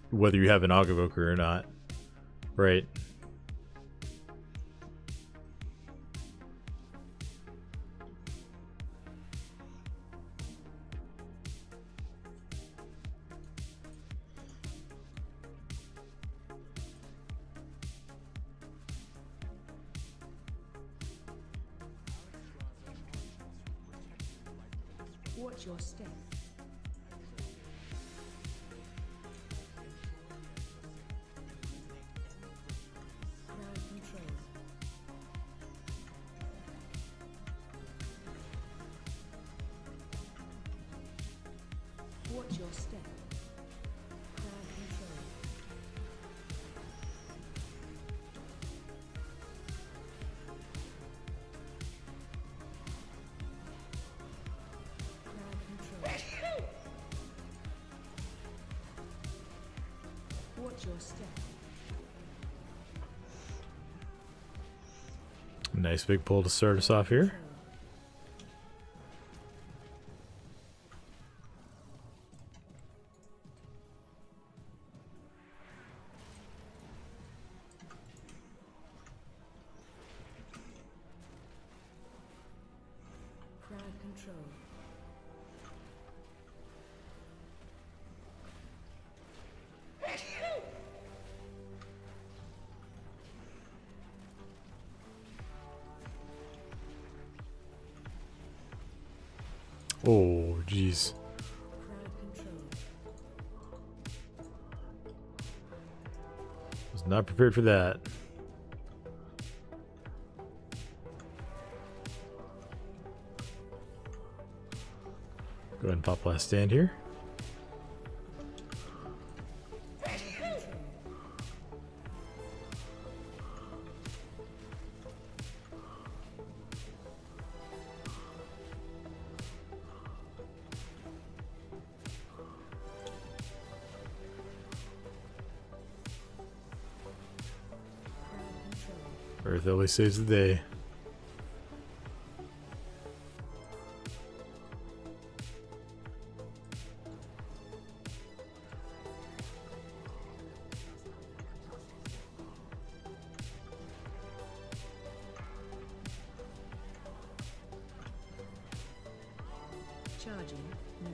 whether you have an Aug Evoker or not, right? Watch your step. Crowd control. Watch your step. Crowd control. Watch your step. Nice big pull to start us off here. Crowd control. Oh, jeez. Crowd control. Was not prepared for that. Go ahead and pop last stand here. Earth always saves the day. Charging. Move.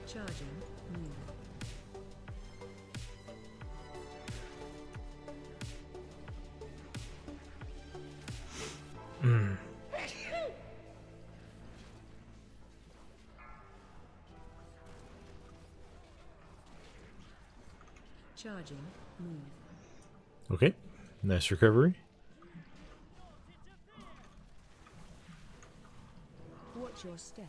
Charging. Move. Charging. Move. Okay, nice recovery. Watch your step.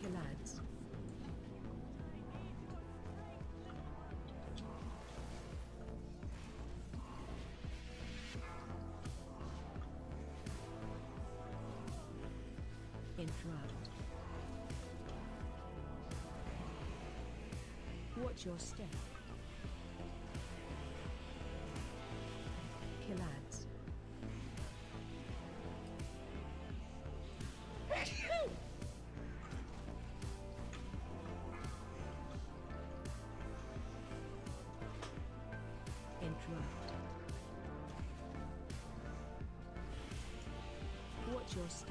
Kill ads. Interrupt. Watch your step. Kill ads. Interrupt. Watch your step.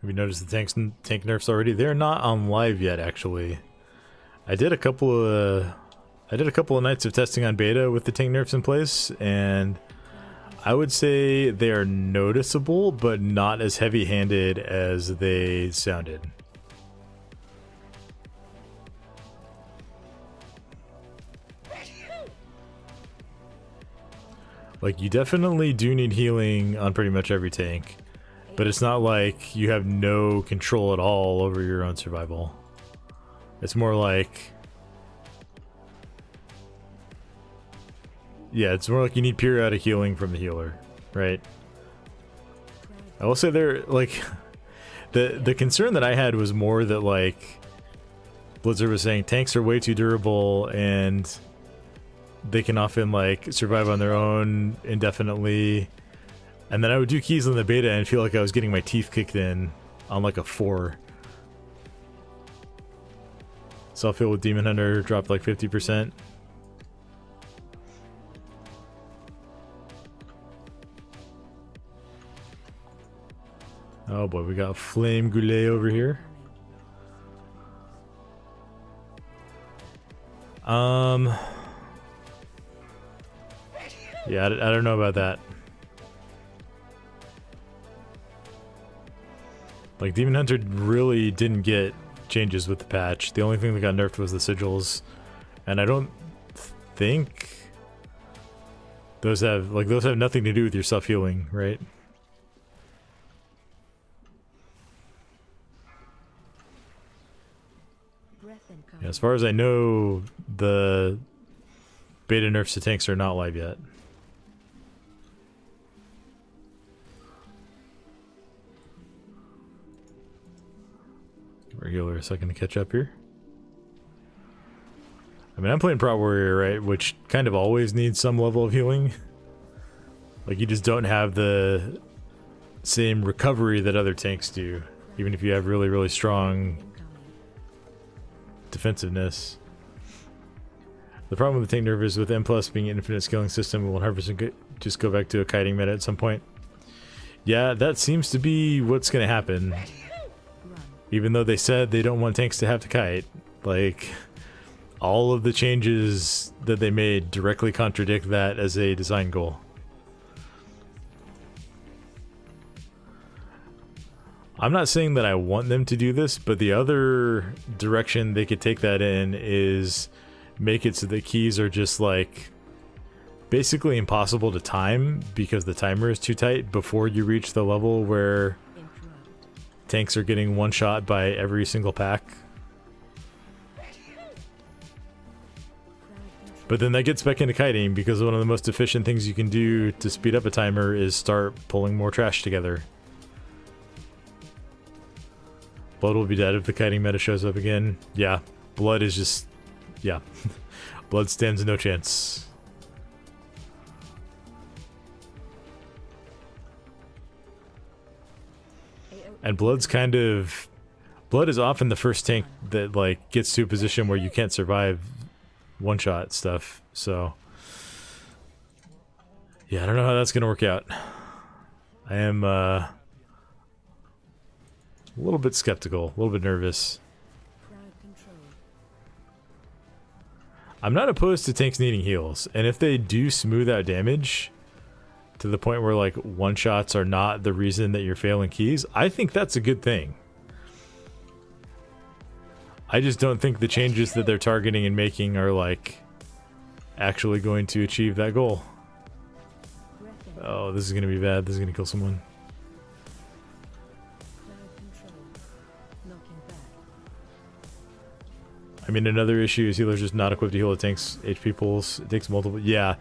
Have you noticed the tank nerfs already? They're not on live yet, actually. I did a couple of nights of testing on beta with the tank nerfs in place, and I would say they are noticeable, but not as heavy-handed as they sounded. Like, you definitely do need healing on pretty much every tank. But it's not like you have no control at all over your own survival. It's more like... yeah, it's more like you need periodic healing from the healer, right? I will say there, like... the concern that I had was more that, like... Blizzard was saying tanks are way too durable and... they can often, like, survive on their own indefinitely. And then I would do keys in the beta and feel like I was getting my teeth kicked in on like a 4. Self-heal with Demon Hunter dropped like 50%. Oh boy, we got Flame Goulet over here. Yeah, I don't know about that. Like, Demon Hunter really didn't get changes with the patch. The only thing that got nerfed was the sigils. And I don't think those have nothing to do with your self-healing, right? Yeah, as far as I know, the beta nerfs to tanks are not live yet. Give our healer a second to catch up here. I mean, I'm playing Prot Warrior, right? Which kind of always needs some level of healing. Like, you just don't have the same recovery that other tanks do, even if you have really, really strong defensiveness. The problem with the tank nerf is with M+ being an infinite scaling system, will 100% just go back to a kiting meta at some point. Yeah, that seems to be what's going to happen. Even though they said they don't want tanks to have to kite, like, all of the changes that they made directly contradict that as a design goal. I'm not saying that I want them to do this, but the other direction they could take that in is make it so the keys are just, like, basically impossible to time because the timer is too tight before you reach the level where tanks are getting one shot by every single pack. But then that gets back into kiting because one of the most efficient things you can do to speed up a timer is start pulling more trash together. Blood will be dead if the kiting meta shows up again. Yeah, blood is just... yeah. Blood stands no chance. And blood's kind of... blood is often the first tank that, like, gets to a position where you can't survive one-shot stuff, so... yeah, I don't know how that's gonna work out. I am, a little bit skeptical, a little bit nervous. I'm not opposed to tanks needing heals, and if they do smooth out damage, to the point where like one shots are not the reason that you're failing keys, I think that's a good thing. I just don't think the changes that they're targeting and making are like actually going to achieve that goal. Oh, this is gonna be bad. This is gonna kill someone. I mean, another issue is healers just not equipped to heal. It tanks HP pulls. It takes multiple. Yeah,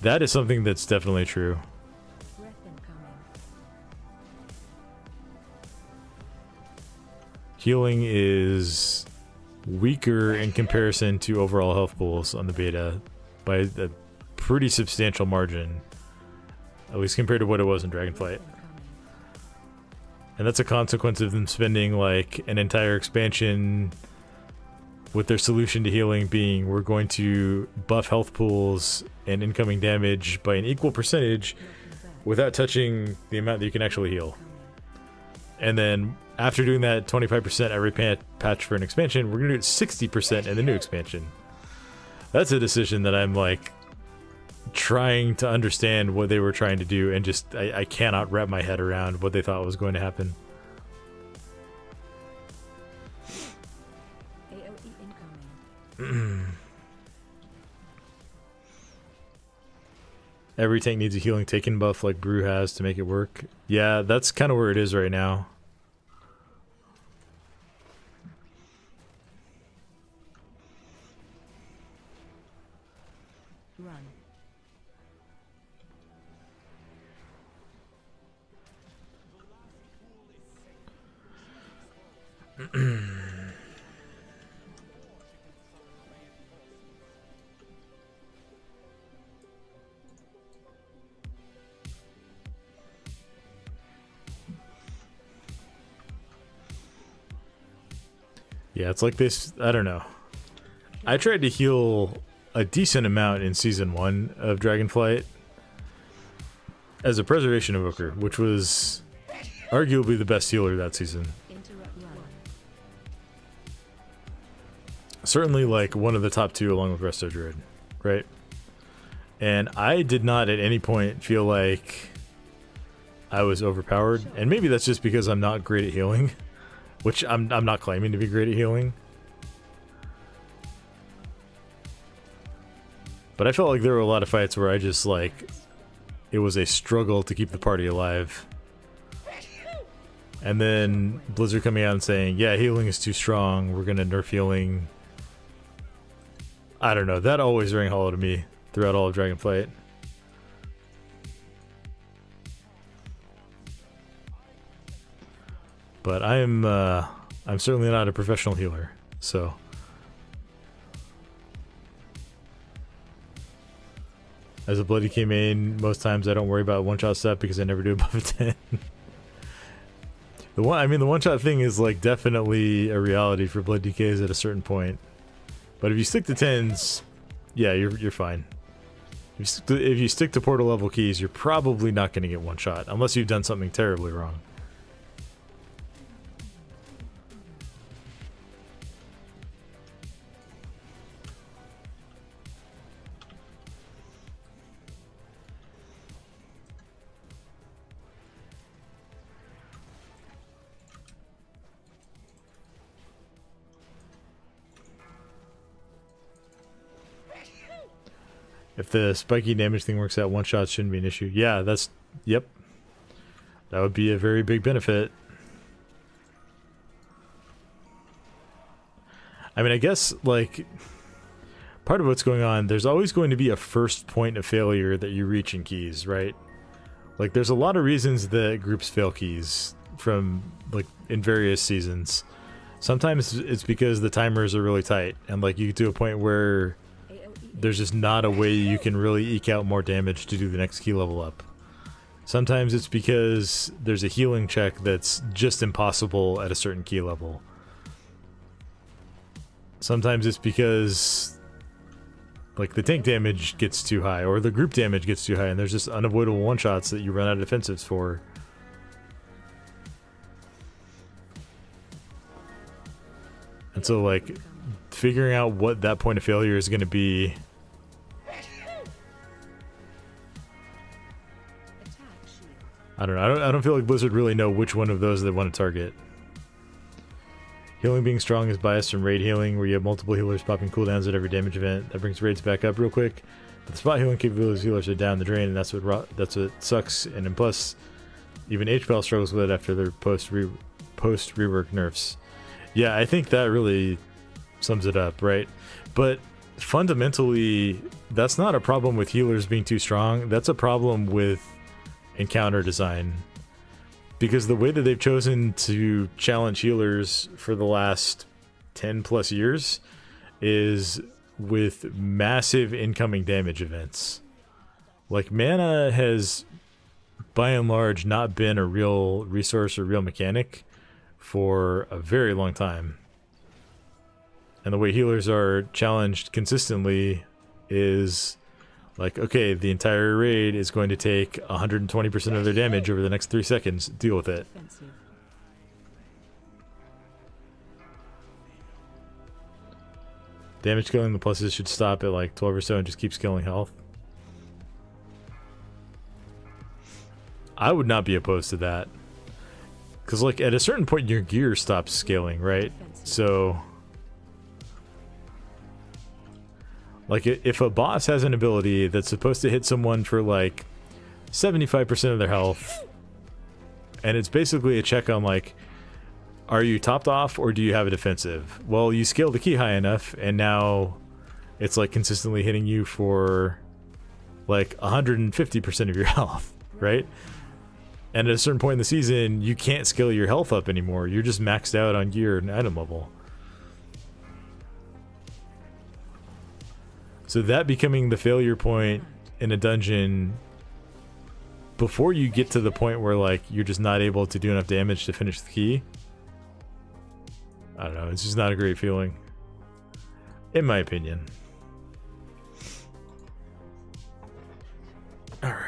that is something that's definitely true. Healing is weaker in comparison to overall health pools on the beta by a pretty substantial margin, at least compared to what it was in Dragonflight. And that's a consequence of them spending like an entire expansion with their solution to healing being, we're going to buff health pools and incoming damage by an equal percentage without touching the amount that you can actually heal. And then after doing that 25% every patch for an expansion, we're going to do it 60% in the new expansion. That's a decision that I'm like trying to understand what they were trying to do, and just I cannot wrap my head around what they thought was going to happen. Every tank needs a healing taken buff like Brew has to make it work. Yeah, that's kind of where it is right now. Run. Yeah, it's like this. I don't know. I tried to heal a decent amount in Season 1 of Dragonflight as a Preservation Evoker, which was arguably the best healer that season. Certainly like one of the top two along with Resto Druid, right? And I did not at any point feel like I was overpowered, and maybe that's just because I'm not great at healing. Which I'm not claiming to be great at healing. But I felt like there were a lot of fights where I just like, it was a struggle to keep the party alive. And then Blizzard coming out and saying, yeah, healing is too strong, we're gonna nerf healing. I don't know, that always rang hollow to me throughout all of Dragonflight. But I'm certainly not a professional healer, so. As a Bloody K main, most times I don't worry about one-shot stuff because I never do above a 10. The one-shot thing is like definitely a reality for Blood DKs at a certain point. But if you stick to 10s, yeah, you're fine. If you stick to portal level keys, you're probably not going to get one-shot unless you've done something terribly wrong. If the spiky damage thing works out, one shot shouldn't be an issue. Yeah, yep. That would be a very big benefit. I mean, I guess, like, part of what's going on, there's always going to be a first point of failure that you reach in keys, right? Like, there's a lot of reasons that groups fail keys from, like, in various seasons. Sometimes it's because the timers are really tight, and, like, you get to a point where there's just not a way you can really eke out more damage to do the next key level up. Sometimes it's because there's a healing check that's just impossible at a certain key level. Sometimes it's because, like, the tank damage gets too high, or the group damage gets too high, and there's just unavoidable one-shots that you run out of defensives for. And so, like, figuring out what that point of failure is going to be I don't know. I don't feel like Blizzard really know which one of those they want to target. Healing being strong is biased from raid healing, where you have multiple healers popping cooldowns at every damage event. That brings raids back up real quick. But the spot healing capabilities healers are down the drain, and that's what sucks. And then plus, even HPL struggles with it after their post rework nerfs. Yeah, I think that really sums it up, right? But fundamentally, that's not a problem with healers being too strong. That's a problem with encounter design, because the way that they've chosen to challenge healers for the last 10 plus years is with massive incoming damage events. Like, mana has by and large not been a real resource or real mechanic for a very long time, and the way healers are challenged consistently is like, okay, the entire raid is going to take 120% of their damage over the next 3 seconds. Deal with it. Defensive. Damage scaling the pluses should stop at like 12 or so and just keep scaling health. I would not be opposed to that. Because like at a certain point your gear stops scaling, right? So like if a boss has an ability that's supposed to hit someone for like 75% of their health, and it's basically a check on like, are you topped off or do you have a defensive? Well, you scale the key high enough and now it's like consistently hitting you for like 150% of your health, right? And at a certain point in the season, you can't scale your health up anymore. You're just maxed out on gear and item level. So that becoming the failure point in a dungeon before you get to the point where like you're just not able to do enough damage to finish the key, I don't know, it's just not a great feeling, in my opinion. All right.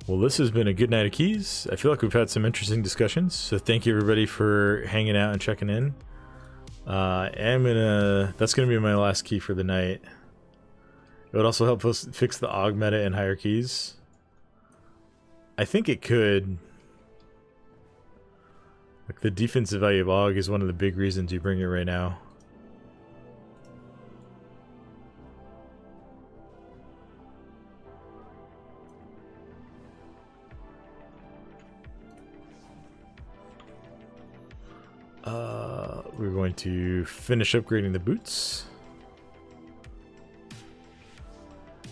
Well, this has been a good night of keys. I feel like we've had some interesting discussions, so thank you everybody for hanging out and checking in. That's gonna be my last key for the night. It would also help us fix the AUG meta and higher keys. I think it could. Like, the defensive value of AUG is one of the big reasons you bring it right now. We're going to finish upgrading the boots.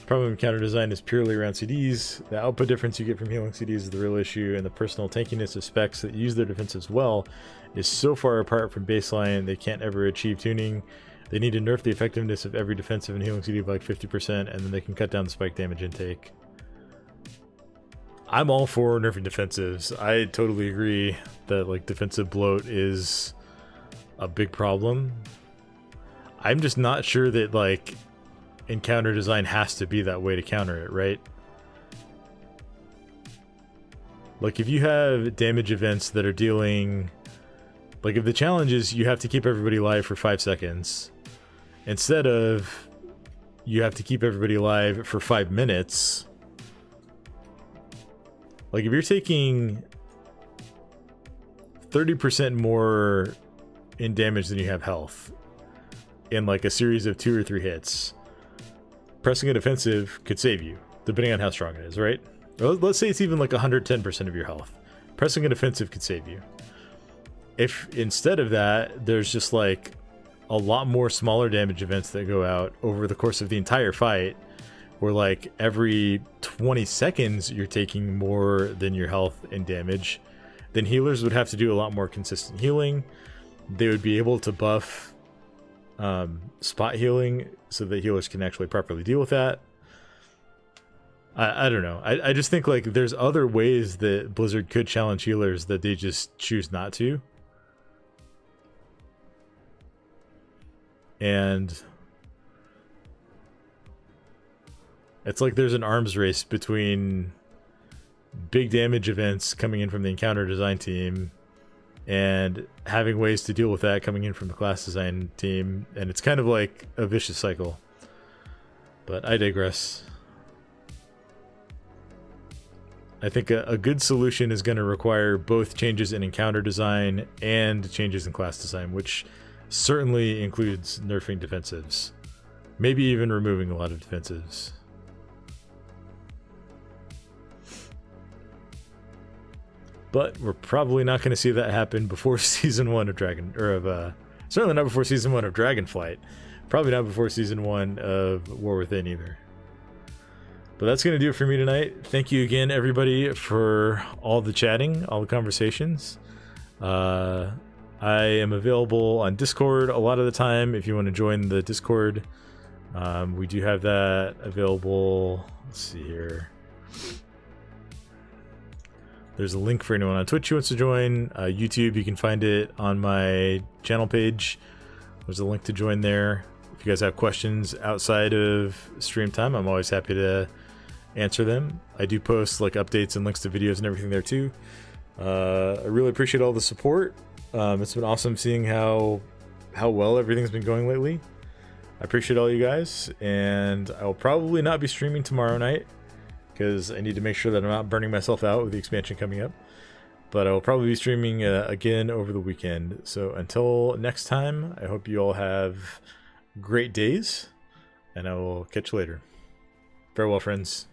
Problem in counter design is purely around CDs. The output difference you get from healing CDs is the real issue, and the personal tankiness of specs that use their defenses well is so far apart from baseline they can't ever achieve tuning. They need to nerf the effectiveness of every defensive and healing CD by like 50%, and then they can cut down the spike damage intake. I'm all for nerfing defensives. I totally agree that like defensive bloat is a big problem. I'm just not sure that like encounter design has to be that way to counter it, right? Like if you have damage events that are dealing, like if the challenge is you have to keep everybody alive for 5 seconds instead of you have to keep everybody alive for 5 minutes. Like if you're taking 30% more in damage than you have health in like a series of 2 or 3 hits, pressing a defensive could save you, depending on how strong it is, right? Or let's say it's even like 110% of your health. Pressing a defensive could save you. If instead of that, there's just like a lot more smaller damage events that go out over the course of the entire fight, where like every 20 seconds you're taking more than your health and damage, then healers would have to do a lot more consistent healing. They would be able to buff spot healing so that healers can actually properly deal with that. I don't know. I just think like there's other ways that Blizzard could challenge healers that they just choose not to. And It's like there's an arms race between big damage events coming in from the encounter design team and having ways to deal with that coming in from the class design team, and it's kind of like a vicious cycle. But I digress. I think a good solution is going to require both changes in encounter design and changes in class design, which certainly includes nerfing defensives. Maybe even removing a lot of defensives. But we're probably not going to see that happen before season 1 of certainly not before season 1 of Dragonflight. Probably not before season 1 of War Within either. But that's going to do it for me tonight. Thank you again, everybody, for all the chatting, all the conversations. I am available on Discord a lot of the time if you want to join the Discord. We do have that available. Let's see here. There's a link for anyone on Twitch who wants to join. YouTube, you can find it on my channel page. There's a link to join there. If you guys have questions outside of stream time, I'm always happy to answer them. I do post like updates and links to videos and everything there too. I really appreciate all the support. It's been awesome seeing how well everything's been going lately. I appreciate all you guys, and I will probably not be streaming tomorrow night because I need to make sure that I'm not burning myself out with the expansion coming up. But I will probably be streaming again over the weekend. So until next time, I hope you all have great days, and I will catch you later. Farewell, friends.